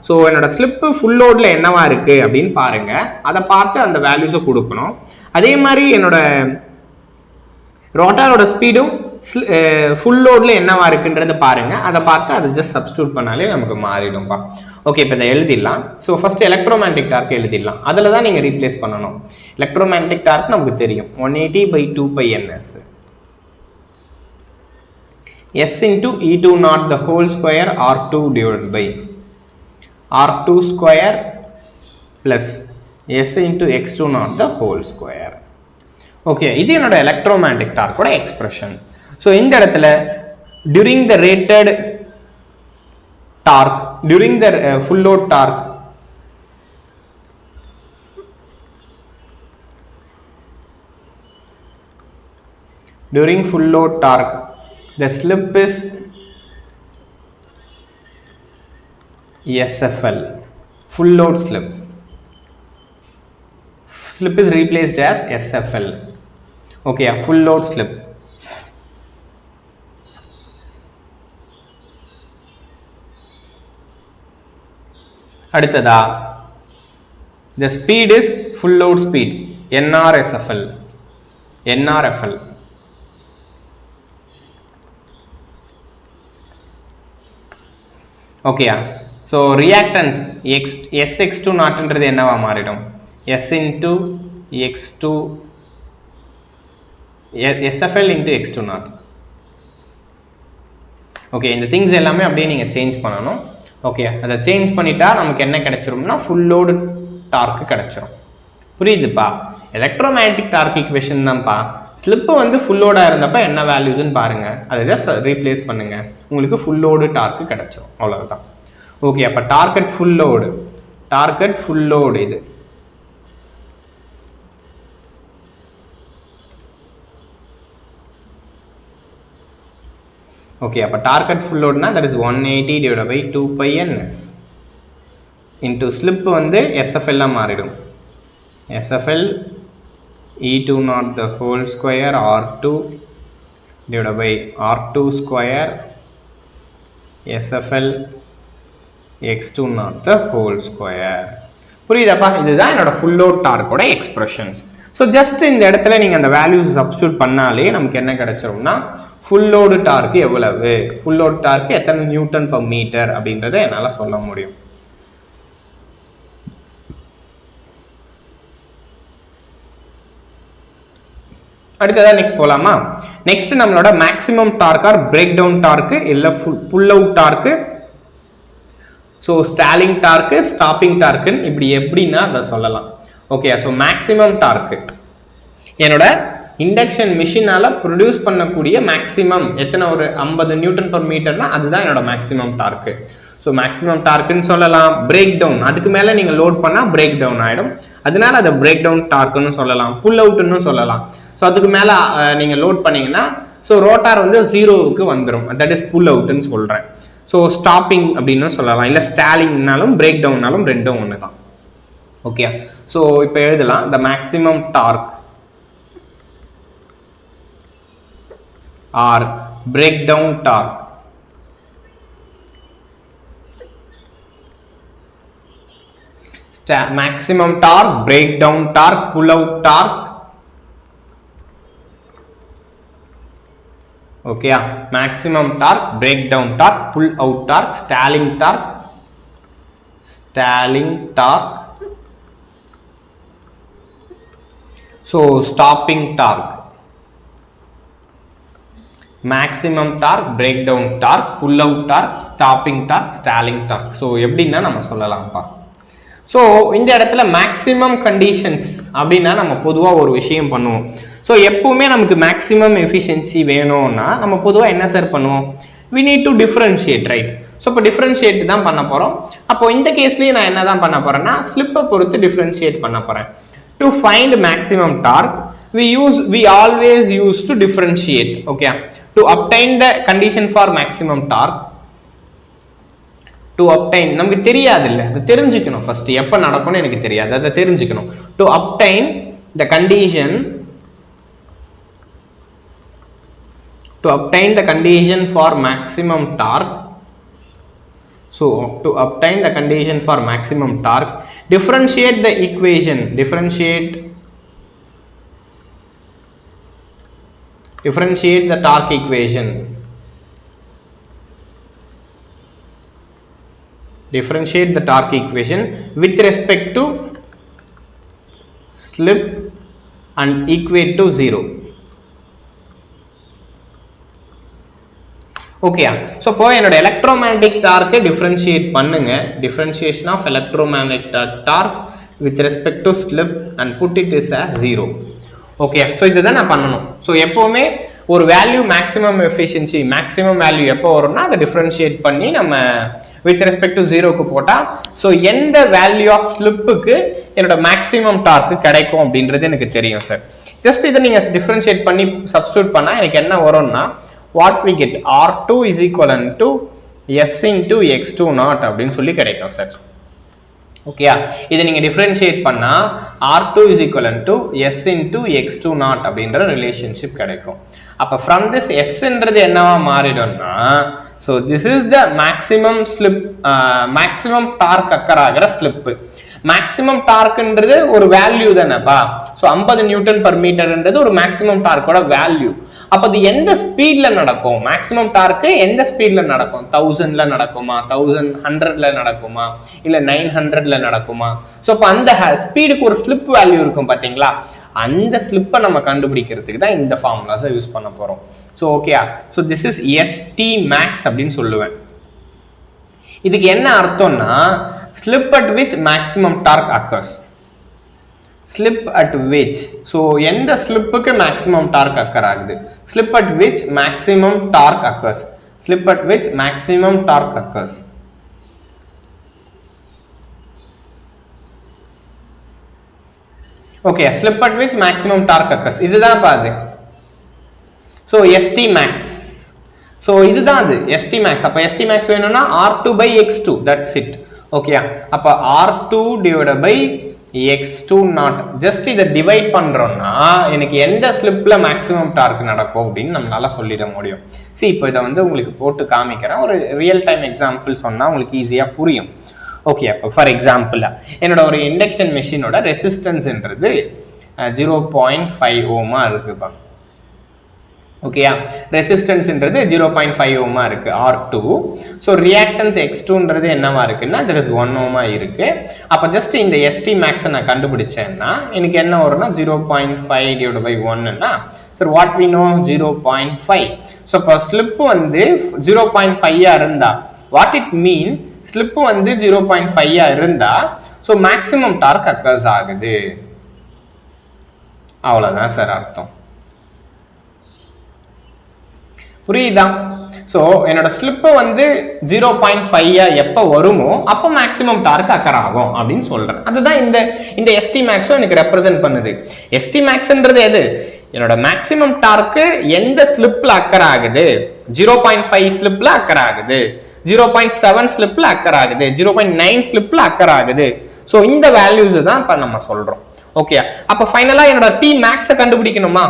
ஸோ என்னோட ஸ்லிப்பு ஃபுல் லோடில் என்னவா இருக்குது அப்படின்னு பாருங்கள். அதை பார்த்து அந்த வேல்யூஸை கொடுக்கணும். அதே மாதிரி என்னோட ரோட்டாரோட ஸ்பீடும் ஃபுல் லோடில் என்னவா இருக்குன்றதை பாருங்கள். அதை பார்த்து அதை ஜஸ்ட் சப்ஸ்டியூட் பண்ணாலே நமக்கு மாறிடும்பா. ஓகே, இப்போ இதை எழுதிடலாம். ஸோ ஃபஸ்ட்டு எலக்ட்ரோமேக்னெட்டிக் டார்க் எழுதிடலாம். அதில் தான் நீங்கள் ரீப்ளேஸ் பண்ணணும். எலக்ட்ரோமேக்னெட்டிக் டார்க் நமக்கு தெரியும் 180/2πns S into E2 naught the whole square R2 divided by R2 square plus S into X2 naught the whole square. Okay, இது என்னோட எலக்ட்ரோமேக்னெட்டிக் டார்க்கோட எக்ஸ்பிரஷன். ஸோ இந்த இடத்துல during the rated torque, during the full load torque, during full load torque the slip is SFL, full load slip. Slip is replaced as SFL. Okay, full load slip. அடுத்ததா the speed is full load speed NRSFL. NRFL. ஓகேயா? So reactance SX2 நாட்ன்றது என்னவா மாறிடும்? S into X2 SFL into X2 not. Okay, இந்த things எல்லாமே அப்படியே நீங்கள் change பண்ணணும். Okay, அதை சேஞ்ச் பண்ணிட்டா நமக்கு என்ன கிடைச்சிரும்னா ஃபுல் லோடு டார்க்கு கிடைச்சிரும். புரியுதுப்பா? எலக்ட்ரோமேக்னெட்டிக் டார்க் ஈக்குவேஷன் தான்ப்பா. ஸ்லிப்பு வந்து ஃபுல் லோடாக இருந்தப்போ என்ன வேல்யூஸ்ன்னு பாருங்கள், அதை ஜஸ்ட் ரீப்ளேஸ் பண்ணுங்கள், உங்களுக்கு ஃபுல் லோடு டார்க்கு கிடைச்சிரும். அவ்வளோதான். ஓகே, அப்போ torque at full load, torque at full load இது. ஓகே, அப்போ டார்கெட் ஃபுல் லோடுனா that is 180/2πns into slip வந்து SFL மாறிடும். SFL E2 naught the whole square R2 divided by R2 square SFL X2 naught the whole square. புரியுதாப்பா? இதுதான் என்னோட full load டார்க்கோட expressions. So just இந்த இடத்துல நீங்கள் அந்த வேல்யூஸ் சப்ஸ்டியூட் பண்ணாலே நமக்கு என்ன கிடைச்சிரும்னா ஃபுல் லோடு டார்க்கு எவ்வளவு, ஃபுல் லோடு டார்க்கு எத்தனை நியூட்டன் பர் மீட்டர் அப்படின்றத என்னால் சொல்ல முடியும். அடுத்ததான் நெக்ஸ்ட் போகலாமா? நெக்ஸ்ட் நம்மளோட maximum torque or break down torque இல்லை pull out torque, so stalling torque, stopping டார்க்குன்னு இப்படி எப்படின்னா அதை சொல்லலாம். ஓகே, ஸோ மேக்ஸிமம் டார்க்கு என்னோட இண்டக்ஷன் மிஷினால் ப்ரொடியூஸ் பண்ணக்கூடிய மேக்ஸிமம் எத்தனை, ஒரு 50 நியூட்டன் பர் மீட்டர்னா அதுதான் என்னோட மேக்ஸிமம் டார்க்கு. ஸோ மேக்ஸிமம் டார்க்குன்னு சொல்லலாம். பிரேக் டவுன், அதுக்கு மேலே நீங்கள் லோட் பண்ணால் பிரேக் டவுன் ஆகிடும், அதனால அதை பிரேக் டவுன் டார்க்குன்னு சொல்லலாம். புல் அவுட்டுன்னு சொல்லலாம். ஸோ அதுக்கு மேலே நீங்கள் லோட் பண்ணிங்கன்னா ஸோ ரோட்டார் வந்து 0க்கு வந்துடும், தட் இஸ் புல் அவுட்டுன்னு சொல்கிறேன். ஸோ ஸ்டாப்பிங் அப்படின்னு சொல்லலாம், இல்லை ஸ்டாலிங்னாலும் பிரேக் டவுன்னாலும் ரெண்டும் ஒன்று தான். ஓகே, ஸோ இப்போ எழுதலாம் the maximum torque or break down torque maximum torque, breakdown torque, pull out torque. Okay, maximum torque, breakdown torque, pull out torque, stalling torque, so stopping torque, maximum torque, break down torque, pull out torque, stopping torque, stalling torque. So எப்படின்னா நம்ம சொல்லலாம்ப்பா. So இந்த இடத்துல maximum conditions அப்படின்னா நம்ம பொதுவாக ஒரு விஷயம் பண்ணுவோம். ஸோ எப்பவுமே நமக்கு மேக்ஸிமம் எஃபிஷியன்சி வேணும்னா நம்ம பொதுவாக என்ன சார் பண்ணுவோம்? we need to differentiate, right? So இப்போ டிஃப்ரென்ஷியேட் தான் பண்ண போகிறோம். அப்போ இந்த கேஸ்லேயும் நான் என்ன தான் பண்ண போகிறேன்னா ஸ்லிப்பை பொறுத்து டிஃப்ரென்ஷியேட் பண்ண போகிறேன். To find maximum dark we always use to differentiate. Okay, to obtain the condition for maximum torque, to obtain நமக்கு தெரியாது இல்லை, அது தெரிஞ்சுக்கணும். ஃபர்ஸ்ட் எப்போ நடக்கும்னு எனக்கு தெரியாது, அதை தெரிஞ்சுக்கணும். to obtain the condition, to obtain the condition for maximum torque. So to obtain the condition for maximum torque, differentiate the equation, differentiate the torque equation, differentiate the torque equation with respect to slip and equate to 0. Okay, so இப்போ என்னோட electromagnetic டார்க்கை differentiate பண்ணுங்க. Differentiation of electromagnetic torque with respect to slip and put it is as 0. Okay, so இதை தான் நான் பண்ணணும். So எப்போவுமே ஒரு value maximum efficiency, maximum value எப்போ வரும்னா அதை டிஃப்ரென்ஷியேட் பண்ணி நம்ம வித் ரெஸ்பெக்ட் டு 0க்கு போட்டால் ஸோ எந்த வேல்யூ ஆஃப் ஸ்லிப்புக்கு என்னோட மேக்ஸிமம் டார்க்கு கிடைக்கும் அப்படின்றது எனக்கு தெரியும் சார். ஜஸ்ட் இதை நீங்கள் டிஃப்ரென்ஷியேட் பண்ணி சப்ஸ்டியூட் பண்ணால் எனக்கு என்ன வரும்னா what we get R2 is equivalent to S into X2 naught அப்படின்னு சொல்லி கிடைக்கும் சார். ஓகே, இதை நீங்க டிஃபரன்ஷியேட் பண்ணா R2 is equivalent to S into X2 naught அப்படின்ற ரிலேஷன்ஷிப் கிடைக்கும். அப்ப from this S ன்றது என்னவா மாறிடும்னா so this is the maximum slip, maximum torque occur ஆகிற ஸ்லிப். மேக்ஸிமம் டார்க்ன்றது ஒரு வேல்யூ தானேப்பா. ஸோ 50 நியூட்டன் பர் மீட்டர்ன்றது ஒரு மேக்ஸிமம் டார்க்கோட வேல்யூ. அப்போ அது எந்த ஸ்பீட்ல நடக்கும்? மேக்ஸிமம் டார்க்கு எந்த ஸ்பீட்ல நடக்கும்? 1000ல நடக்குமா, 1100ல நடக்குமா, இல்லை 900ல நடக்குமா? ஸோ அப்போ அந்த ஸ்பீடுக்கு ஒரு ஸ்லிப் வேல்யூ இருக்கும் பார்த்தீங்களா, அந்த ஸ்லிப்பை நம்ம கண்டுபிடிக்கிறதுக்கு தான் இந்த ஃபார்முலாஸை யூஸ் பண்ண போகிறோம். So okay, so this is ST max அப்படின்னு சொல்லுவேன். இதுக்கு என்ன அர்த்தம்னா slip at which maximum torque occurs, slip at which, so எந்த ஸ்லிப்புக்கு maximum torque occur ஆகுது, slip at which maximum torque occurs, slip at which maximum torque occurs. Okay, slip at which maximum torque occurs, இதுதான் பாது. so ST max, so இதுதான் அது ST max. அப்ப ST max வேணும்னா R2 by X2, that's it. Okay, அப்ப R2 divided by X2 naught, just இதை divide பண்றோம்னா எனக்கு எந்த ஸ்லிப்ல மேக்ஸிமம் டார்க் நடக்கும் அப்படின்னு நம்மளால சொல்லிட முடியும். சரி, இப்போ இதை வந்து உங்களுக்கு போட்டு காமிக்கிறேன். ஒரு ரியல் டைம் எக்ஸாம்பிள் சொன்னா உங்களுக்கு ஈஸியா புரியும். ஓகே, அப்போ ஃபார் எக்ஸாம்பிள் என்னோட ஒரு இண்டக்ஷன் மெஷினோட ரெசிஸ்டன்ஸ்ன்றது 0.5 ஓமா இருக்குப்பா. ஓகேயா, ரெசிஸ்டன்ஸ்ன்றது 0.5 ஓமா இருக்கு R2. ஸோ ரியாக்டன்ஸ் X2ன்றது என்னவா இருக்குன்னா தட் இஸ் 1 ஓமா இருக்கு. அப்போ ஜஸ்ட் இந்த ST மேக்ஸை நான் கண்டுபிடிச்சேன்னா எனக்கு என்ன வரும்னா 0.5 டிவைட் பை 1ன்னா sir what we know 0.5. So இப்போ ஸ்லிப்பு வந்து 0.5 இருந்தா வாட் இட் மீன், ஸ்லிப்பு வந்து 0.5 இருந்தா ஸோ மேக்ஸிமம் டார்க் அக்கர்ஸ் ஆகுது, அவ்வளோதான் சார் அர்த்தம். புரியுதா? ஸோ என்னோட ஸ்லிப்பை வந்து 0.5 எப்போ வருமோ அப்போ மேக்ஸிமம் டார்க் அக்கர் ஆகும் அப்படின்னு சொல்றேன். அதுதான் இந்த ST மேக்ஸும் எனக்கு ரெப்ரசென்ட் பண்ணுது. ST மேக்ஸ்ன்றது எது? என்னோட மேக்ஸிமம் டார்க்கு எந்த ஸ்லிப்ல அக்கர் ஆகுது, 0.5 ஸ்லிப்ல அக்கர் ஆகுது, 0.7 ஸ்லிப்ல அக்கர் ஆகுது, 0.9 ஸ்லிப்ல அக்கர் ஆகுது. ஸோ இந்த வேல்யூஸ் தான் இப்போ நம்ம சொல்றோம். ஓகே, அப்போ ஃபைனலா என்னோட T மேக்ஸை கண்டுபிடிக்கணுமா?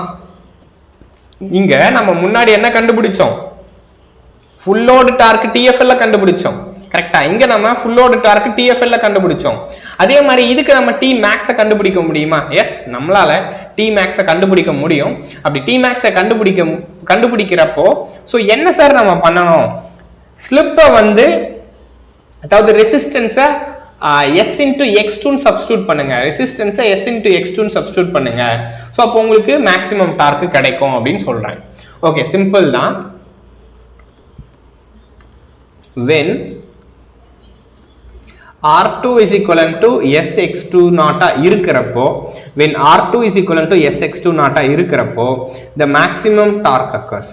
இங்க நம்ம முன்னாடி என்ன கண்டுபிடிச்சோம்? ஃபுல் லோட் டார்க் TFL கண்டுபிடிச்சோம். கரெக்டா? இங்க நம்ம ஃபுல் லோட் டார்க் TFL கண்டுபிடிச்சோம். அதே மாதிரி இதுக்கு நம்ம T மேக்ஸை கண்டுபிடிக்க முடியுமா? எஸ், நம்மளால T மேக்ஸை கண்டுபிடிக்க முடியும். அப்படி T மேக்ஸை கண்டுபிடிக்கிறப்போ ஸோ என்ன சார் நம்ம பண்ணணும்? ஸ்லிப்பை வந்து அதாவது ரெசிஸ்டன்ஸை S into X2 சப்ஸ்டியூட் பண்ணுங்க, ரெசிஸ்டன்ஸை S into X2 சப்ஸ்டியூட் பண்ணுங்க. ஸோ அப்போ உங்களுக்கு மேக்ஸிமம் டார்க் கிடைக்கும் அப்படின்னு சொல்றேன். ஓகே, சிம்பிள் தான். when R2 is equivalent to Sx2 naught இருக்கிறப்போ, when R2 is equivalent to Sx2 naught இருக்கிறப்போ the maximum torque occurs.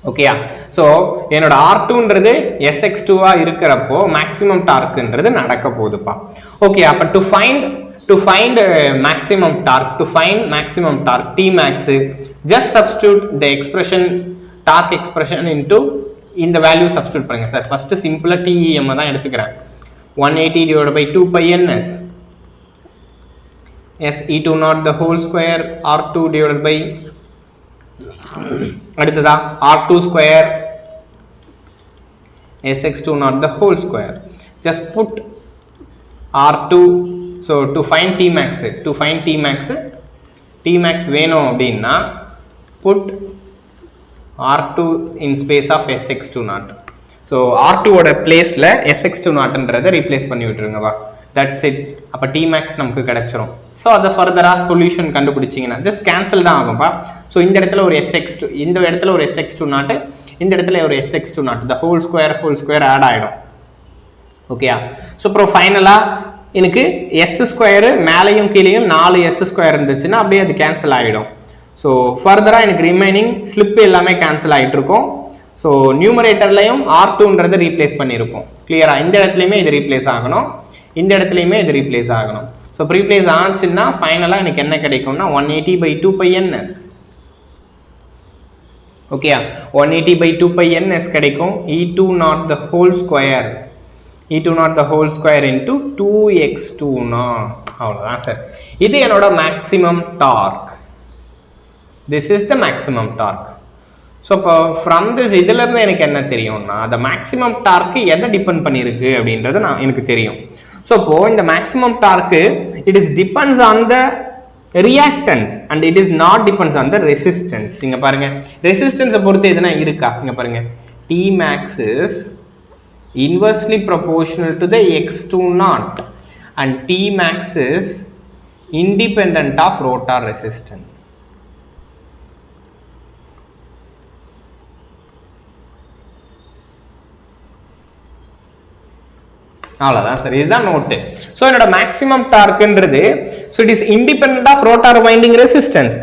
ஓகேயா? ஸோ என்னோட R2ன்றது Sx2 இருக்கிறப்போ மேக்ஸிமம் டார்க்ன்றது நடக்க போகுதுப்பா. ஓகே, அப்போ to find maximum torque, to find maximum torque Tmax, just substitute the expression torque expression into இந்த value substitute பண்ணுங்க sir. First சிம்பிளா TEM தான் எடுத்துக்கிறேன். 180 divided by 2 pi ns s e2 naught the whole square R2 divided by அடுத்ததா R2 square Sx2 naught the whole square. Just put R2. So to find Tmax வேணும் அப்படின்னா put R2 in space of Sx2 naught. So R2 ஓட பிளேஸ்ல Sx2 naughtன்றதை replace பண்ணி விட்டுருங்கவா. That's it. அப்போ Tmax நமக்கு கிடைச்சிரும். So அதை ஃபர்தராக சொல்யூஷன் கண்டுபிடிச்சிங்கன்னா ஜஸ்ட் கேன்சல் தான் ஆகும்பா. ஸோ இந்த இடத்துல ஒரு Sx2, இந்த இடத்துல ஒரு Sx2 நாட், இந்த இடத்துல ஒரு Sx2 not, the whole square add ஆகிடும். ஓகேயா? ஸோ அப்புறம் ஃபைனலாக எனக்கு எஸ் ஸ்கொயரு மேலேயும் கீழேயும் 4 S ஸ்கொயர் இருந்துச்சுன்னா அப்படியே அது கேன்சல் ஆகிடும். ஸோ ஃபர்தராக எனக்கு ரிமைனிங் ஸ்லிப்பு எல்லாமே கேன்சல் ஆகிட்டு இருக்கும். ஸோ நியூமரேட்டர்லையும் R2ன்றதை ரீப்ளேஸ் பண்ணியிருப்போம். கிளியராக? இந்த இடத்துலையுமே இது ரீப்ளேஸ் ஆகணும், இந்த இடத்துலையுமே இது ரீப்ளேஸ் ஆகணும். ஸோ ரீப்ளேஸ் ஆச்சுன்னா ஃபைனலாக எனக்கு என்ன கிடைக்கும்னா 180 by 2 pi ns. ஓகேயா? 180 by 2 pi ns கிடைக்கும். E2 naught the whole square, E2 naught the whole square into 2x2 naught. அவ்வளோதான் சார். இது என்னோட maximum dark. This is the maximum dark. So இப்போ ஃப்ரம் திஸ் இதுலேருந்து எனக்கு என்ன தெரியும்னா அந்த மேக்ஸிமம் டார்க்கு எதை டிபெண்ட் பண்ணியிருக்கு அப்படின்றது எனக்கு தெரியும். ஸோ இப்போ இந்த maximum torque it is depends on the reactance and it is not depends on the resistance. இங்கே பாருங்க, ரெசிஸ்டன்ஸை பொறுத்து எதுனா இருக்கா? இங்கே பாருங்க, Tmax is inversely proportional to the x2 naught and Tmax is independent of rotor resistance. அவ்வளோதான் sir, இதுதான் நோட்டு. ஸோ என்னோட மேக்ஸிமம் டார்க்குன்றது so it is independent of rotor winding resistance.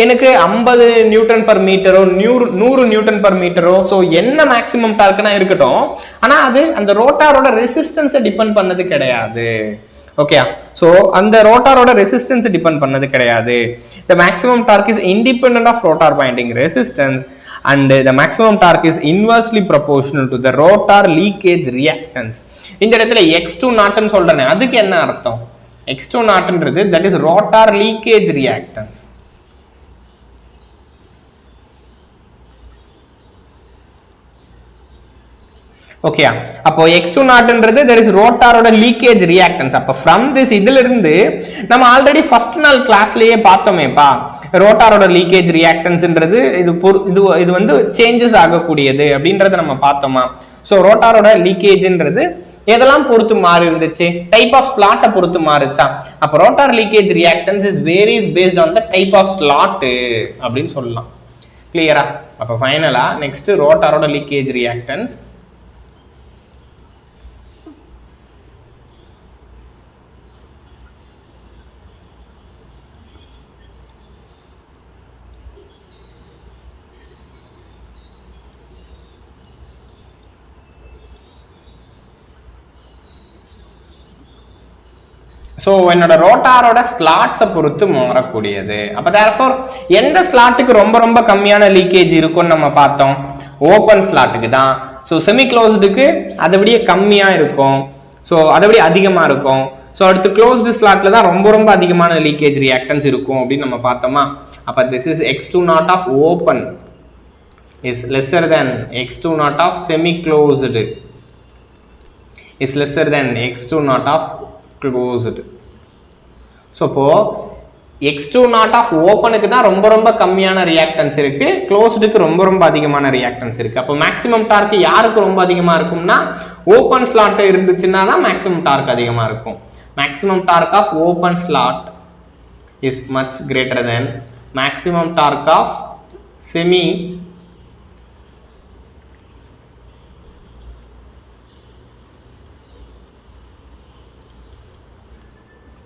எனக்கு 50 நியூட்டன் பர் மீட்டரோ 100 நியூட்டன் பர் மீட்டரோ so என்ன maximum டார்க்குனா இருக்கட்டும், ஆனால் அது அந்த ரோட்டாரோட ரெசிஸ்டன்ஸை டிபெண்ட் பண்ணது கிடையாது. ஓகே, ஸோ அந்த ரோட்டாரோட ரெசிஸ்டன்ஸ் டிபெண்ட் பண்ணது கிடையாது. The maximum torque is independent of rotor winding resistance and the maximum torque is inversely proportional to the rotor leakage reactance. இந்த இடத்துல x2 naught ன்னு சொல்றேனே, அதுக்கு என்ன அர்த்தம்? x2 naught ன்றது that is rotor leakage reactance. Okay, அப்போ x2 நாட்ன்றது there is ரோட்டாரோட லீக்கேஜ் ரியாக்டன்ஸ். அப்போ ஃப்ரம் திஸ் இதுல இருந்து நம்ம ஆல்ரெடி ஃபர்ஸ்ட் நாள் கிளாஸ்லயே பார்த்தோமேப்பா, ரோட்டாரோட லீக்கேஜ் ரியாக்டன்ஸ்ன்றது இது வந்து சேஞ்சஸ் ஆகக்கூடியது அப்படின்றத நம்ம பார்த்தோமா. ஸோ ரோட்டாரோட லீக்கேஜ்ன்றது எதெல்லாம் பொறுத்து மாறி இருந்துச்சு? டைப் ஆஃப் ஸ்லாட்டை பொறுத்து மாறுச்சா? அப்போ rotor leakage reactance is varies based on the type of slot அப்படின்னு சொல்லலாம். கிளியரா? அப்போ ஃபைனலா நெக்ஸ்ட் ரோட்டாரோட லீக்கேஜ் ரியாக்டன்ஸ் ஸோ என்னோட ரோட்டாரோட ஸ்லாட்ஸை பொறுத்து மாறக்கூடியது. அப்போ தேர்ஃபோர் எந்த ஸ்லாட்டுக்கு ரொம்ப ரொம்ப கம்மியான லீக்கேஜ் இருக்கும்னு நம்ம பார்த்தோம்? ஓப்பன் ஸ்லாட்டுக்கு தான். ஸோ செமி க்ளோஸ்டுக்கு அதை விட கம்மியாக இருக்கும், ஸோ அதை விட அதிகமாக இருக்கும். ஸோ அடுத்து க்ளோஸ்டு ஸ்லாட்டில் தான் ரொம்ப ரொம்ப அதிகமான லீக்கேஜ் ரியாக்டன்ஸ் இருக்கும் அப்படின்னு நம்ம பார்த்தோமா. அப்போ this is x2 naught of open is lesser than x2 naught of semi closed is lesser than x2 naught of closed. So இப்போ x2 naught ஆஃப் ஓப்பனுக்கு தான் ரொம்ப ரொம்ப கம்மியான ரியாக்டன்ஸ் இருக்கு, க்ளோஸ்டுக்கு ரொம்ப ரொம்ப அதிகமான ரியாக்டன்ஸ் இருக்கு. அப்போ மேக்ஸிமம் டார்க் யாருக்கு ரொம்ப அதிகமாக இருக்கும்னா ஓப்பன் ஸ்லாட் இருந்துச்சுன்னா தான் மேக்ஸிமம் டார்க் அதிகமாக இருக்கும். maximum torque of open slot is much greater than maximum torque of semi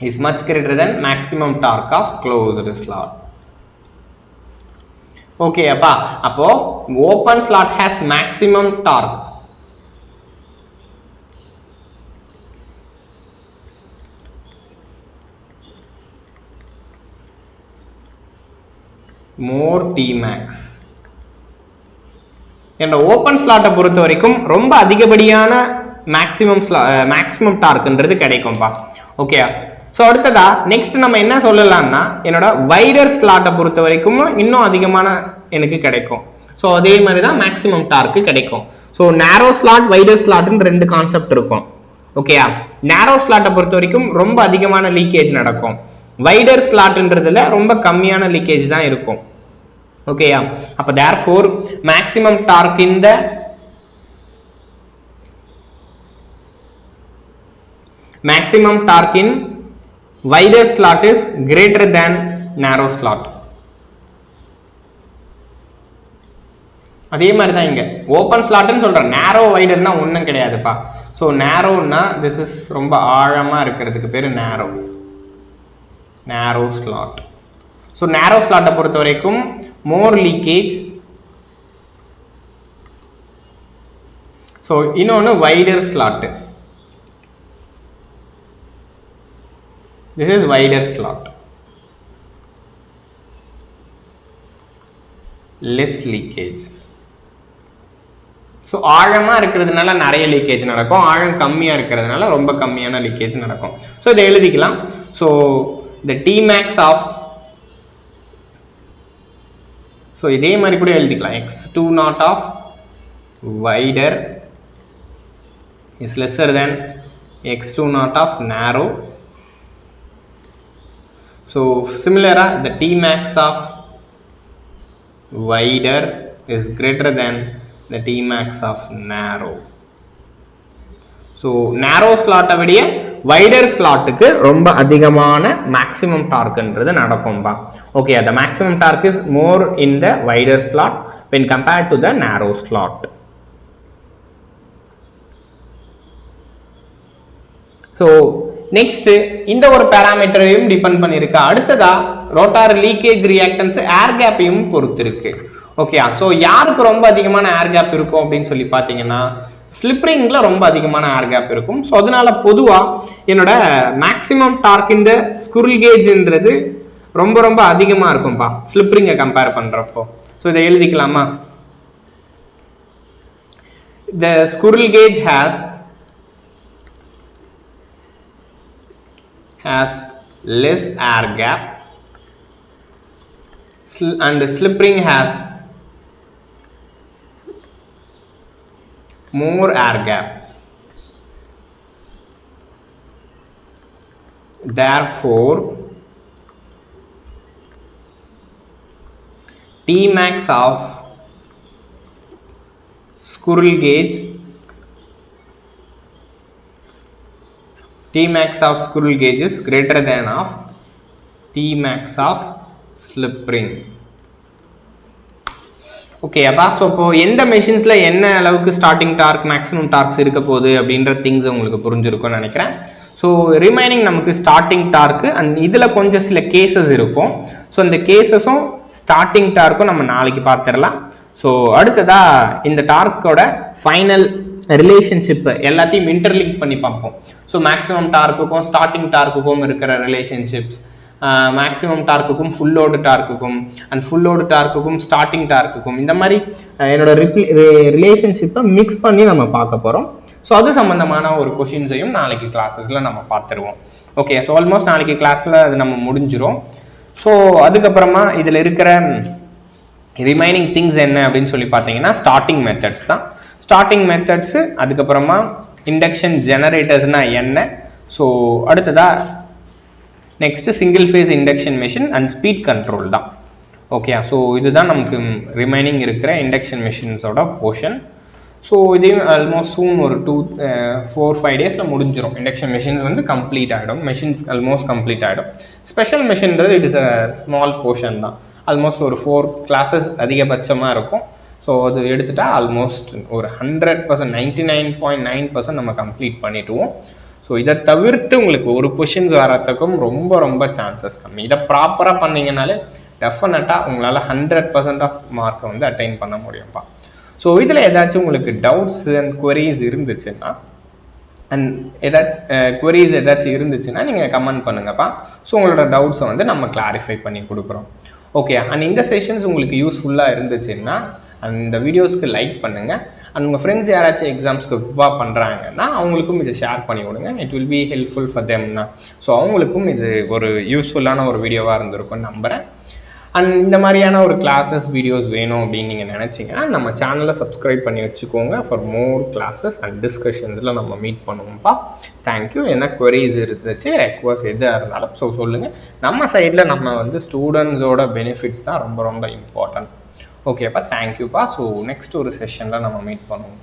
is much greater than maximum torque of closed slot. Okay appa, appo open slot has maximum torque, more Tmax. இந்த open ஸ்லாட்டை பொறுத்த வரைக்கும் ரொம்ப அதிகப்படியான maximum டார்க்ன்றது கிடைக்கும்பா. Okay, so அடுத்ததா next நம்ம என்ன சொல்லலாம்னா என்னோட வைடர் ஸ்லாட்டை பொறுத்த வரைக்கும் இன்னும் அதிகமான எனக்கு கிடைக்கும். ஸோ அதே மாதிரி தான் மேக்ஸிமம் டார்க்கு கிடைக்கும். ஸோ நேரோ ஸ்லாட் வைடர் ஸ்லாட்னு ரெண்டு கான்செப்ட் இருக்கும். ஓகேயா, நேரோ ஸ்லாட்டை பொறுத்த வரைக்கும் ரொம்ப அதிகமான லீக்கேஜ் நடக்கும். வைடர் ஸ்லாட்ன்றதுல ரொம்ப கம்மியான லீக்கேஜ் தான் இருக்கும். ஓகேயா, அப்போ therefore maximum torque in the maximum torque in wider slot is greater than narrow slot. அதே மாதிரி தான் இங்க ஓப்பன் ஸ்லாட்னு சொல்றேன், நேரோ வைடர்னா ஒன்றும் கிடையாதுப்பா. ஸோ நேரோன்னா திஸ் இஸ் ரொம்ப ஆழமா இருக்கிறதுக்கு பேர் நேரோ ஸ்லாட். ஸோ நேரோ ஸ்லாட்டை பொறுத்த வரைக்கும் மோர் லீக்கேஜ். ஸோ இன்னொன்று wider slot, this is wider slot, less leakage. So ஆழமாக இருக்கிறதுனால நிறைய லீக்கேஜ் நடக்கும், ஆழம் கம்மியாக இருக்கிறதுனால ரொம்ப கம்மியான லீக்கேஜ் நடக்கும். ஸோ இதை எழுதிக்கலாம். So the Tmax of, so இதே மாதிரி கூட எழுதிக்கலாம், x2 naught of wider is lesser than x2 naught of narrow. So similarly the Tmax of wider is greater than the Tmax of narrow. So narrow ஸ்லாட்டை விட wider ஸ்லாட்டுக்கு ரொம்ப அதிகமான maximum டார்க்ன்றது நடக்கும்பா. Okay, the maximum torque is more in the wider slot when compared to the narrow slot. So next இந்த ஒரு பேராமீட்டரையும் depend பண்ணியிருக்கு. அடுத்ததா ரோட்டார் லீக்கேஜ் ரியாக்டன்ஸ் ஏர் கேப்பையும் பொறுத்து இருக்கு. ஓகே, ஸோ யாருக்கு ரொம்ப அதிகமான ஏர் கேப் இருக்கும் அப்படின்னு சொல்லி பார்த்தீங்கன்னா ஸ்லிப்ரிங்ல ரொம்ப அதிகமான ஏர் கேப் இருக்கும். ஸோ அதனால பொதுவாக என்னோட மேக்ஸிமம் டார்க் இந்த ஸ்குரில் கேஜ்ன்றது ரொம்ப ரொம்ப அதிகமாக இருக்கும்பா ஸ்லிப்ரிங்கை கம்பேர் பண்ணுறப்போ. ஸோ இதை எழுதிக்கலாமா? The squirrel gauge has less air gap and slip ring has more air gap. Therefore Tmax of squirrel gauge is greater than of Tmax of slip ring. Okay அப்பா, so இப்போ எந்த மெஷின்ஸில் என்ன அளவுக்கு starting dark maximum darks இருக்க போகுது அப்படின்ற things உங்களுக்கு புரிஞ்சிருக்கும்னு நினைக்கிறேன். ஸோ ரிமைனிங் நமக்கு ஸ்டார்டிங் டார்க்கு அண்ட் இதில் கொஞ்சம் சில கேசஸ் இருக்கும். ஸோ இந்த கேசஸும் ஸ்டார்டிங் டார்க்கும் நம்ம நாளைக்கு பார்த்துடலாம். ஸோ அடுத்ததாக இந்த டார்க்கோட ஃபைனல் ரிலேஷன்ஷிப் எல்லாத்தையும் இன்டர்லிங்க் பண்ணி பார்ப்போம். ஸோ மேக்ஸிமம் டார்க்குக்கும் ஸ்டார்டிங் டார்க்குக்கும் இருக்கிற ரிலேஷன்ஷிப்ஸ், மேக்ஸிமம் டார்க்குக்கும் ஃபுல் லோடு டார்க்குக்கும் அண்ட் ஃபுல் லோடு டார்க்குக்கும் ஸ்டார்டிங் டார்க்குக்கும் இந்த மாதிரி என்னோட ரிலேஷன்ஷிப்பை மிக்ஸ் பண்ணி நம்ம பார்க்க போகிறோம். ஸோ அது சம்மந்தமான ஒரு கொஷின்ஸையும் நாளைக்கு கிளாஸஸில் நம்ம பார்த்துருவோம். ஓகே, ஸோ ஆல்மோஸ்ட் நாளைக்கு கிளாஸில் அது நம்ம முடிஞ்சிடும். ஸோ அதுக்கப்புறமா இதில் இருக்கிற ரிமைனிங் திங்ஸ் என்ன அப்படின்னு சொல்லி பார்த்தீங்கன்னா ஸ்டார்டிங் மெத்தட்ஸ் தான். ஸ்டார்டிங் மெத்தட்ஸு, அதுக்கப்புறமா இண்டக்ஷன் ஜெனரேட்டர்ஸ்னால் என்ன, ஸோ அடுத்ததாக next single phase induction machine and speed control தான். ஓகே, ஸோ இதுதான் நமக்கு ரிமைனிங் இருக்கிற இண்டக்ஷன் மெஷின்ஸோட போர்ஷன். ஸோ இதையும் ஆல்மோஸ்ட் சூன் ஒரு 4-5 டேஸில் முடிஞ்சிடும். இண்டக்ஷன் மிஷின்ஸ் வந்து கம்ப்ளீட் ஆகிடும். மெஷின்ஸ் ஆல்மோஸ்ட் கம்ப்ளீட் ஆகிடும். ஸ்பெஷல் மிஷின்றது it is a small portion தான். ஆல்மோஸ்ட் ஒரு 4 கிளாஸஸ் அதிகபட்சமாக இருக்கும். ஸோ அது எடுத்துகிட்டால் ஆல்மோஸ்ட் ஒரு 100%, 99.9% நம்ம கம்ப்ளீட் பண்ணிவிடுவோம். ஸோ இதை தவிர்த்து உங்களுக்கு ஒரு கொஷின்ஸ் வரத்துக்கும் ரொம்ப ரொம்ப சான்சஸ் கம்மி. இதை ப்ராப்பராக பண்ணிங்கனாலே டெஃபினட்டாக உங்களால் 100% ஆஃப் மார்க்கை வந்து அட்டைன் பண்ண முடியும்ப்பா. ஸோ இதில் ஏதாச்சும் உங்களுக்கு டவுட்ஸ் அண்ட் குவரிஸ் இருந்துச்சுன்னா ஏதாச்சும் இருந்துச்சுன்னா நீங்கள் கமெண்ட் பண்ணுங்கப்பா. ஸோ உங்களோட டவுட்ஸை வந்து நம்ம கிளாரிஃபை பண்ணி கொடுக்குறோம். ஓகே, அண்ட் இந்த செஷன்ஸ் உங்களுக்கு யூஸ்ஃபுல்லாக இருந்துச்சுன்னா அந்த வீடியோஸ்க்கு லைக் பண்ணுங்கள். அண்ட் உங்கள் ஃப்ரெண்ட்ஸ் யாராச்சும் எக்ஸாம்ஸ்க்கு ப்ரிப்பேர் பண்ணுறாங்கன்னா அவங்களுக்கும் இதை ஷேர் பண்ணி விடுங்க. It will be helpful for தெம்னா. ஸோ அவங்களுக்கும் இது ஒரு யூஸ்ஃபுல்லான ஒரு வீடியோவாக இருந்திருக்கும்னு நம்புகிறேன். அண்ட் இந்த மாதிரியான ஒரு கிளாஸஸ் வீடியோஸ் வேணும் அப்படின்னு நீங்கள் நினச்சிங்கன்னா நம்ம சேனலை சப்ஸ்கிரைப் பண்ணி வச்சுக்கோங்க. ஃபார் மோர் கிளாஸஸ் அண்ட் டிஸ்கஷன்ஸில் நம்ம மீட் பண்ணுவோம்ப்பா. தேங்க்யூ. என்ன குவரிஸ் இருந்துச்சு, ரெக்வஸ்ட் எதாக இருந்தாலும் ஸோ சொல்லுங்கள். நம்ம சைடில் நம்ம வந்து ஸ்டூடெண்ட்ஸோட பெனிஃபிட்ஸ் தான் ரொம்ப ரொம்ப இம்பார்ட்டன்ட். ஓகேப்பா, தேங்க்யூப்பா. ஸோ நெக்ஸ்ட் ஒரு செஷனில் நம்ம மீட் பண்ணுவோம்.